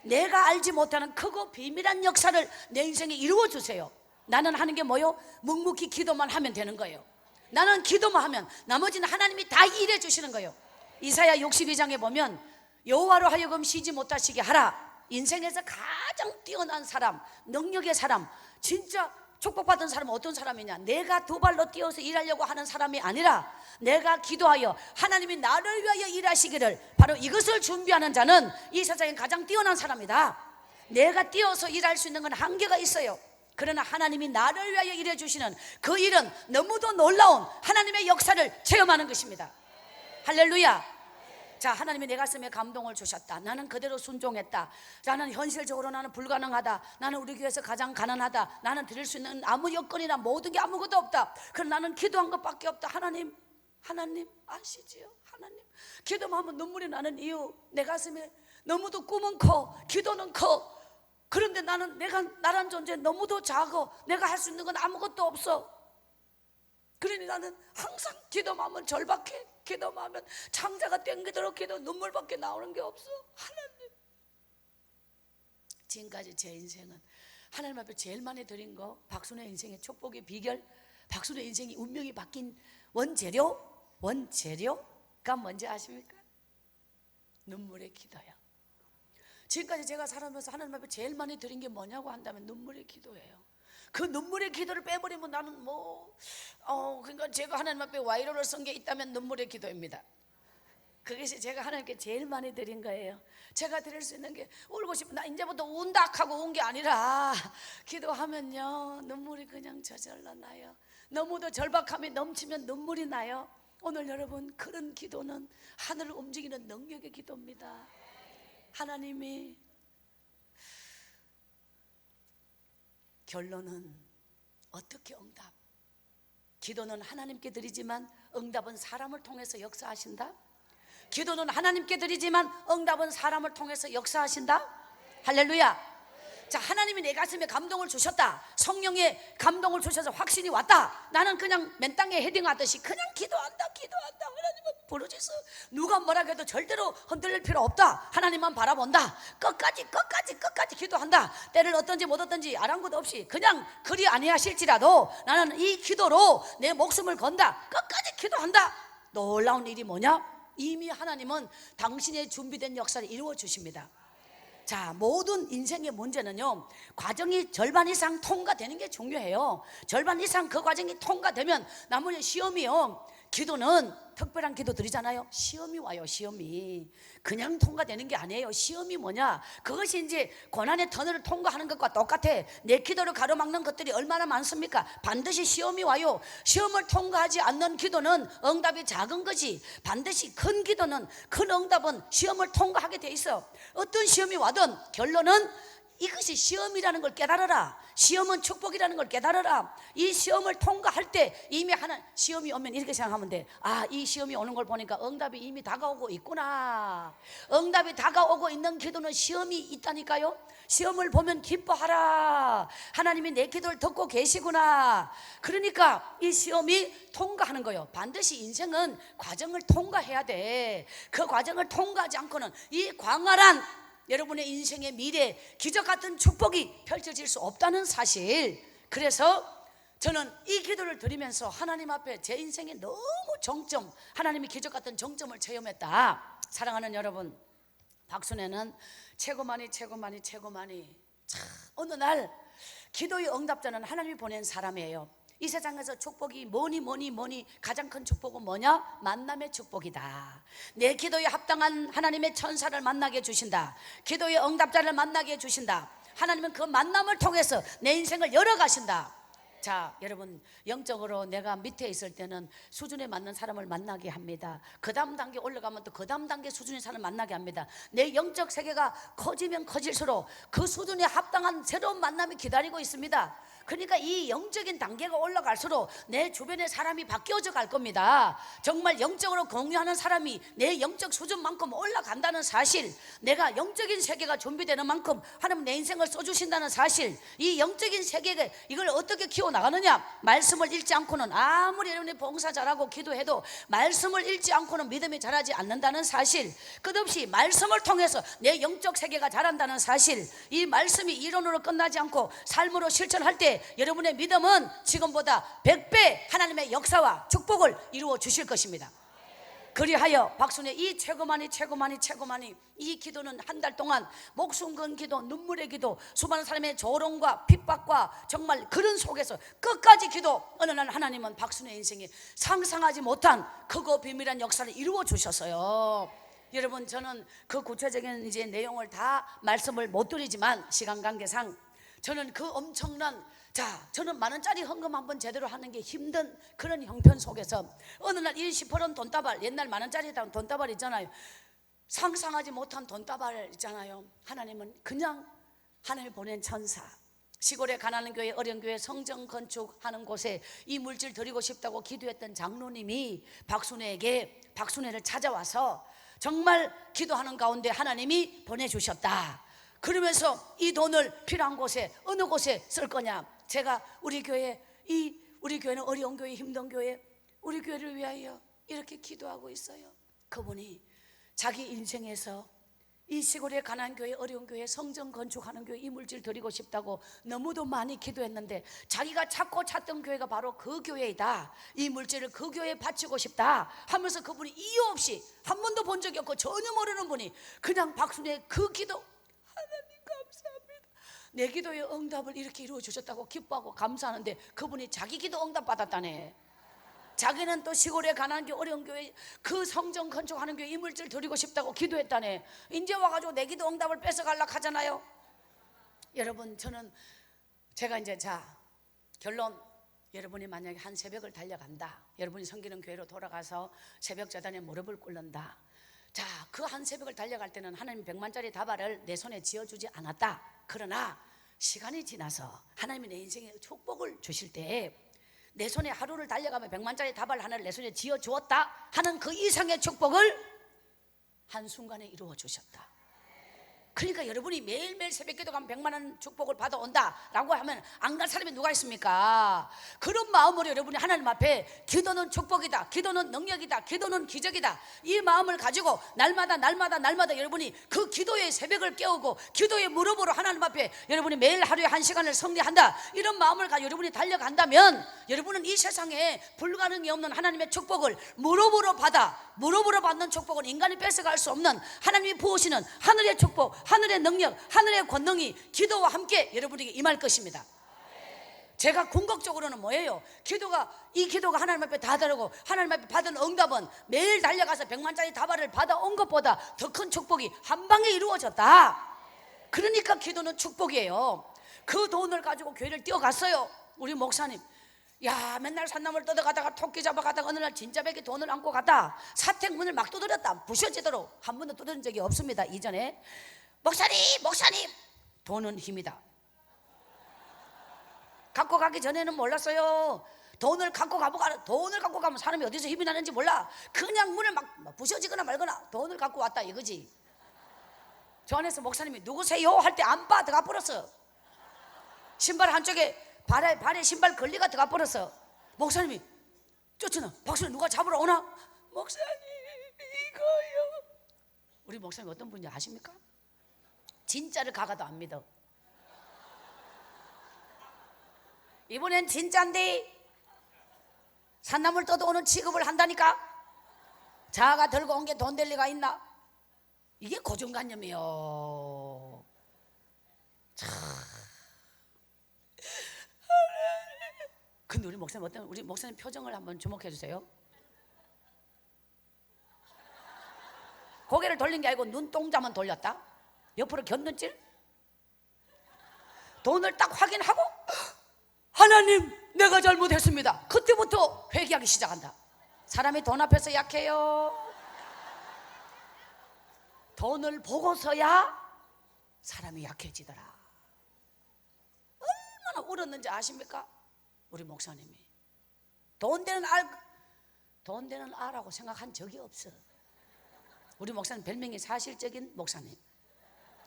내가 알지 못하는 크고 비밀한 역사를 내 인생에 이루어 주세요. 나는 하는 게 뭐요? 묵묵히 기도만 하면 되는 거예요. 나는 기도만 하면 나머지는 하나님이 다 일해 주시는 거예요. 이사야 62장에 보면 여호와로 하여금 쉬지 못하시게 하라. 인생에서 가장 뛰어난 사람, 능력의 사람, 진짜 축복받은 사람은 어떤 사람이냐? 내가 두 발로 뛰어서 일하려고 하는 사람이 아니라 내가 기도하여 하나님이 나를 위하여 일하시기를, 바로 이것을 준비하는 자는 이 세상에 가장 뛰어난 사람이다. 내가 뛰어서 일할 수 있는 건 한계가 있어요. 그러나 하나님이 나를 위하여 일해 주시는 그 일은 너무도 놀라운 하나님의 역사를 체험하는 것입니다. 할렐루야. 자, 하나님이 내 가슴에 감동을 주셨다. 나는 그대로 순종했다. 나는 현실적으로 나는 불가능하다. 나는 우리 교회에서 가장 가난하다. 나는 드릴 수 있는 아무 여건이나 모든 게 아무것도 없다. 그럼 나는 기도한 것밖에 없다. 하나님 아시지요? 하나님, 기도만 하면 눈물이 나는 이유, 내 가슴에 너무도 꿈은 커, 기도는 커. 그런데 나란 존재 너무도 작아. 내가 할 수 있는 건 아무것도 없어. 그러니 나는 항상 기도만 하면 절박해. 기도만 하면 창자가 땡기도록 기도, 눈물밖에 나오는 게 없어. 하나님, 지금까지 제 인생은 하나님 앞에 제일 많이 드린 거, 박순의 인생의 축복의 비결, 박순의 인생이 운명이 바뀐 원재료가 뭔지 아십니까? 눈물의 기도예요. 지금까지 제가 살아오면서 하나님 앞에 제일 많이 드린 게 뭐냐고 한다면 눈물의 기도예요. 그 눈물의 기도를 빼버리면 나는 그러니까 제가 하나님 앞에 와이로를 쓴 게 있다면 눈물의 기도입니다. 그것이 제가 하나님께 제일 많이 드린 거예요. 제가 드릴 수 있는 게 울고 싶으면 나 이제부터 운다 하고 운 게 아니라 기도하면요 눈물이 그냥 저절로 나요. 너무도 절박함이 넘치면 눈물이 나요. 오늘 여러분, 그런 기도는 하늘을 움직이는 능력의 기도입니다. 하나님이, 결론은 어떻게 응답? 기도는 하나님께 드리지만 응답은 사람을 통해서 역사하신다. 기도는 하나님께 드리지만 응답은 사람을 통해서 역사하신다. 할렐루야. 자, 하나님이 내 가슴에 감동을 주셨다. 성령의 감동을 주셔서 확신이 왔다. 나는 그냥 맨 땅에 헤딩하듯이 그냥 기도한다. 하나님은 부르짖어. 누가 뭐라 해도 절대로 흔들릴 필요 없다. 하나님만 바라본다. 끝까지 기도한다. 때를 얻든지 못 얻든지 아랑곳 없이 그냥 그리 아니하실지라도 나는 이 기도로 내 목숨을 건다. 끝까지 기도한다. 놀라운 일이 뭐냐? 이미 하나님은 당신의 준비된 역사를 이루어 주십니다. 자, 모든 인생의 문제는요, 과정이 절반 이상 통과되는 게 중요해요. 절반 이상 그 과정이 통과되면 나머지 시험이요, 기도는 특별한 기도 드리잖아요. 시험이 와요. 시험이 그냥 통과되는 게 아니에요. 시험이 뭐냐? 그것이 이제 고난의 터널을 통과하는 것과 똑같아. 내 기도를 가로막는 것들이 얼마나 많습니까? 반드시 시험이 와요. 시험을 통과하지 않는 기도는 응답이 작은 거지, 반드시 큰 기도는, 큰 응답은 시험을 통과하게 돼 있어. 어떤 시험이 와든 결론은 이것이 시험이라는 걸 깨달아라. 시험은 축복이라는 걸 깨달아라. 이 시험을 통과할 때 이미 시험이 오면 이렇게 생각하면 돼. 아, 이 시험이 오는 걸 보니까 응답이 이미 다가오고 있구나. 응답이 다가오고 있는 기도는 시험이 있다니까요. 시험을 보면 기뻐하라. 하나님이 내 기도를 듣고 계시구나. 그러니까 이 시험이 통과하는 거예요. 반드시 인생은 과정을 통과해야 돼. 그 과정을 통과하지 않고는 이 광활한 여러분의 인생의 미래, 기적 같은 축복이 펼쳐질 수 없다는 사실. 그래서 저는 이 기도를 드리면서 하나님 앞에 제 인생의 너무 정점, 하나님이 기적 같은 정점을 체험했다. 사랑하는 여러분, 박순애는 최고만이 어느 날 기도의 응답자는 하나님이 보낸 사람이에요. 이 세상에서 축복이 뭐니 가장 큰 축복은 뭐냐? 만남의 축복이다. 내 기도에 합당한 하나님의 천사를 만나게 해주신다. 기도의 응답자를 만나게 해주신다. 하나님은 그 만남을 통해서 내 인생을 열어가신다. 자, 여러분, 영적으로 내가 밑에 있을 때는 수준에 맞는 사람을 만나게 합니다. 그 다음 단계 올라가면 또 그 다음 단계 수준의 사람을 만나게 합니다. 내 영적 세계가 커지면 커질수록 그 수준에 합당한 새로운 만남이 기다리고 있습니다. 그러니까 이 영적인 단계가 올라갈수록 내 주변의 사람이 바뀌어져 갈 겁니다. 정말 영적으로 공유하는 사람이 내 영적 수준만큼 올라간다는 사실, 내가 영적인 세계가 준비되는 만큼 하나님 내 인생을 써주신다는 사실, 이 영적인 세계가 이걸 어떻게 키워나가느냐? 말씀을 읽지 않고는 아무리 여러분이 봉사 잘하고 기도해도 말씀을 읽지 않고는 믿음이 자라지 않는다는 사실, 끝없이 말씀을 통해서 내 영적 세계가 자란다는 사실, 이 말씀이 이론으로 끝나지 않고 삶으로 실천할 때 여러분의 믿음은 지금보다 100배 하나님의 역사와 축복을 이루어 주실 것입니다. 그리하여 박순의 이 최고만이 이 기도는 한 달 동안 목숨 건 기도, 눈물의 기도, 수많은 사람의 조롱과 핍박과 정말 그런 속에서 끝까지 기도. 어느 날 하나님은 박순의 인생에 상상하지 못한 크고 비밀한 역사를 이루어 주셨어요. 여러분, 저는 그 구체적인 이제 내용을 다 말씀을 못 드리지만 시간 관계상 저는 그 엄청난, 저는 만원짜리 헌금 한번 제대로 하는 게 힘든 그런 형편 속에서 어느 날 20%는 돈다발, 옛날 만원짜리 돈다발 있잖아요. 상상하지 못한 돈다발 있잖아요. 하나님은 그냥 하나님이 보낸 천사, 시골에 가난한 교회, 어려운 교회 성전 건축하는 곳에 이 물질 드리고 싶다고 기도했던 장로님이 박순애를 찾아와서 정말 기도하는 가운데 하나님이 보내주셨다. 그러면서 이 돈을 필요한 곳에 어느 곳에 쓸 거냐? 제가 우리 교회는 어려운 교회, 힘든 교회, 우리 교회를 위하여 이렇게 기도하고 있어요. 그분이 자기 인생에서 이 시골의 가난한 교회, 어려운 교회, 성전 건축하는 교회 이 물질 드리고 싶다고 너무도 많이 기도했는데 자기가 찾고 찾던 교회가 바로 그 교회이다. 이 물질을 그 교회에 바치고 싶다 하면서 그분이 이유 없이 한 번도 본 적이 없고 전혀 모르는 분이 그냥 박순의 그 기도, 하나님 감사합니다, 내 기도의 응답을 이렇게 이루어 주셨다고 기뻐하고 감사하는데 그분이 자기 기도 응답 받았다네. 자기는 또 시골에 가난한 교회, 어려운 교회, 그 성전 건축하는 교회 이물질 드리고 싶다고 기도했다네. 이제 와가지고 내 기도 응답을 뺏어가려고 하잖아요. 여러분, 제가 이제 결론, 여러분이 만약에 한 새벽을 달려간다, 여러분이 섬기는 교회로 돌아가서 새벽 재단에 무릎을 꿇는다. 그 한 새벽을 달려갈 때는 하나님 100만짜리 다발을 내 손에 쥐어주지 않았다. 그러나 시간이 지나서 하나님이 내 인생에 축복을 주실 때 내 손에 하루를 달려가면 100만짜리 다발 하나를 내 손에 쥐어 주었다 하는 그 이상의 축복을 한순간에 이루어 주셨다. 그러니까 여러분이 매일매일 새벽기도 가면 100만원 축복을 받아온다 라고 하면 안 갈 사람이 누가 있습니까? 그런 마음으로 여러분이 하나님 앞에 기도는 축복이다, 기도는 능력이다, 기도는 기적이다, 이 마음을 가지고 날마다 여러분이 그 기도의 새벽을 깨우고 기도의 무릎으로 하나님 앞에 여러분이 매일 하루에 1시간을 성리한다, 이런 마음을 가지고 여러분이 달려간다면 여러분은 이 세상에 불가능이 없는 하나님의 축복을 무릎으로 받는 축복은 인간이 뺏어갈 수 없는 하나님이 부으시는 하늘의 축복, 하늘의 능력, 하늘의 권능이 기도와 함께 여러분에게 임할 것입니다. 제가 궁극적으로는 뭐예요? 이 기도가 하나님 앞에 다 다르고 하나님 앞에 받은 응답은 매일 달려가서 100만짜리 다발을 받아온 것보다 더 큰 축복이 한 방에 이루어졌다. 그러니까 기도는 축복이에요. 그 돈을 가지고 교회를 뛰어갔어요. 우리 목사님, 맨날 산나물 뜯어가다가 토끼 잡아가다가 어느 날 진짜 백에 돈을 안고 가다 사택문을 막 두드렸다. 부셔지도록 한 번도 두드린 적이 없습니다. 이전에 목사님, 돈은 힘이다. 갖고 가기 전에는 몰랐어요. 돈을 갖고 가면 사람이 어디서 힘이 나는지 몰라. 그냥 문을 막 부셔지거나 말거나 돈을 갖고 왔다 이거지. 저 안에서 목사님이 누구세요? 할 때 안 봐 들어가 버렸어. 신발 한쪽에 발에 신발 걸리가 들어가 버렸어. 목사님이 쫓으나 박수를 누가 잡으러 오나? 목사님 이거요. 우리 목사님 어떤 분인지 아십니까? 진짜를 가가도 안 믿어. 이번엔 진짜인데 산나물 뜯어오는 취급을 한다니까. 자가 들고 온 게 돈 될 리가 있나? 이게 고정관념이요. 근데 우리 목사님 어떤, 우리 목사님 표정을 한번 주목해 주세요. 고개를 돌린 게 아니고 눈동자만 돌렸다. 옆으로 곁눈질. 돈을 딱 확인하고 하나님 내가 잘못했습니다. 그때부터 회개하기 시작한다. 사람이 돈 앞에서 약해요. 돈을 보고서야 사람이 약해지더라. 얼마나 울었는지 아십니까? 우리 목사님이 돈 되는 알라고 생각한 적이 없어. 우리 목사님 별명이 사실적인 목사님,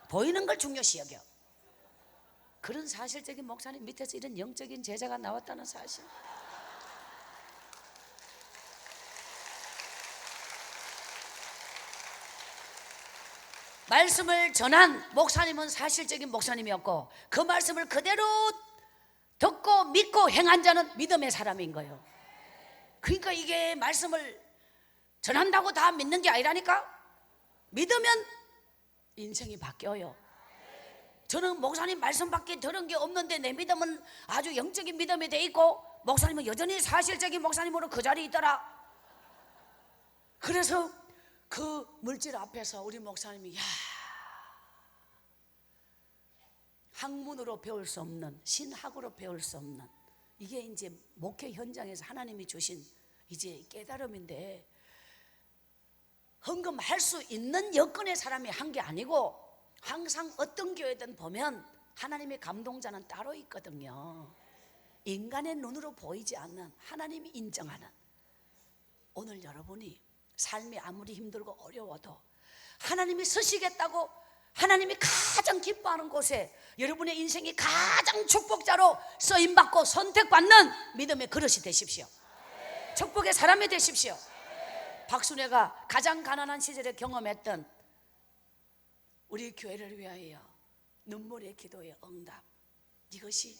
보이는 걸 중요시 여겨. 그런 사실적인 목사님 밑에서 이런 영적인 제자가 나왔다는 사실. 말씀을 전한 목사님은 사실적인 목사님이었고, 그 말씀을 그대로 듣고 믿고 행한 자는 믿음의 사람인 거예요. 그러니까 이게 말씀을 전한다고 다 믿는 게 아니라니까. 믿으면 인생이 바뀌어요. 저는 목사님 말씀밖에 들은 게 없는데 내 믿음은 아주 영적인 믿음이 돼 있고, 목사님은 여전히 사실적인 목사님으로 그 자리에 있더라. 그래서 그 물질 앞에서 우리 목사님이 학문으로 배울 수 없는, 신학으로 배울 수 없는, 이게 이제 목회 현장에서 하나님이 주신 이제 깨달음인데, 헌금할 수 있는 여건의 사람이 한 게 아니고, 항상 어떤 교회든 보면 하나님의 감동자는 따로 있거든요. 인간의 눈으로 보이지 않는, 하나님이 인정하는. 오늘 여러분이 삶이 아무리 힘들고 어려워도 하나님이 서시겠다고, 하나님이 가장 기뻐하는 곳에 여러분의 인생이 가장 축복자로 쓰임받고 선택받는 믿음의 그릇이 되십시오. 축복의 사람이 되십시오. 박순애가 가장 가난한 시절에 경험했던 우리 교회를 위하여 눈물의 기도의 응답, 이것이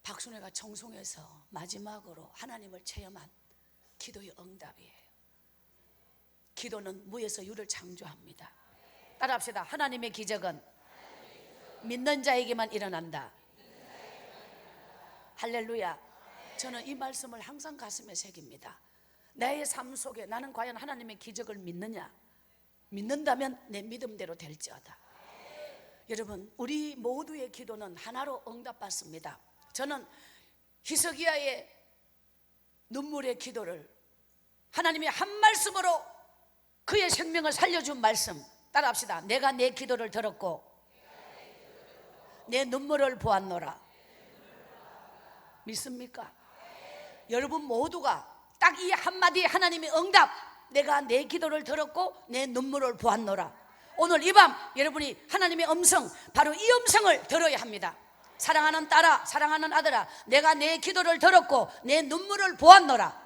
박순애가 청송에서 마지막으로 하나님을 체험한 기도의 응답이에요. 기도는 무에서 유를 창조합니다. 따라합시다. 하나님의 기적은 믿는 자에게만 일어난다. 할렐루야. 저는 이 말씀을 항상 가슴에 새깁니다. 나의 삶 속에 나는 과연 하나님의 기적을 믿느냐? 믿는다면 내 믿음대로 될지어다. 여러분, 우리 모두의 기도는 하나로 응답받습니다. 저는 히스기야의 눈물의 기도를 하나님이 한 말씀으로 그의 생명을 살려준 말씀, 따라합시다. 내가 내 기도를 들었고 내 눈물을 보았노라. 믿습니까? 여러분 모두가 딱 이 한마디 하나님의 응답, 내가 내 기도를 들었고 내 눈물을 보았노라. 오늘 이 밤 여러분이 하나님의 음성, 바로 이 음성을 들어야 합니다. 사랑하는 딸아, 사랑하는 아들아, 내가 내 기도를 들었고 내 눈물을 보았노라.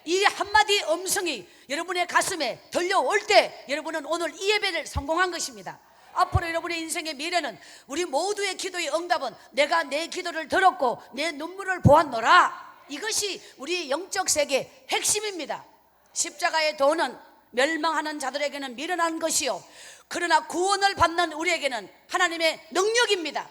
이 한마디 음성이 여러분의 가슴에 들려올 때 여러분은 오늘 이 예배를 성공한 것입니다. 앞으로 여러분의 인생의 미래는, 우리 모두의 기도의 응답은 내가 내 기도를 들었고 내 눈물을 보았노라. 이것이 우리 영적 세계의 핵심입니다. 십자가의 도는 멸망하는 자들에게는 미련한 것이요, 그러나 구원을 받는 우리에게는 하나님의 능력입니다.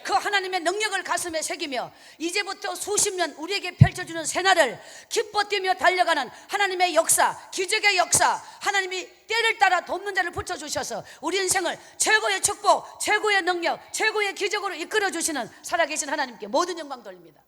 그 하나님의 능력을 가슴에 새기며 이제부터 수십 년 우리에게 펼쳐주는 새날을 기뻐 뛰며 달려가는 하나님의 역사, 기적의 역사, 하나님이 때를 따라 돕는 자를 붙여주셔서 우리 인생을 최고의 축복, 최고의 능력, 최고의 기적으로 이끌어주시는 살아계신 하나님께 모든 영광 돌립니다.